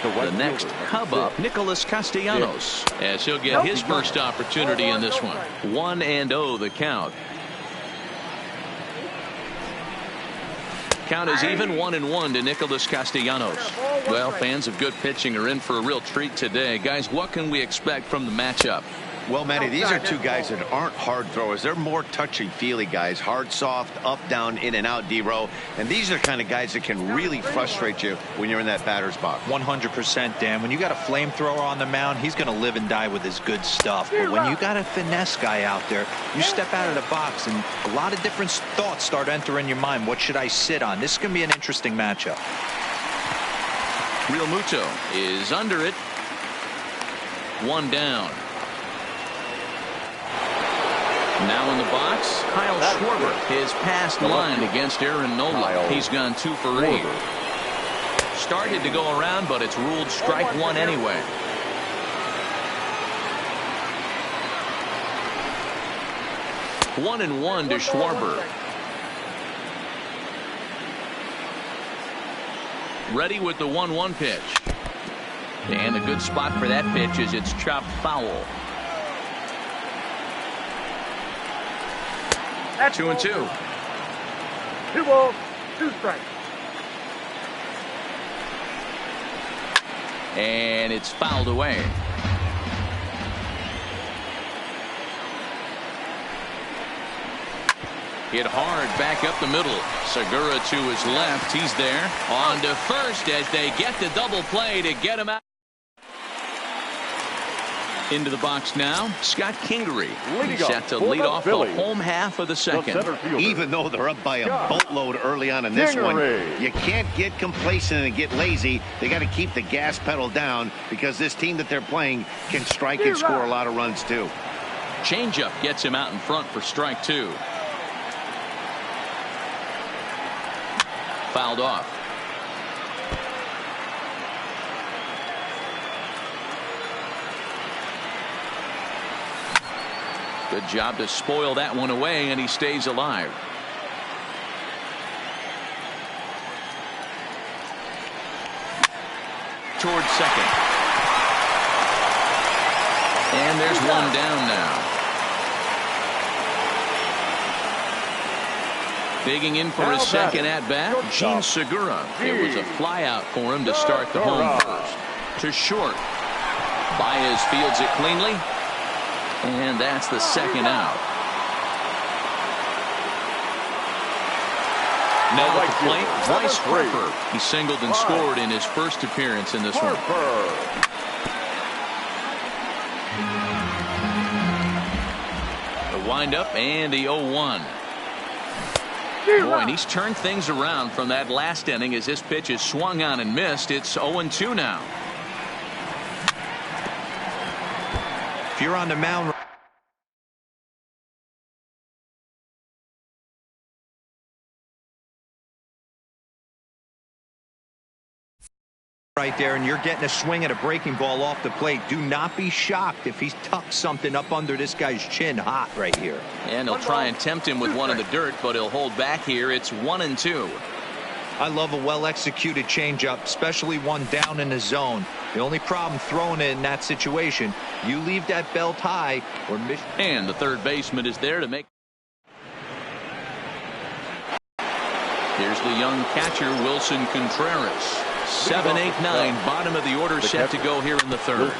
The next Cub up, Nicholas Castellanos, as he'll get his first opportunity in this one. 1-0 the count. Count is even, 1-1 to Nicholas Castellanos. Well, fans of good pitching are in for a real treat today. Guys, what can we expect from the matchup? Well, Matty, these are 2 guys that aren't hard throwers. They're more touchy-feely guys. Hard, soft, up, down, in and out, D-row. And these are the kind of guys that can really frustrate you when you're in that batter's box. 100%, Dan. When you got a flamethrower on the mound, he's going to live and die with his good stuff. But when you got a finesse guy out there, you step out of the box and a lot of different thoughts start entering your mind. What should I sit on? This is going to be an interesting matchup. Realmuto is under it. 1 down. Now in the box, Kyle Schwarber. His past line against Aaron Nola. He's gone 2 for 8. Started to go around, but it's ruled strike 1 anyway. One and 1 to Schwarber. Ready with the 1-1 pitch. And a good spot for that pitch is it's chopped foul. 2-2. 2 balls, 2 strikes. And it's fouled away. Hit hard back up the middle. Segura to his left. He's there. On to first as they get the double play to get him out. Into the box now, Scott Kingery. Set to lead off the home half of the second. Even though they're up by a boatload early on in this one, you can't get complacent and get lazy. They got to keep the gas pedal down because this team that they're playing can strike and score a lot of runs too. Changeup gets him out in front for strike 2. Fouled off. Good job to spoil that one away, and he stays alive. towards second. And there's one down now. Digging in for his second at-bat, Gene Segura. It was a fly-out for him to start the home first. To short. Baez fields it cleanly. And that's the second out. Now at the plate, Bryce Harper. He singled and scored in his first appearance in this one. The windup and the 0-1. Boy, and he's turned things around from that last inning as this pitch is swung on and missed. It's 0-2 now. If you're on the mound right there and you're getting a swing at a breaking ball off the plate, do not be shocked if he's tucked something up under this guy's chin hot right here. And he'll try and tempt him with one in the dirt, but he'll hold back here. It's 1-2. I love a well-executed changeup, especially one down in the zone. The only problem throwing it in that situation, you leave that belt high or miss. And the third baseman is there to make. Here's the young catcher, Wilson Contreras. 7, 8, 9, bottom of the order set to go here in the third.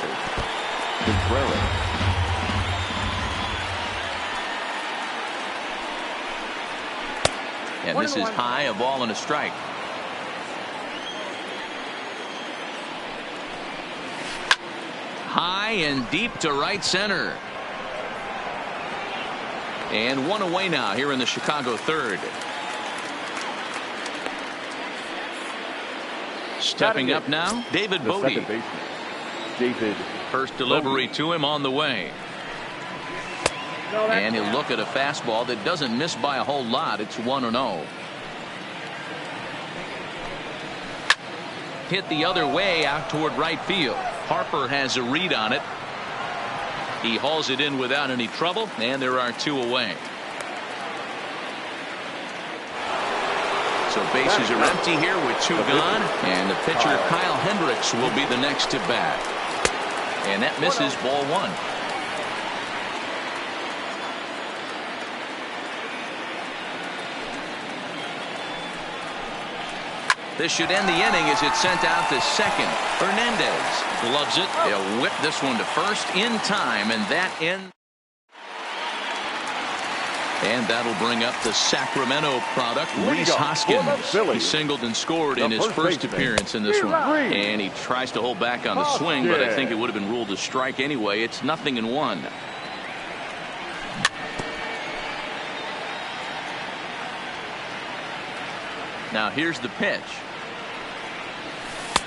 And this is high, a ball and a strike. High and deep to right center. And one away now here in the Chicago third. Stepping up now, David Bodie. First delivery to him on the way. And he'll look at a fastball that doesn't miss by a whole lot. It's 1-0. Hit the other way out toward right field. Harper has a read on it. He hauls it in without any trouble, and there are two away. So bases are empty here with two gone, and the pitcher Kyle Hendricks will be the next to bat. And that misses, ball one. This should end the inning as it's sent out to second. Hernandez gloves it. He'll whip this one to first in time, and that ends. And that'll bring up the Sacramento product, Rhys Hoskins. He singled and scored in his first appearance in this one. And he tries to hold back on the swing, but I think it would have been ruled a strike anyway. It's 0-1. Now here's the pitch.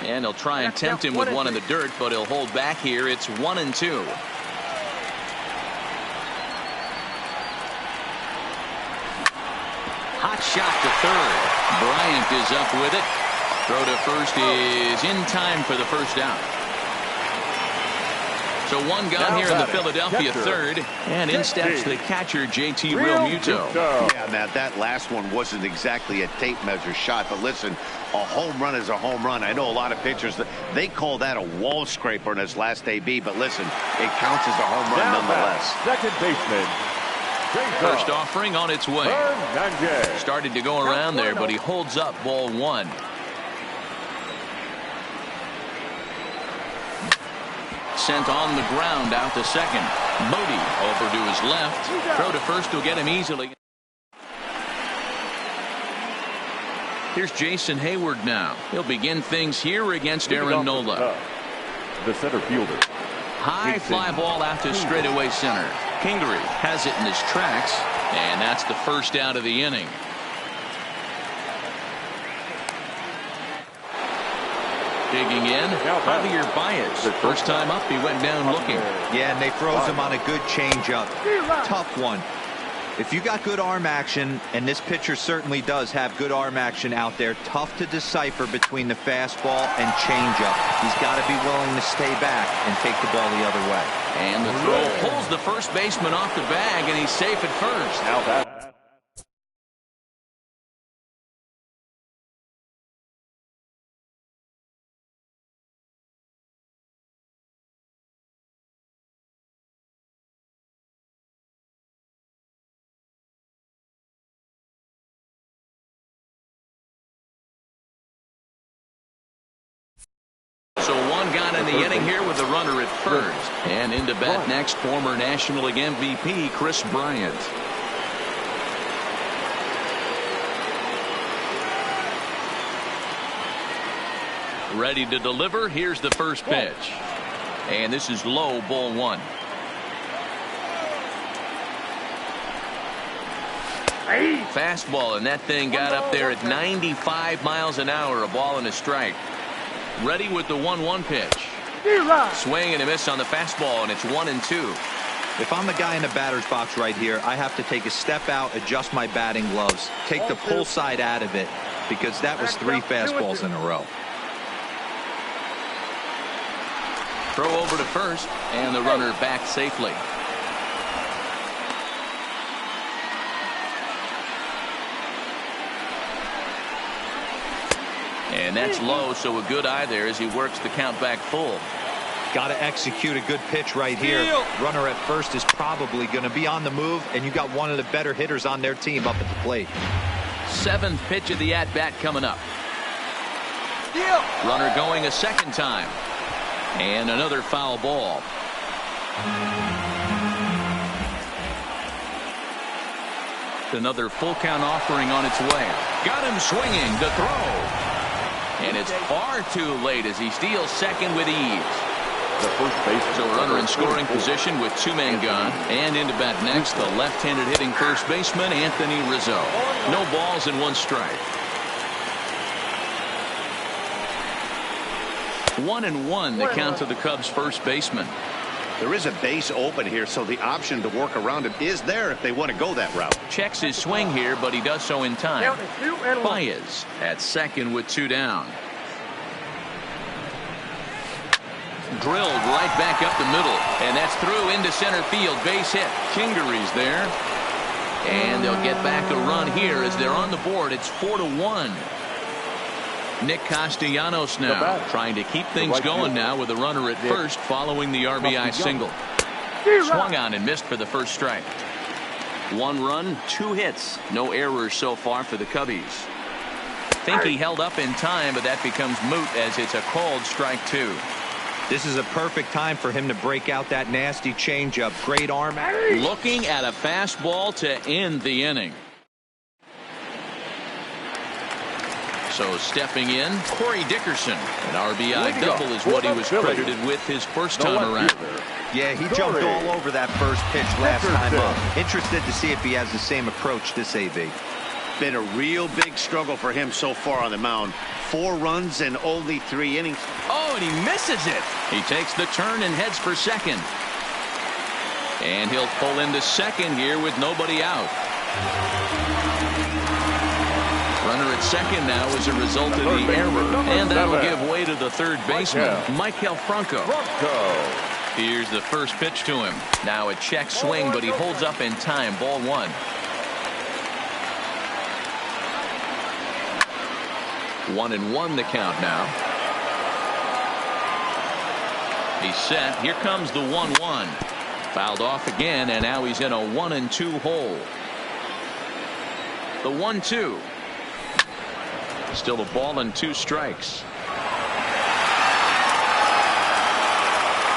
And he'll try and tempt him with one in the dirt, but he'll hold back here. It's 1-2. Hot shot to third. Bryant is up with it. Throw to first is in time for the first out. So one gone here in the Philadelphia third, and in steps the catcher, JT Realmuto. Yeah, Matt, that last one wasn't exactly a tape measure shot, but listen, a home run is a home run. I know a lot of pitchers, they call that a wall scraper in his last AB, but listen, it counts as a home run nonetheless. Second baseman. First offering on its way. Started to go around there, but he holds up ball one. Sent on the ground out to second. Bodie over to his left. Throw to first will get him easily. Here's Jason Hayward now. He'll begin things here against Aaron Nola. The center fielder. High fly ball out to straightaway center. Kingery has it in his tracks, and that's the first out of the inning. Digging in, Javier Baez. First time up, he went down looking. Yeah, and they froze him on a good changeup. Tough one. If you got good arm action, and this pitcher certainly does have good arm action out there, tough to decipher between the fastball and changeup. He's got to be willing to stay back and take the ball the other way. And the throw pulls the first baseman off the bag, and he's safe at first. Now that man gone in the inning here with the runner at first. And into bat next, former National League MVP Chris Bryant. Ready to deliver. Here's the first pitch. And this is low, ball one. Fastball, and that thing got up there at 95 miles an hour. A ball and a strike. Ready with the 1-1 pitch. Swing and a miss on the fastball, and it's 1-2. If I'm the guy in the batter's box right here, I have to take a step out, adjust my batting gloves, take the pull side out of it, because that was 3 fastballs in a row. Throw over to first, and the runner back safely. And that's low, so a good eye there as he works the count back full. Got to execute a good pitch right here. Runner at first is probably going to be on the move, and you got one of the better hitters on their team up at the plate. 7th pitch of the at-bat coming up. Runner going a second time. And another foul ball. Another full count offering on its way. Got him swinging the throw. And it's far too late as he steals second with ease. So a runner in scoring position with 2 men gone. And into bat next, the left-handed hitting first baseman, Anthony Rizzo. No balls and 1 strike. 1-1 the count to the Cubs first baseman. There is a base open here, so the option to work around it is there if they want to go that route. Checks his swing here, but he does so in time. Baez at second with 2 down. Drilled right back up the middle, and that's through into center field. Base hit. Kingery's there, and they'll get back a run here as they're on the board. It's 4-1. Nick Castellanos now trying to keep things going now with a runner at first following the RBI single. Swung on and missed for the first strike. 1 run, 2 hits. No errors so far for the Cubbies. Think he held up in time, but that becomes moot as it's a called strike 2. This is a perfect time for him to break out that nasty changeup. Great arm. Looking at a fastball to end the inning. So stepping in, Corey Dickerson. An RBI double is what he was credited with his first time around. Yeah, he jumped all over that first pitch last time up. Interested to see if he has the same approach this AV. Been a real big struggle for him so far on the mound. 4 runs and only 3 innings. Oh, and he misses it. He takes the turn and heads for second. And he'll pull into second here with nobody out. Runner at second now as a result of the error. And that'll give way to the third baseman, Michael Franco. Here's the first pitch to him. Now a check swing, but he holds up in time. Ball 1. 1-1 the count now. He's set. Here comes the 1-1. Fouled off again, and now he's in a 1-2 hole. The 1-2. Still a ball and 2 strikes.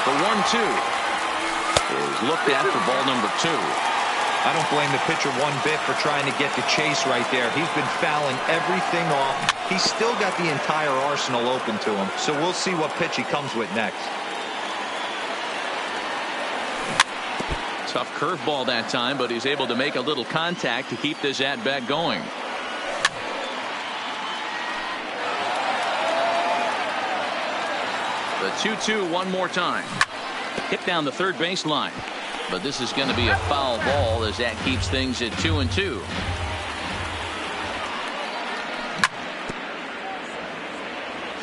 The 1-2 is looked at for ball number 2. I don't blame the pitcher one bit for trying to get the chase right there. He's been fouling everything off. He's still got the entire arsenal open to him. So we'll see what pitch he comes with next. Tough curveball that time, but he's able to make a little contact to keep this at-bat going. The 2-2 one more time. Hit down the third baseline. But this is going to be a foul ball as that keeps things at 2-2.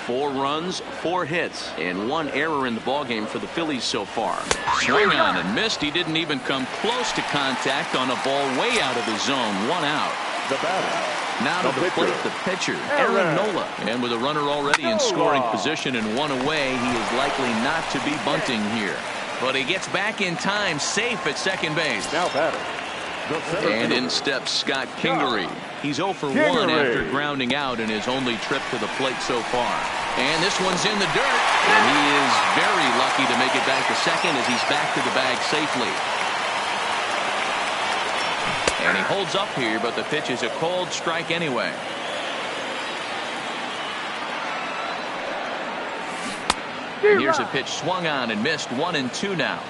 Four runs, 4 hits, and 1 error in the ballgame for the Phillies so far. Swing on and missed. He didn't even come close to contact on a ball way out of the zone. 1 out. The batter. Now to the plate, the pitcher, Aaron Nola. And with a runner already in scoring position and 1 away, he is likely not to be bunting here. But he gets back in time, safe at second base. Now batter. And in steps Scott Kingery. He's 0 for 1 after grounding out in his only trip to the plate so far. And this one's in the dirt. And he is very lucky to make it back to second as he's back to the bag safely. And he holds up here, but the pitch is a cold strike anyway. And here's a pitch swung on and missed. 1-2 now.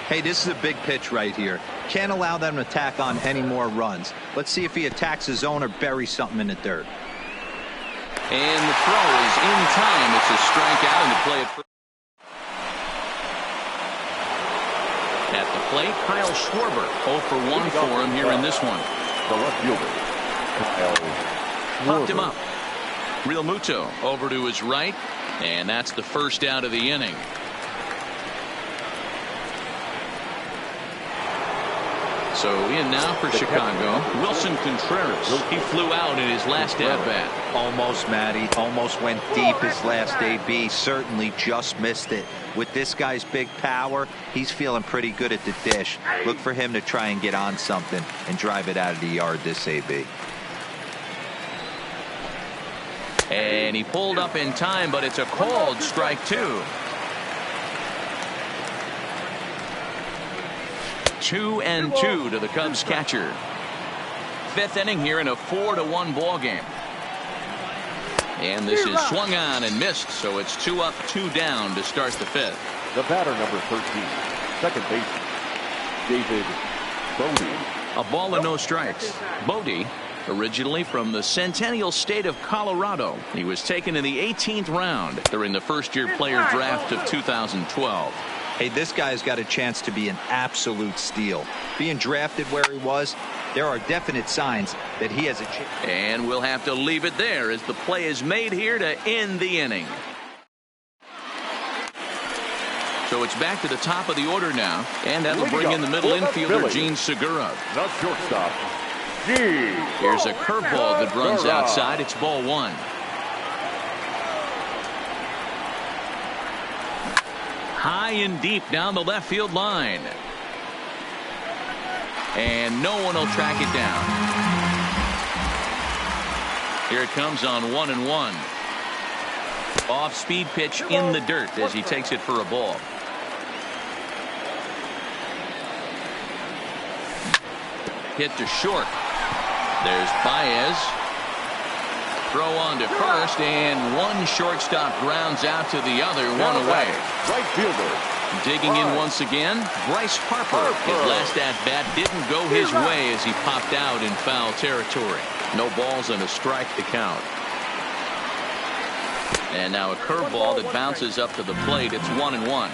Hey, this is a big pitch right here. Can't allow them to tack on any more runs. Let's see if he attacks his zone or buries something in the dirt. And the throw is in time. It's a strikeout, and to play it. At the plate, Kyle Schwarber. 0 for 1 for him here in this one. The left fielder, Kyle Schwarber. Popped him up. Real Muto over to his right, and that's the first out of the inning. So in now for Chicago, Wilson Contreras. He flew out in his last at-bat. Almost, Matty. Almost went deep his last AB. Certainly just missed it. With this guy's big power, he's feeling pretty good at the dish. Look for him to try and get on something and drive it out of the yard this AB. And he pulled up in time, but it's a called strike 2. 2-2 to the Cubs catcher. Fifth inning here in a 4-1 ball game. And this is swung on and missed, so it's 2 up, 2 down to start the fifth. The batter, number 13, second baseman, David Bodie. A ball and no strikes. Bodie, originally from the Centennial State of Colorado. He was taken in the 18th round during the first-year player draft of 2012. Hey, this guy's got a chance to be an absolute steal. Being drafted where he was, there are definite signs that he has a chance. And we'll have to leave it there as the play is made here to end the inning. So it's back to the top of the order now, and that'll bring in the middle infielder, Gene Segura. The shortstop, Gene. Here's a curveball that runs outside. It's ball 1. High and deep down the left field line. And no one will track it down. Here it comes on 1-1. Off-speed pitch in the dirt as he takes it for a ball. Hit to short. There's Baez. Throw on to first, and one shortstop grounds out to the other, one away. Right fielder. Digging in once again, Bryce Harper. His last at-bat didn't go his way as he popped out in foul territory. No balls and a strike to count. And now a curveball that bounces up to the plate. It's 1-1.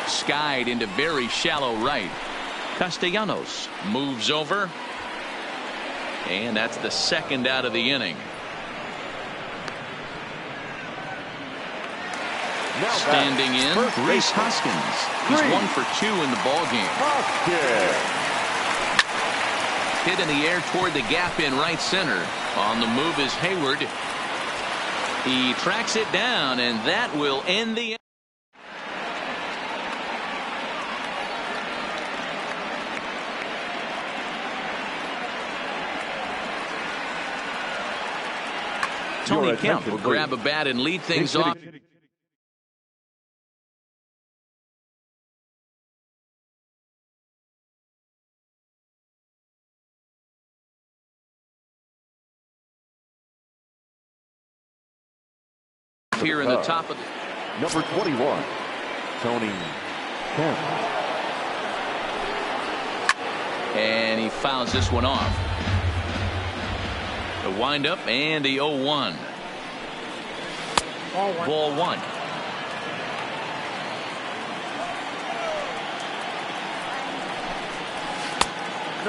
Skied into very shallow right. Castellanos moves over. And that's the second out of the inning. Standing in, Rhys Hoskins. He's 1 for 2 in the ball game. Hit in the air toward the gap in right center. On the move is Hayward. He tracks it down, and that will end the inning. Tony Kemp will grab a bat and lead things off. Here in the top of the number 21, Tony Kemp. And he fouls this one off. The windup and the 0-1. Ball 1.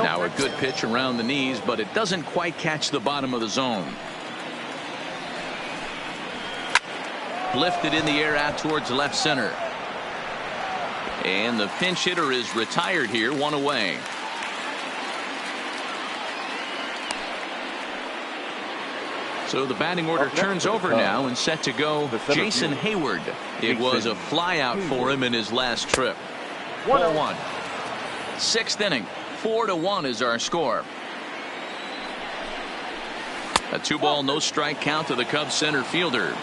Now a good pitch around the knees, but it doesn't quite catch the bottom of the zone. Lifted in the air out towards left center. And the pinch hitter is retired here, one away. So the batting order turns over now and set to go Jason Hayward. It was a flyout for him in his last trip. 1-1. Sixth inning. 4-1 is our score. A 2-ball, no strike count to the Cubs center fielder.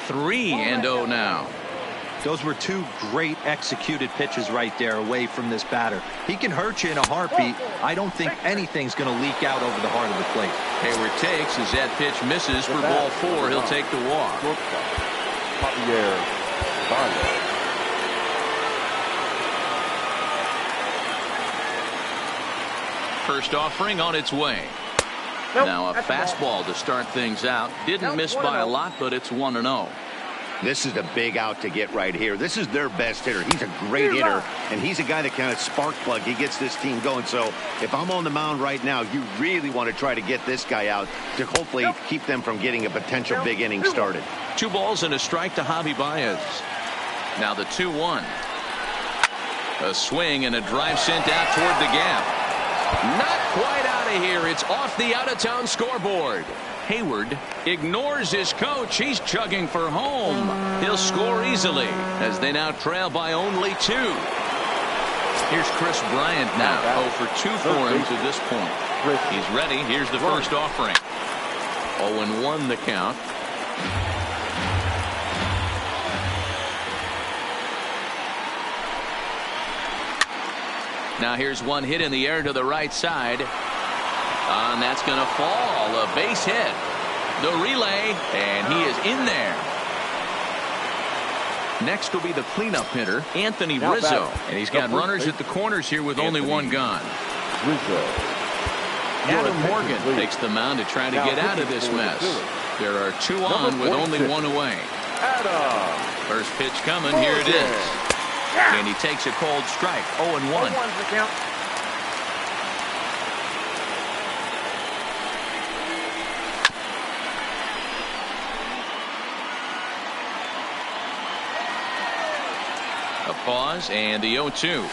3-0 now. Those were two great executed pitches right there away from this batter. He can hurt you in a heartbeat. I don't think anything's going to leak out over the heart of the plate. Hayward takes as that pitch misses for ball 4. He'll take the walk. First offering on its way. Now a fastball to start things out. Didn't miss by a lot, but it's 1-0. This is a big out to get right here. This is their best hitter. He's a great hitter, and he's a guy that kind of spark plug. He gets this team going. So if I'm on the mound right now, you really want to try to get this guy out to hopefully keep them from getting a potential big inning started. 2 balls and a strike to Javi Baez. Now the 2-1. A swing and a drive sent out toward the gap. Not quite out of here. It's off the out-of-town scoreboard. Hayward ignores his coach. He's chugging for home. He'll score easily as they now trail by only 2. Here's Chris Bryant now. 0 for 2 for him to this point. He's ready. Here's the first offering. 0-1 the count. Now here's one hit in the air to the right side. And that's going to fall. A base hit. The relay, and he is in there. Next will be the cleanup hitter, Anthony Rizzo. And he's got runners at the corners here with only 1 gone. Adam Morgan takes the mound to try to get out of this mess. There are 2 on with only 1 away. First pitch coming. Here it is. And he takes a cold strike. 0-1. A pause and the 0-2.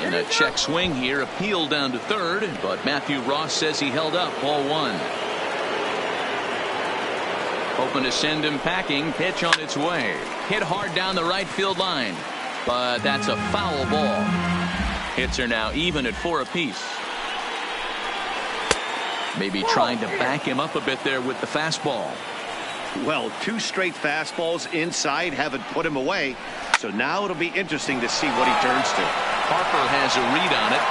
And a check swing here. Appeal down to third, but Matthew Ross says he held up. Ball 1. Hoping to send him packing. Pitch on its way. Hit hard down the right field line, but that's a foul ball. Hits are now even at 4 apiece. Maybe trying to back him up a bit there with the fastball. Well, 2 straight fastballs inside haven't put him away. So now it'll be interesting to see what he turns to. Harper has a read on it.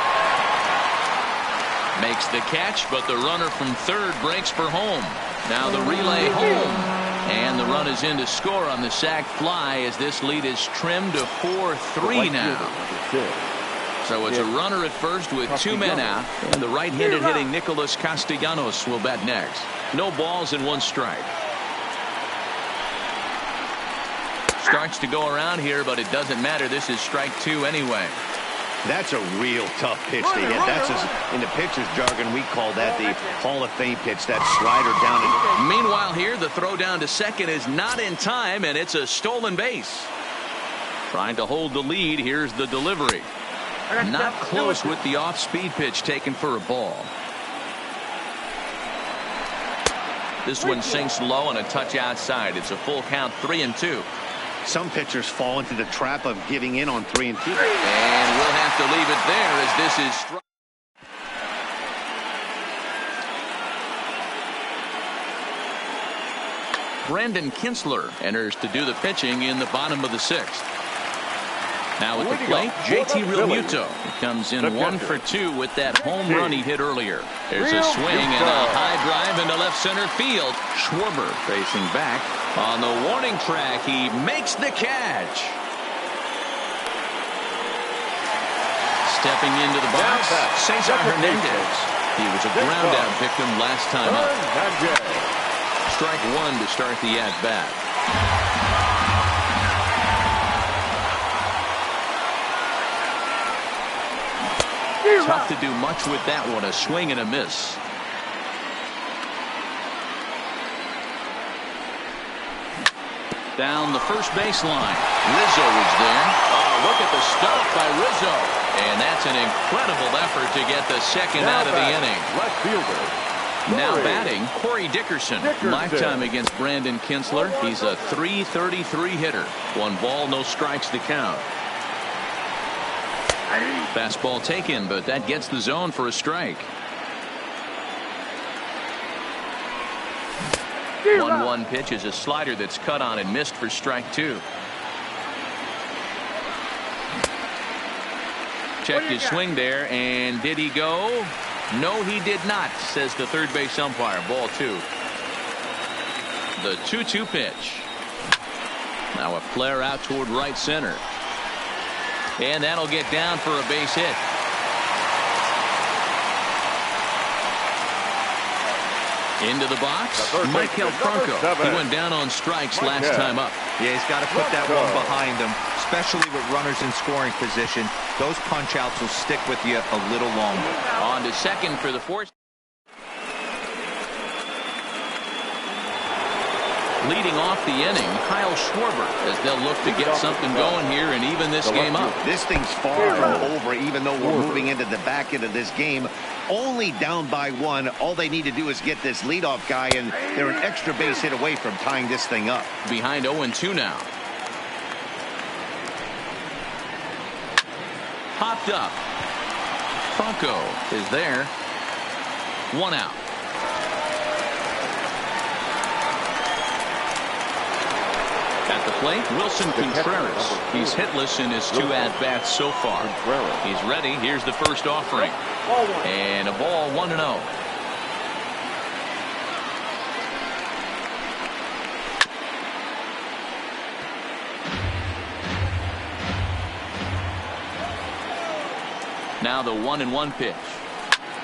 Makes the catch, but the runner from third breaks for home. Now the relay home. And the run is in to score on the sac fly as this lead is trimmed to 4-3 now. So it's a runner at first with 2 men out. And the right-handed hitting Nicholas Castellanos will bat next. No balls and 1 strike. Starts to go around here, but it doesn't matter. This is strike 2 anyway. That's a real tough pitch to hit. That's in the pitcher's jargon, we call that the Hall of Fame pitch, that slider down. Meanwhile here, the throw down to second is not in time, and it's a stolen base. Trying to hold the lead. Here's the delivery. Not close with the off-speed pitch taken for a ball. This one sinks low and a touch outside. It's a full count, 3-2. Some pitchers fall into the trap of giving in on 3-2. And we'll have to leave it there as this is Brandon Kinsler enters to do the pitching in the bottom of the 6th. Now at the plate, JT Realmuto comes in 1 for 2 with that home run he hit earlier. There's a swing and a high drive into left center field. Schwarber facing back on the warning track. He makes the catch. Stepping into the box, Cesar Hernandez. He was a ground out victim last time up. Strike 1 to start the at-bat. Tough to do much with that one. A swing and a miss. Down the first baseline. Rizzo is there. Oh, look at the stop by Rizzo. And that's an incredible effort to get the second out of the inning. Left fielder. Now batting, Corey Dickerson. Lifetime against Brandon Kinsler. He's a .333 hitter. 1 ball, no strikes to count. Fastball taken, but that gets the zone for a strike. 1-1 pitch is a slider that's cut on and missed for strike 2. Checked his swing there, and did he go? No, he did not, says the third base umpire. Ball 2. The 2-2 pitch. Now a flare out toward right center. And that'll get down for a base hit. Into the box, Michael Franco. He went down on strikes last time up. Yeah, he's got to put that one behind him, especially with runners in scoring position. Those punch-outs will stick with you a little longer. On to second for the fourth. Leading off the inning, Kyle Schwarber, as they'll look to get something going here and even this game up. This thing's far from over, even though we're moving into the back end of this game. Only down by 1. All they need to do is get this leadoff guy, and they're an extra base hit away from tying this thing up. Behind 0-2 now. Popped up. Franco is there. 1 out. At the plate, Wilson Contreras. He's hitless in his 2 at-bats so far. He's ready. Here's the first offering. And a ball, 1-0. Now the 1-1 pitch.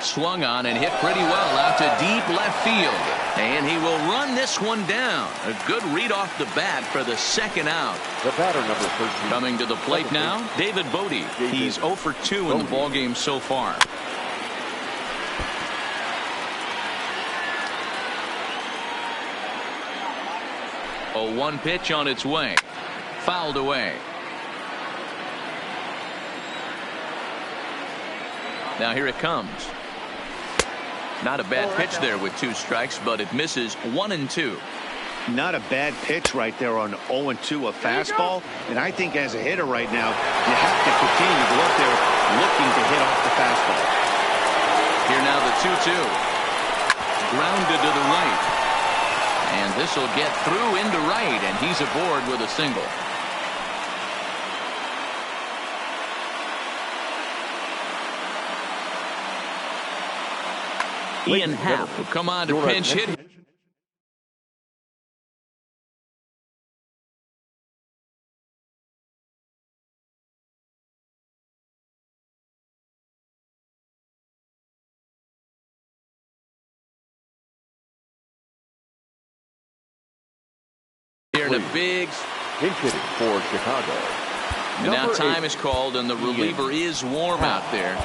Swung on and hit pretty well out to deep left field. And he will run this one down. A good read off the bat for the second out. The batter, number 13. Coming to the plate now, David Bodie. He's 0 for 2 in the ballgame so far. A 1 pitch on its way. Fouled away. Now here it comes. Not a bad pitch there with 2 strikes, but it misses 1-2. Not a bad pitch right there on 0-2, a fastball. And I think as a hitter right now, you have to continue to go up there looking to hit off the fastball. Here now the 2-2. Grounded to the right. And this will get through into right, and he's aboard with a single. Ian Happ will come on to pinch hit. Here in the bigs. Pinch hitting for Chicago. And now time is called, and the reliever is warm out there.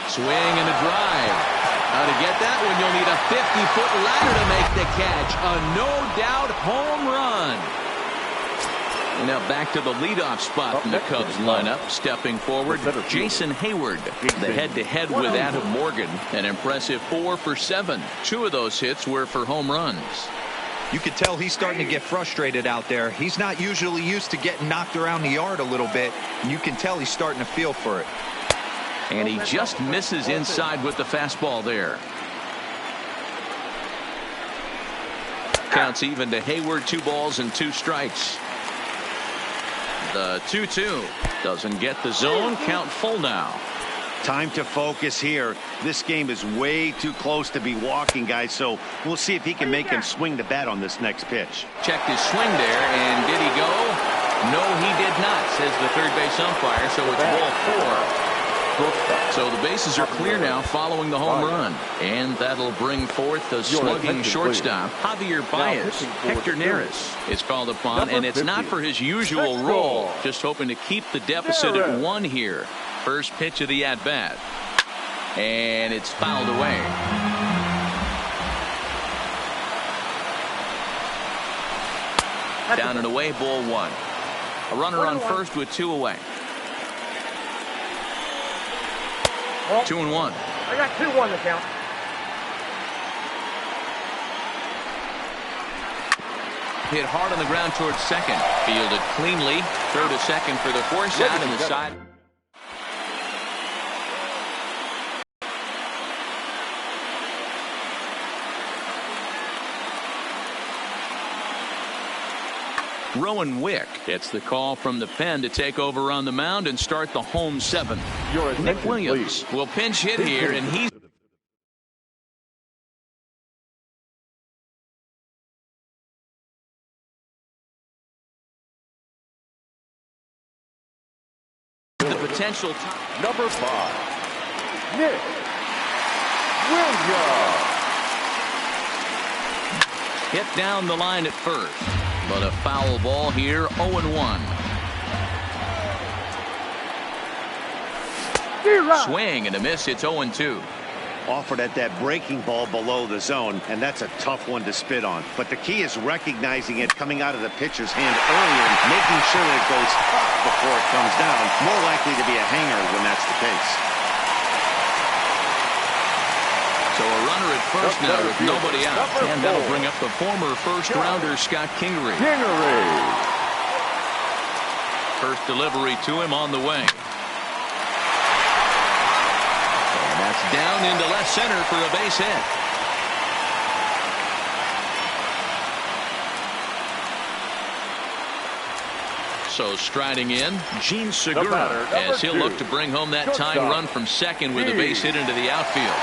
Swing and a drive. How to get that one? You'll need a 50-foot ladder to make the catch. A no-doubt home run. And now back to the leadoff spot in the Cubs lineup. Stepping forward, Jason Hayward. The head-to-head with Adam Morgan. An impressive 4 for 7. 2 of those hits were for home runs. You could tell he's starting to get frustrated out there. He's not usually used to getting knocked around the yard a little bit, and you can tell he's starting to feel for it. And he just misses inside with the fastball there. Counts even to Hayward. 2 balls and 2 strikes. The 2-2 doesn't get the zone. Count full now. Time to focus here. This game is way too close to be walking, guys, so we'll see if he can make him swing the bat on this next pitch. Checked his swing there, and did he go? No, he did not, says the third base umpire, so it's ball 4. So the bases are clear now following the home run. And that'll bring forth the slugging shortstop, Javier Baez. Hector Neris is called upon, and it's not for his usual role. Just hoping to keep the deficit at 1 here. First pitch of the at-bat. And it's fouled away. Down and away, ball 1. A runner on first with 2 away. 2-1. I got 2-1 to count. hit hard on the ground towards second. Fielded cleanly. Throw to second for the force out in the side. Rowan Wick gets the call from the pen to take over on the mound and start the home seventh. Nick Williams will pinch hit here, and he's the potential Number 5, Nick Williams. hit down the line at first. But a foul ball here, 0-1. Swing and a miss, it's 0-2. Offered at that breaking ball below the zone, and that's a tough one to spit on. But the key is recognizing it coming out of the pitcher's hand earlier and making sure that it goes up before it comes down. More likely to be a hanger when that's the case. So a runner at first now with nobody out. And that'll bring up the former first-rounder Scott Kingery. First delivery to him on the way. And that's down into left center for a base hit. So striding in, Gene Segura, as he'll look to bring home that tying run from second with a base hit into the outfield.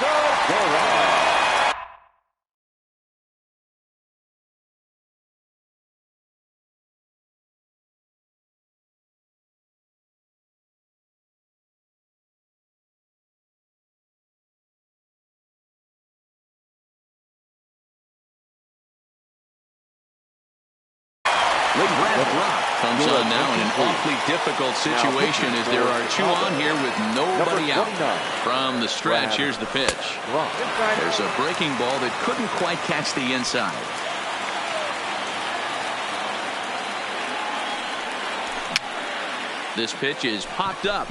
Red Rock comes on now in an awfully difficult situation as there are two on here with nobody out. From the stretch, here's the pitch. There's a breaking ball that couldn't quite catch the inside. This pitch is popped up.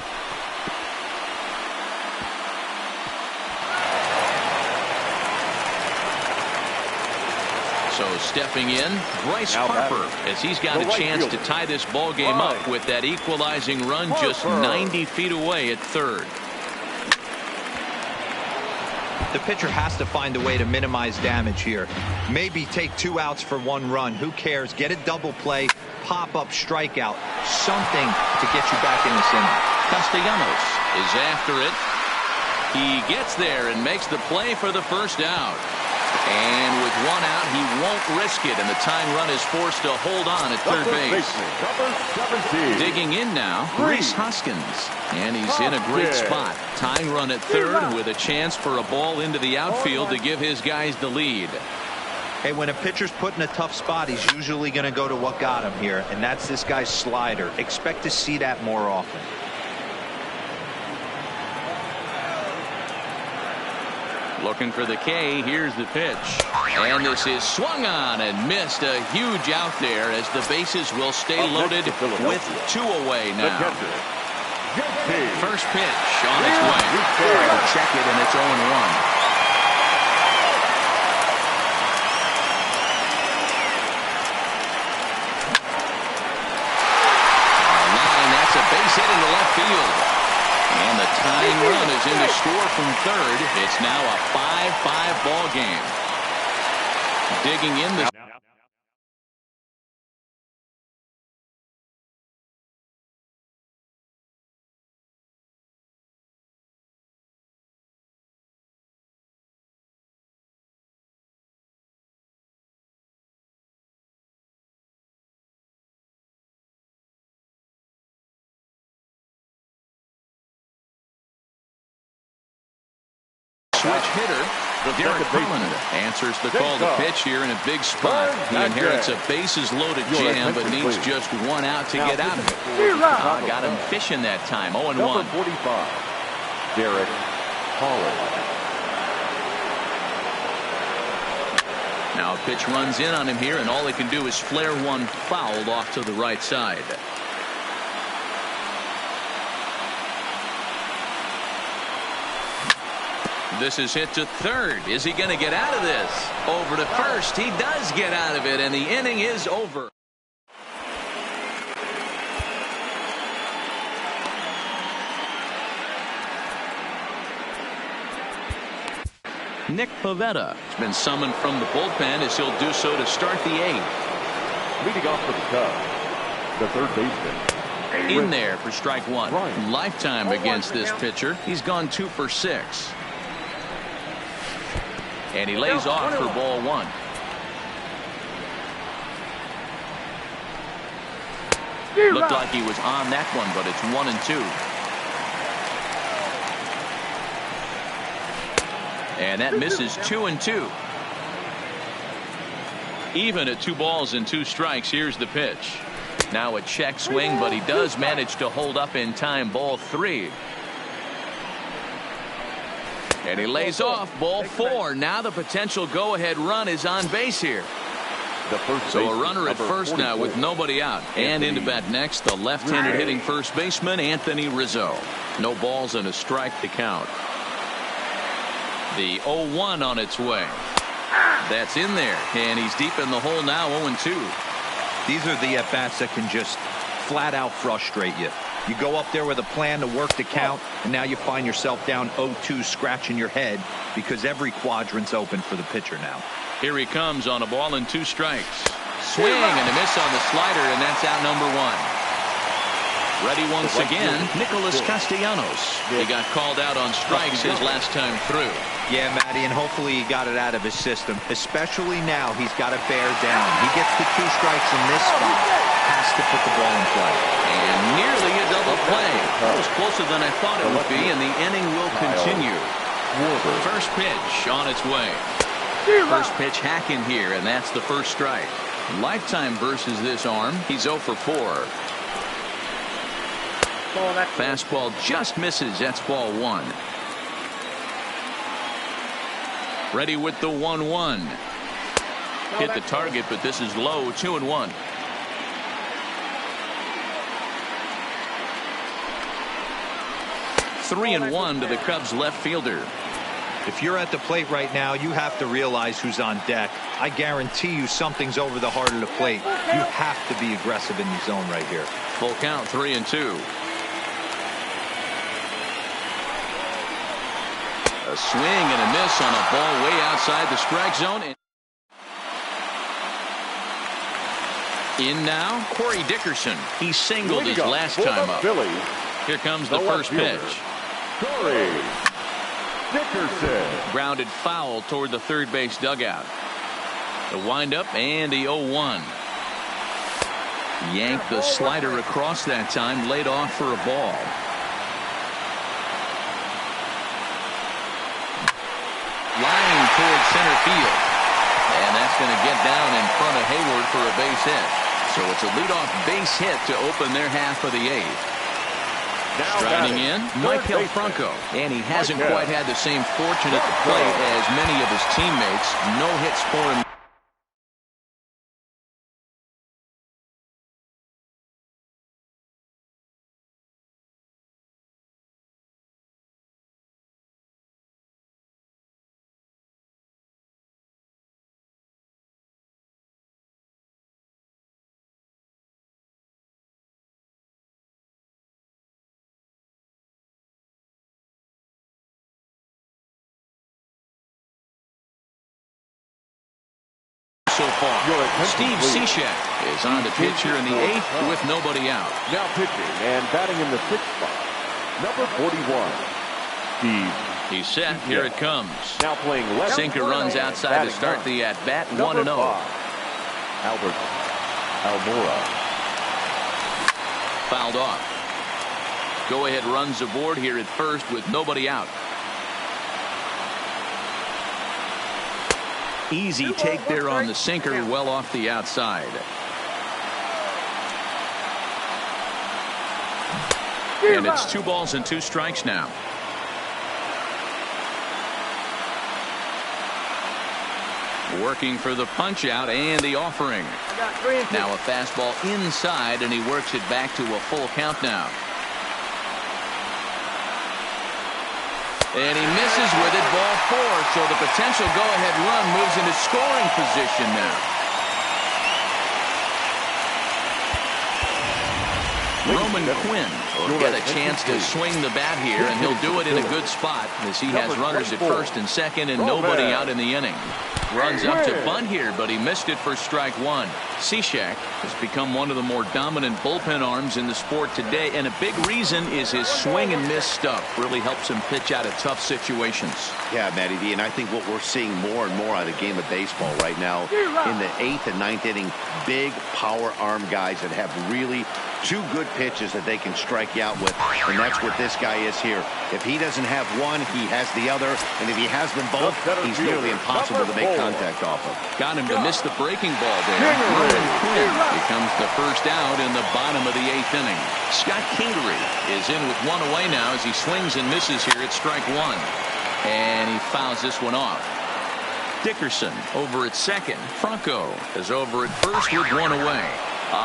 So stepping in, Bryce Harper, as he's got a chance to tie this ball game up with that equalizing run just 90 feet away at third. The pitcher has to find a way to minimize damage here. Maybe take 2 outs for 1 run. Who cares? Get a double play, pop up, strikeout, something to get you back in this inning. Castellanos is after it. He gets there and makes the play for the first out. And with 1 out, he won't risk it, and the tying run is forced to hold on at third base. Digging in now, Reese Hoskins. And he's in a great spot. Tying run at third with a chance for a ball into the outfield to give his guys the lead. Hey, when a pitcher's put in a tough spot, he's usually going to go to what got him here, and that's this guy's slider. Expect to see that more often. Looking for the K. Here's the pitch. And this is swung on and missed. A huge out there as the bases will stay loaded with 2 away now. First pitch on its way. Check it, and it's 0-1. That's a base hit into left field. And the tying run is in to score from third. It's now a 5-5 ball game. Digging in the switch hitter. Derek Holland answers the call to pitch here in a big spot. He inherits a bases-loaded jam, but needs just 1 out to get out of it. Got him fishing that time. 0-1. Number 45, Derek Holland. Now a pitch runs in on him here, and all he can do is flare one foul off to the right side. This is hit to third. Is he going to get out of this? Over to first. He does get out of it, and the inning is over. Nick Pivetta has been summoned from the bullpen as he'll do so to start the eighth. Leading off for the Cubs, the third baseman. In there for strike one. Lifetime against this pitcher. He's gone 2 for 6. And he lays off for ball one. Looked like he was on that one, but it's 1-2. And that misses 2-2. Even at 2 balls and 2 strikes. Here's the pitch. Now a check swing, but he does manage to hold up in time. Ball 3. And he lays off. Ball 4. Now the potential go-ahead run is on base here. So a runner at first now with nobody out. And into bat next, the left-handed hitting first baseman, Anthony Rizzo. No balls and a strike to count. The 0-1 on its way. That's in there. And he's deep in the hole now, 0-2. These are the at-bats that can just flat-out frustrate you. You go up there with a plan to work the count, and now you find yourself down 0-2 scratching your head because every quadrant's open for the pitcher now. Here he comes on a ball and 2 strikes. Swing and a miss on the slider, and that's out number 1. Ready once again, Nicholas Castellanos. He got called out on strikes his last time through. Yeah, Matty, and hopefully he got it out of his system. Especially now, he's got to bear down. He gets the 2 strikes in this spot. Has to put the ball in play. And nearly a double play. That was closer than I thought it would be, and the inning will continue. First pitch on its way. First pitch hacking here, and that's the first strike. Lifetime versus this arm. He's 0 for 4. Fastball just misses. That's ball 1. Ready with the 1-1. Hit the target, but this is low. 2-1. Three and 1 to the Cubs left fielder. If you're at the plate right now, you have to realize who's on deck. I guarantee you something's over the heart of the plate. You have to be aggressive in the zone right here. Full count, 3-2. A swing and a miss on a ball way outside the strike zone. In now, Corey Dickerson. He singled his last time up. Here comes the first pitch. Corey Dickerson. Grounded foul toward the third base dugout. The windup and the 0-1. Yanked the slider across that time, laid off for a ball. Line toward center field. And that's going to get down in front of Hayward for a base hit. So it's a leadoff base hit to open their half of the 8th. Striding in, Michael Franco. And he hasn't quite had the same fortune at the plate as many of his teammates. No hits for him. So far, Steve Cishek is on the pitch here in the 8th with nobody out. Now pitching and batting in the 6th spot, number 41, Steve. He's set. Here it comes. Now playing left. Sinker runs outside to start the at bat. 1-0. Albert Almora. Fouled off. Go ahead runs aboard here at first with nobody out. Easy take there on the sinker, well off the outside. And it's 2 balls and 2 strikes now. Working for the punch out and the offering. Now a fastball inside, and he works it back to a full count now. And he misses with it, ball 4. So the potential go-ahead run moves into scoring position now. Roman Quinn will get a chance to swing the bat here, and he'll do it in a good spot as he has runners at first and second and nobody out in the inning. Runs up to bunt here, but he missed it for strike 1. Cishek has become one of the more dominant bullpen arms in the sport today, and a big reason is his swing and miss stuff. Really helps him pitch out of tough situations. Yeah, Matty D, and I think what we're seeing more and more out of the game of baseball right now in the 8th and 9th inning, big power arm guys that have really 2 good pitches that they can strike you out with, and that's what this guy is here. If he doesn't have one, he has the other, and if he has them both, he's nearly impossible to make contact off of. Got him to miss the breaking ball there. Roman Quinn becomes the first out in the bottom of the 8th inning. Scott Kingery is in with 1 away now as he swings and misses here at strike 1. And he fouls this one off. Dickerson over at second. Franco is over at first with 1 away.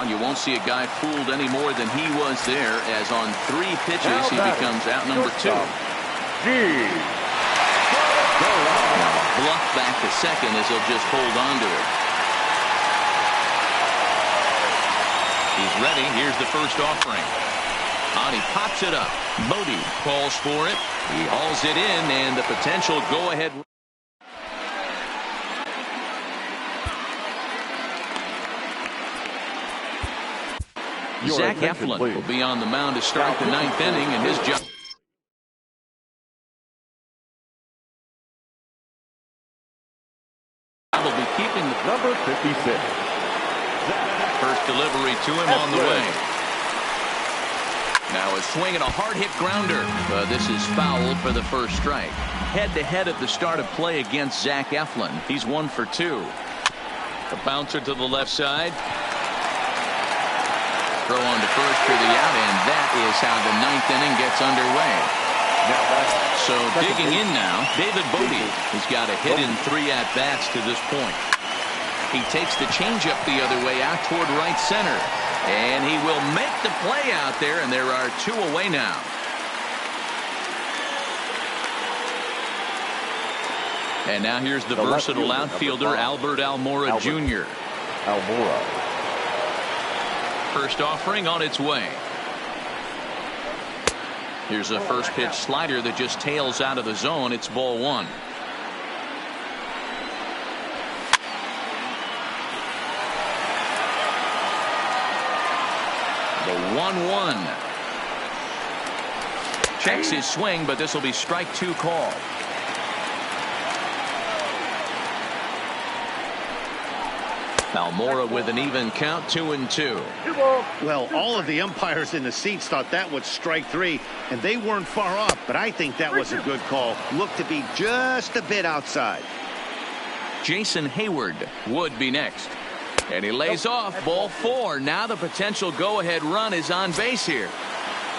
You won't see a guy fooled any more than he was there, as on 3 pitches he becomes out number 2. Now bluff back to second as he'll just hold on to it. He's ready. Here's the first offering. And he pops it up. Bodie calls for it. He hauls it in, and the potential go-ahead. Zach Eflin will be on the mound to start the 9th inning, and his job. Will be keeping the number 56. First delivery to him on the way. Now a swing and a hard hit grounder. This is foul for the first strike. Head-to-head at the start of play against Zach Eflin. He's 1 for 2. The bouncer to the left side. Throw on to first for the out, and that is how the 9th inning gets underway. So digging in now, David Bodie. He's got a hit in 3 at-bats to this point. He takes the changeup the other way out toward right center. And he will make the play out there, and there are 2 away now. And now here's the versatile outfielder, Albert Almora Jr. First offering on its way. Here's a first pitch slider that just tails out of the zone. It's ball 1. The 1-1. Checks his swing, but this will be strike 2 call. Almora with an even count, 2-2. Well, all of the umpires in the seats thought that was strike 3, and they weren't far off, but I think that was a good call. Looked to be just a bit outside. Jason Hayward would be next. And he lays off, ball 4. Now the potential go-ahead run is on base here.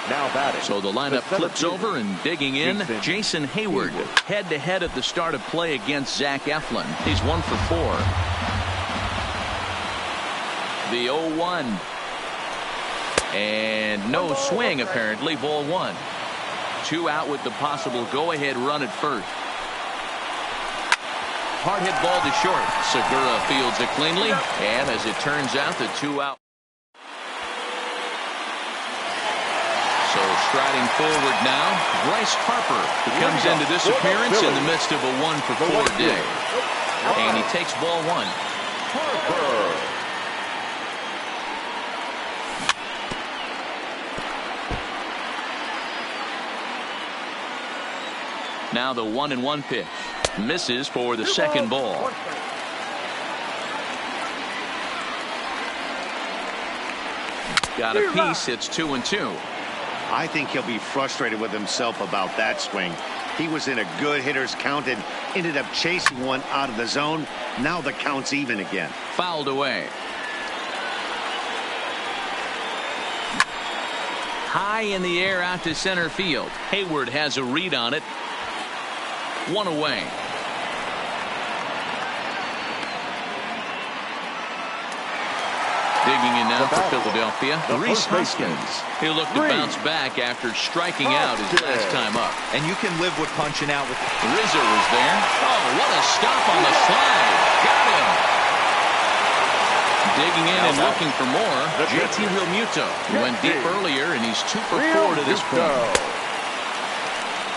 Now batting. So the lineup flips over, and digging in, Jason Hayward. Head-to-head at the start of play against Zach Eflin. He's 1 for 4. The 0-1. And no swing, apparently. Ball 1. 2 out with the possible go-ahead run at first. Hard hit ball to short. Segura fields it cleanly, and as it turns out, the 2 out. So striding forward now, Bryce Harper, who comes into this appearance in the midst of a 1 for 4 day. And he takes ball 1. Harper. Now the 1-1 pitch. Misses for the second ball. Got a piece. It's 2-2. I think he'll be frustrated with himself about that swing. He was in a good hitter's count and ended up chasing one out of the zone. Now the count's even again. Fouled away. High in the air out to center field. Hayward has a read on it. 1 away. Digging in now for Philadelphia, Rhys Hoskins. He'll look to bounce back after striking out his last time up. And you can live with punching out with. Rizzo was there. Oh, what a stop on the slide. Got him. Digging in and looking for more, JT Realmuto. He went deep earlier, and he's 2 for 4 to this point.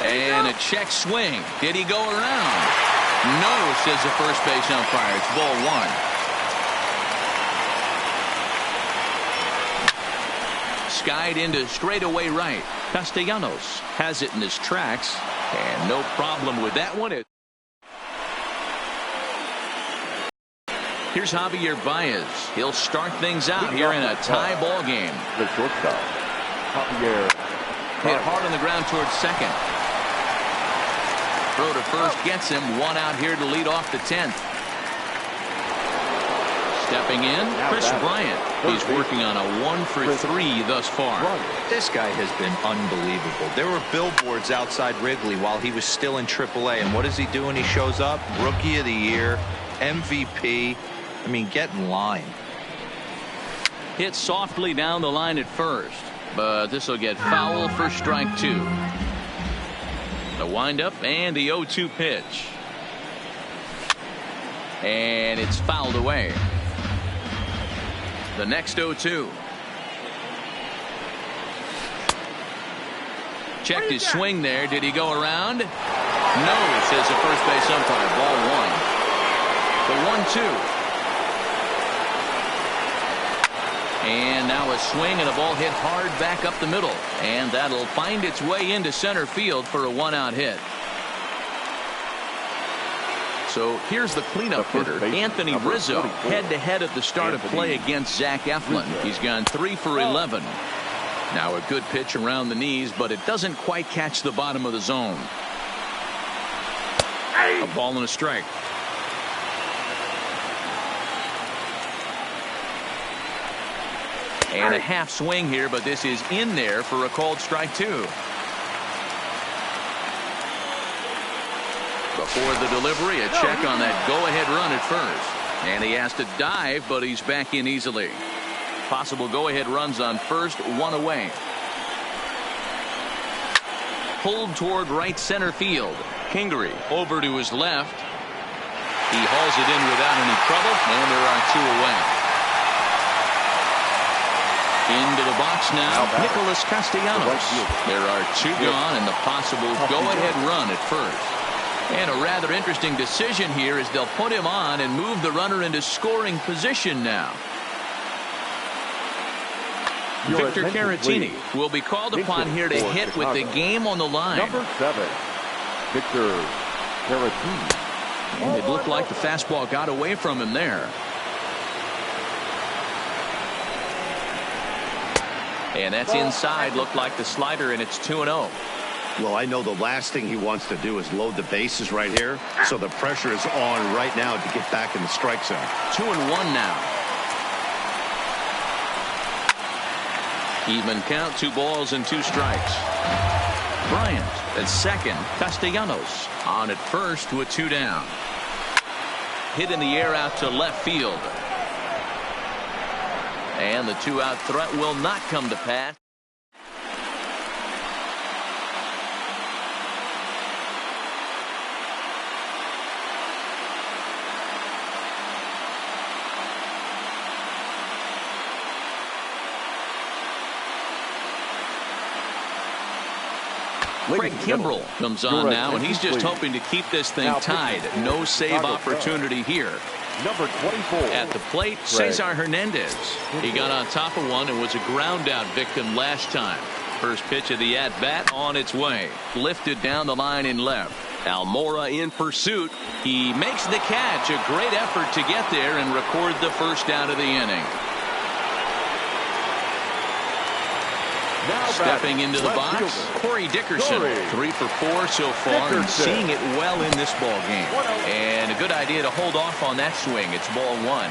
And a check swing. Did he go around? No, says the first base umpire. It's ball 1. Skied into straightaway right. Castellanos has it in his tracks, and no problem with that one. Here's Javier Baez. He'll start things out here in a tie ball game. The shortstop, Javier. Hit hard on the ground towards second. Throw to first gets him. 1 out here to lead off the 10th. Stepping in, Chris Bryant. He's working on a 1 for 3 thus far. This guy has been unbelievable. There were billboards outside Wrigley while he was still in AAA. And what is he doing? He shows up. Rookie of the Year, MVP. I mean, get in line. Hit softly down the line at first, but this will get foul for strike 2. The windup and the 0-2 pitch. And it's fouled away. The next 0-2. Checked his swing there. Did he go around? No, says the first base umpire. Ball 1. The 1-2. And now a swing and a ball hit hard back up the middle. And that'll find its way into center field for a 1-out hit. So here's the cleanup hitter, Anthony Rizzo, head-to-head at the start of play against Zach Eflin. He's gone 3 for 11. Now a good pitch around the knees, but it doesn't quite catch the bottom of the zone. A ball and a strike. And a half swing here, but this is in there for a called strike 2. Before the delivery, a check on that go-ahead run at first. And he has to dive, but he's back in easily. Possible go-ahead runs on first, 1 away. Pulled toward right center field. Kingery over to his left. He hauls it in without any trouble, and there are 2 away. Into the box now, Nicholas Castellanos. There are 2 gone and the possible go-ahead run at first. And a rather interesting decision here is they'll put him on and move the runner into scoring position now. Victor Caratini will be called upon here to hit with the game on the line. Number 7, Victor Caratini. And it looked like the fastball got away from him there. And that's inside. Looked like the slider, and it's 2-0. Well, I know the last thing he wants to do is load the bases right here. So the pressure is on right now to get back in the strike zone. 2-1 now. Even count, 2 balls and 2 strikes. Bryant at second. Castellanos on at first with 2 down. Hit in the air out to left field. And the 2-out threat will not come to pass. Craig Kimbrell comes on now, and he's just hoping to keep this thing tied. No save opportunity here. Number 24. At the plate, Cesar Hernandez. He got on top of one and was a ground out victim last time. First pitch of the at-bat on its way. Lifted down the line in left. Almora in pursuit. He makes the catch. A great effort to get there and record the first out of the inning. Now stepping into the box, Corey Dickerson. 3 for 4 so far, and seeing it well in this ball game. And a good idea to hold off on that swing. It's ball 1.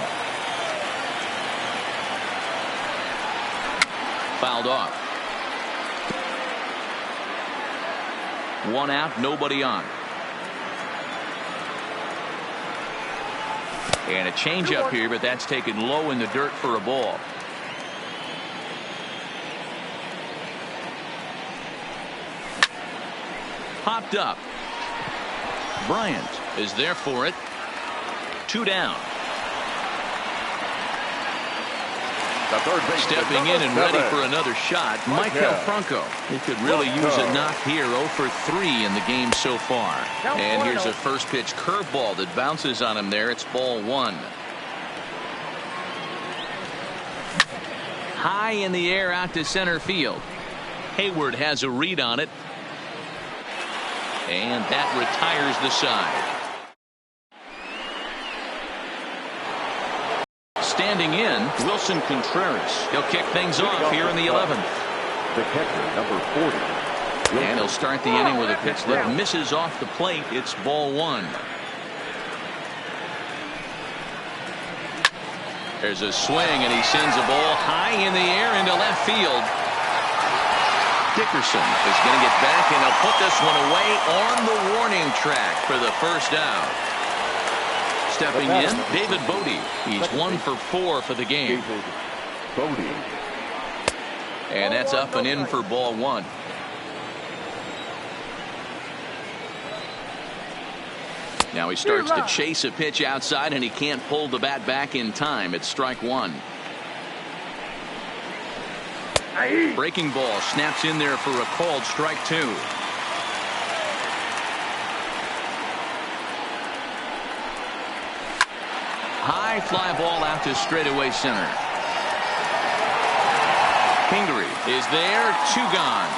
Fouled off. 1 out, nobody on. And a changeup here, but that's taken low in the dirt for a ball. popped up. Bryant is there for it. 2 down. Stepping in and ready for another shot, Michael Franco. He could really use a knock here. 0 for 3 in the game so far. And here's a first pitch curveball that bounces on him there. It's ball 1. High in the air out to center field. Hayward has a read on it. And that retires the side. Standing in, Wilson Contreras. He'll kick things off here in the 11th. The catcher, number 40. And he'll start the inning with a pitch that misses off the plate. It's ball 1. There's a swing, and he sends a ball high in the air into left field. Dickerson is going to get back, and he'll put this one away on the warning track for the first out. Stepping in, David Bodie. He's 1 for 4 for the game. Bodie. And that's up and in for ball 1. Now he starts to chase a pitch outside, and he can't pull the bat back in time. It's strike 1. Breaking ball snaps in there for a called strike 2. High fly ball out to straightaway center. Pingree is there. 2 gone.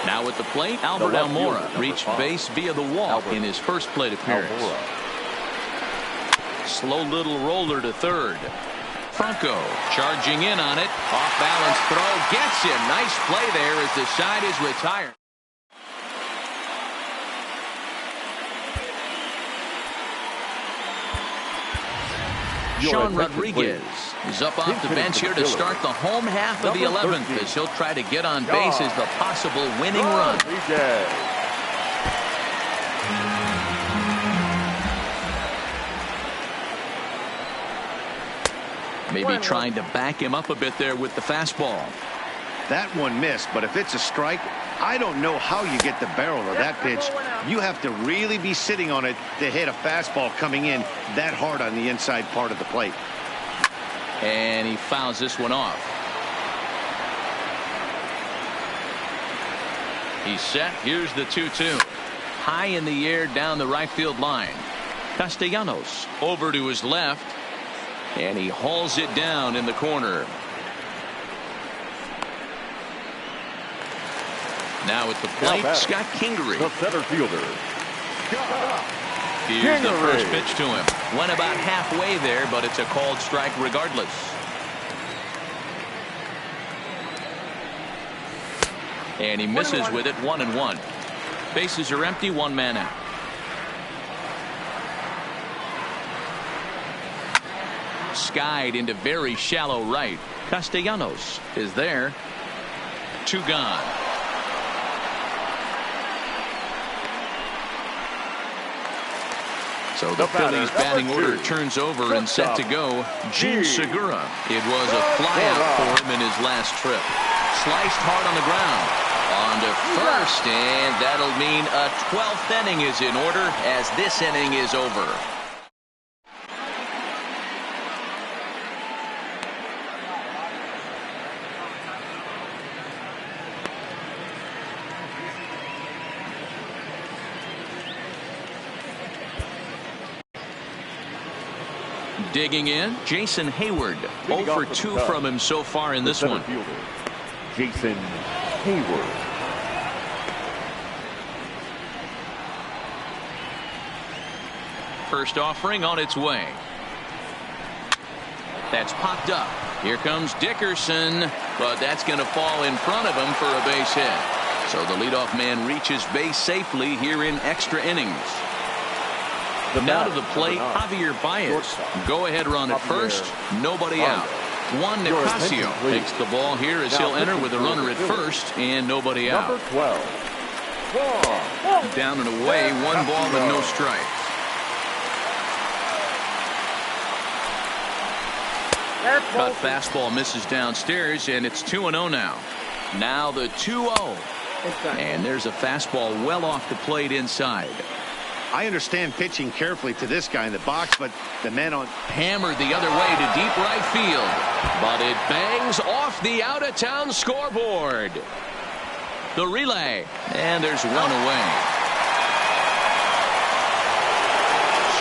Now at the plate, Albert Almora reached base via the walk in his first plate appearance. Slow little roller to third. Franco charging in on it. Off balance throw. Gets him. Nice play there as the side is retired. Sean Rodriguez is up off the bench here to start the home half of the 11th as he'll try to get on base as the possible winning run. Maybe trying to back him up a bit there with the fastball. That one missed, but if it's a strike, I don't know how you get the barrel of that pitch. You have to really be sitting on it to hit a fastball coming in that hard on the inside part of the plate. And he fouls this one off. He's set. Here's the 2-2. High in the air down the right field line. Castellanos over to his left. And he hauls it down in the corner. Now at the plate, Scott Kingery. The center fielder. Here's the first pitch to him. Went about halfway there, but it's a called strike regardless. And he misses with it. 1-1. Bases are empty. 1 man out. Skied into very shallow right. Castellanos is there. 2 gone. So the Phillies batting order turns over and set to go. Gene Segura. It was a flyout for him in his last trip. Sliced hard on the ground. On to first, and that'll mean a 12th inning is in order as this inning is over. Digging in, Jason Hayward. 0 for 2 from him so far in this one. Jason Hayward. First offering on its way. That's popped up. Here comes Dickerson, but that's going to fall in front of him for a base hit. So the leadoff man reaches base safely here in extra innings. Now to the plate, Javier Baez. Go ahead run at first. Nobody out. Juan Nicasio takes the ball here as he'll enter with a runner at first and nobody out. Number 12. Down and away, 1 ball and no strikes. Cut fastball misses downstairs, and it's 2-0 now. Now the 2-0. And there's a fastball well off the plate inside. I understand pitching carefully to this guy in the box, but the men on... Hammered the other way to deep right field. But it bangs off the out-of-town scoreboard. The relay. And there's one away.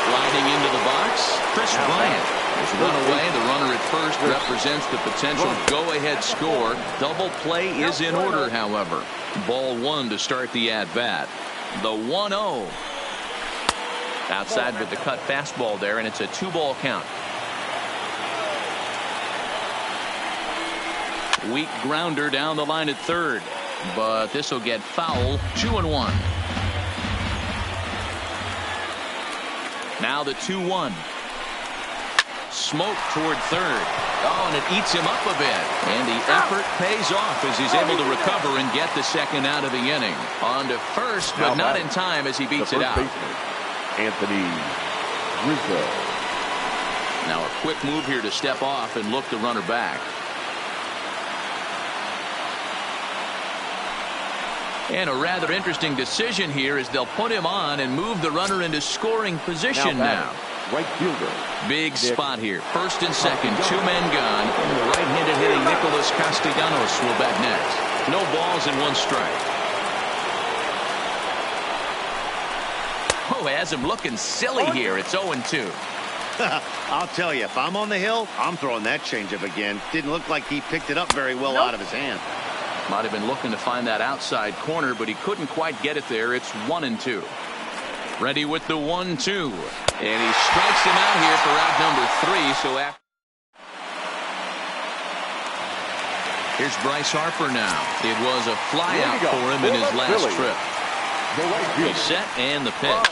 Striding into the box, Chris Bryant. There's one away. The runner at first represents the potential go-ahead score. Double play is in order, however. Ball one to start the at-bat. The 1-0. Outside with the cut fastball there, and it's a 2-ball count. Weak grounder down the line at third, but this will get foul. 2-1. Now the 2-1. Smoke toward third. Oh, and it eats him up a bit. And the effort pays off as he's able to recover and get the second out of the inning. On to first, but not in time as he beats it out. Anthony Rizzo. Now a quick move here to step off and look the runner back. And a rather interesting decision here as they'll put him on and move the runner into scoring position now. Right fielder. Big spot here. First and second, two men gone. And the right-handed hitting Nicholas Castellanos will bat next. No balls and one strike. Oh, has him looking silly here. It's 0-2. I'll tell you, if I'm on the hill, I'm throwing that changeup again. Didn't look like he picked it up very well out of his hand. Might have been looking to find that outside corner, but he couldn't quite get it there. It's 1-2. Ready with the 1-2. And he strikes him out here for out number 3. So after. Here's Bryce Harper now. It was a fly out for him in his last trip. He's set and the pitch.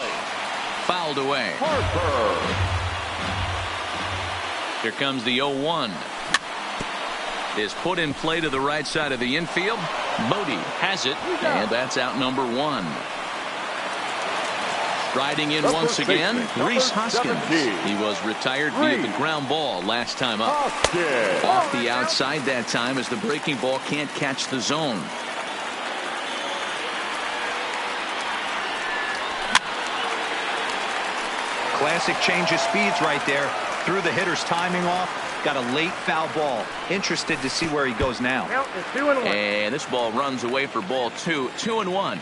Fouled away. Here comes the 0-1. Is put in play to the right side of the infield. Bodie has it, and that's out number 1. Riding in once again, Rhys Hoskins. He was retired via the ground ball last time up. Off the outside that time as the breaking ball can't catch the zone. Classic change of speeds right there. Threw the hitter's timing off. Got a late foul ball. Interested to see where he goes now. And this ball runs away for ball 2. 2-1.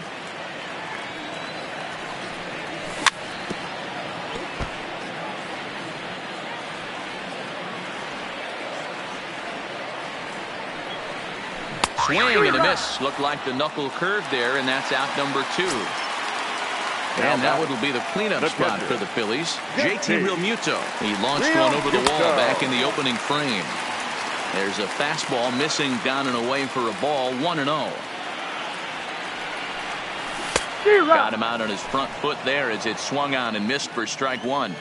Swing and a miss. Looked like the knuckle curve there, and that's out number 2. And that will be the cleanup spot for the Phillies. JT Realmuto. He launched one over the wall back in the opening frame. There's a fastball missing down and away for a ball. 1-0. Got him out on his front foot there as it swung on and missed for strike 1.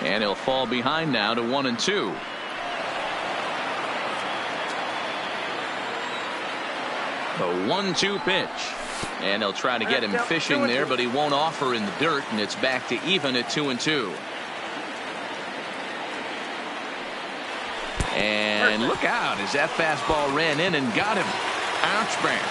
And he'll fall behind now to 1-2. A 1-2 pitch. And they'll try to get him fishing there, but he won't offer in the dirt, and it's back to even at 2-2. And look out as that fastball ran in and got him. Ouch, bang.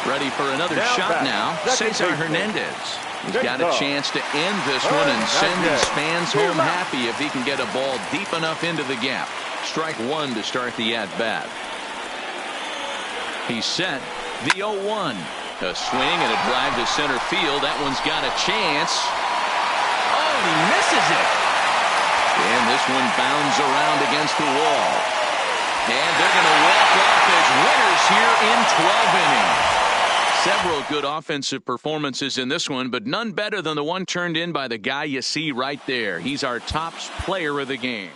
Ready for another shot now. Cesar Hernandez. He's got a chance to end this one and send his fans home happy if he can get a ball deep enough into the gap. Strike 1 to start the at-bat. He's set. The 0-1. A swing and a drive to center field. That one's got a chance. Oh, and he misses it. And this one bounds around against the wall. And they're going to walk off as winners here in 12 innings. Several good offensive performances in this one, but none better than the one turned in by the guy you see right there. He's our top player of the game.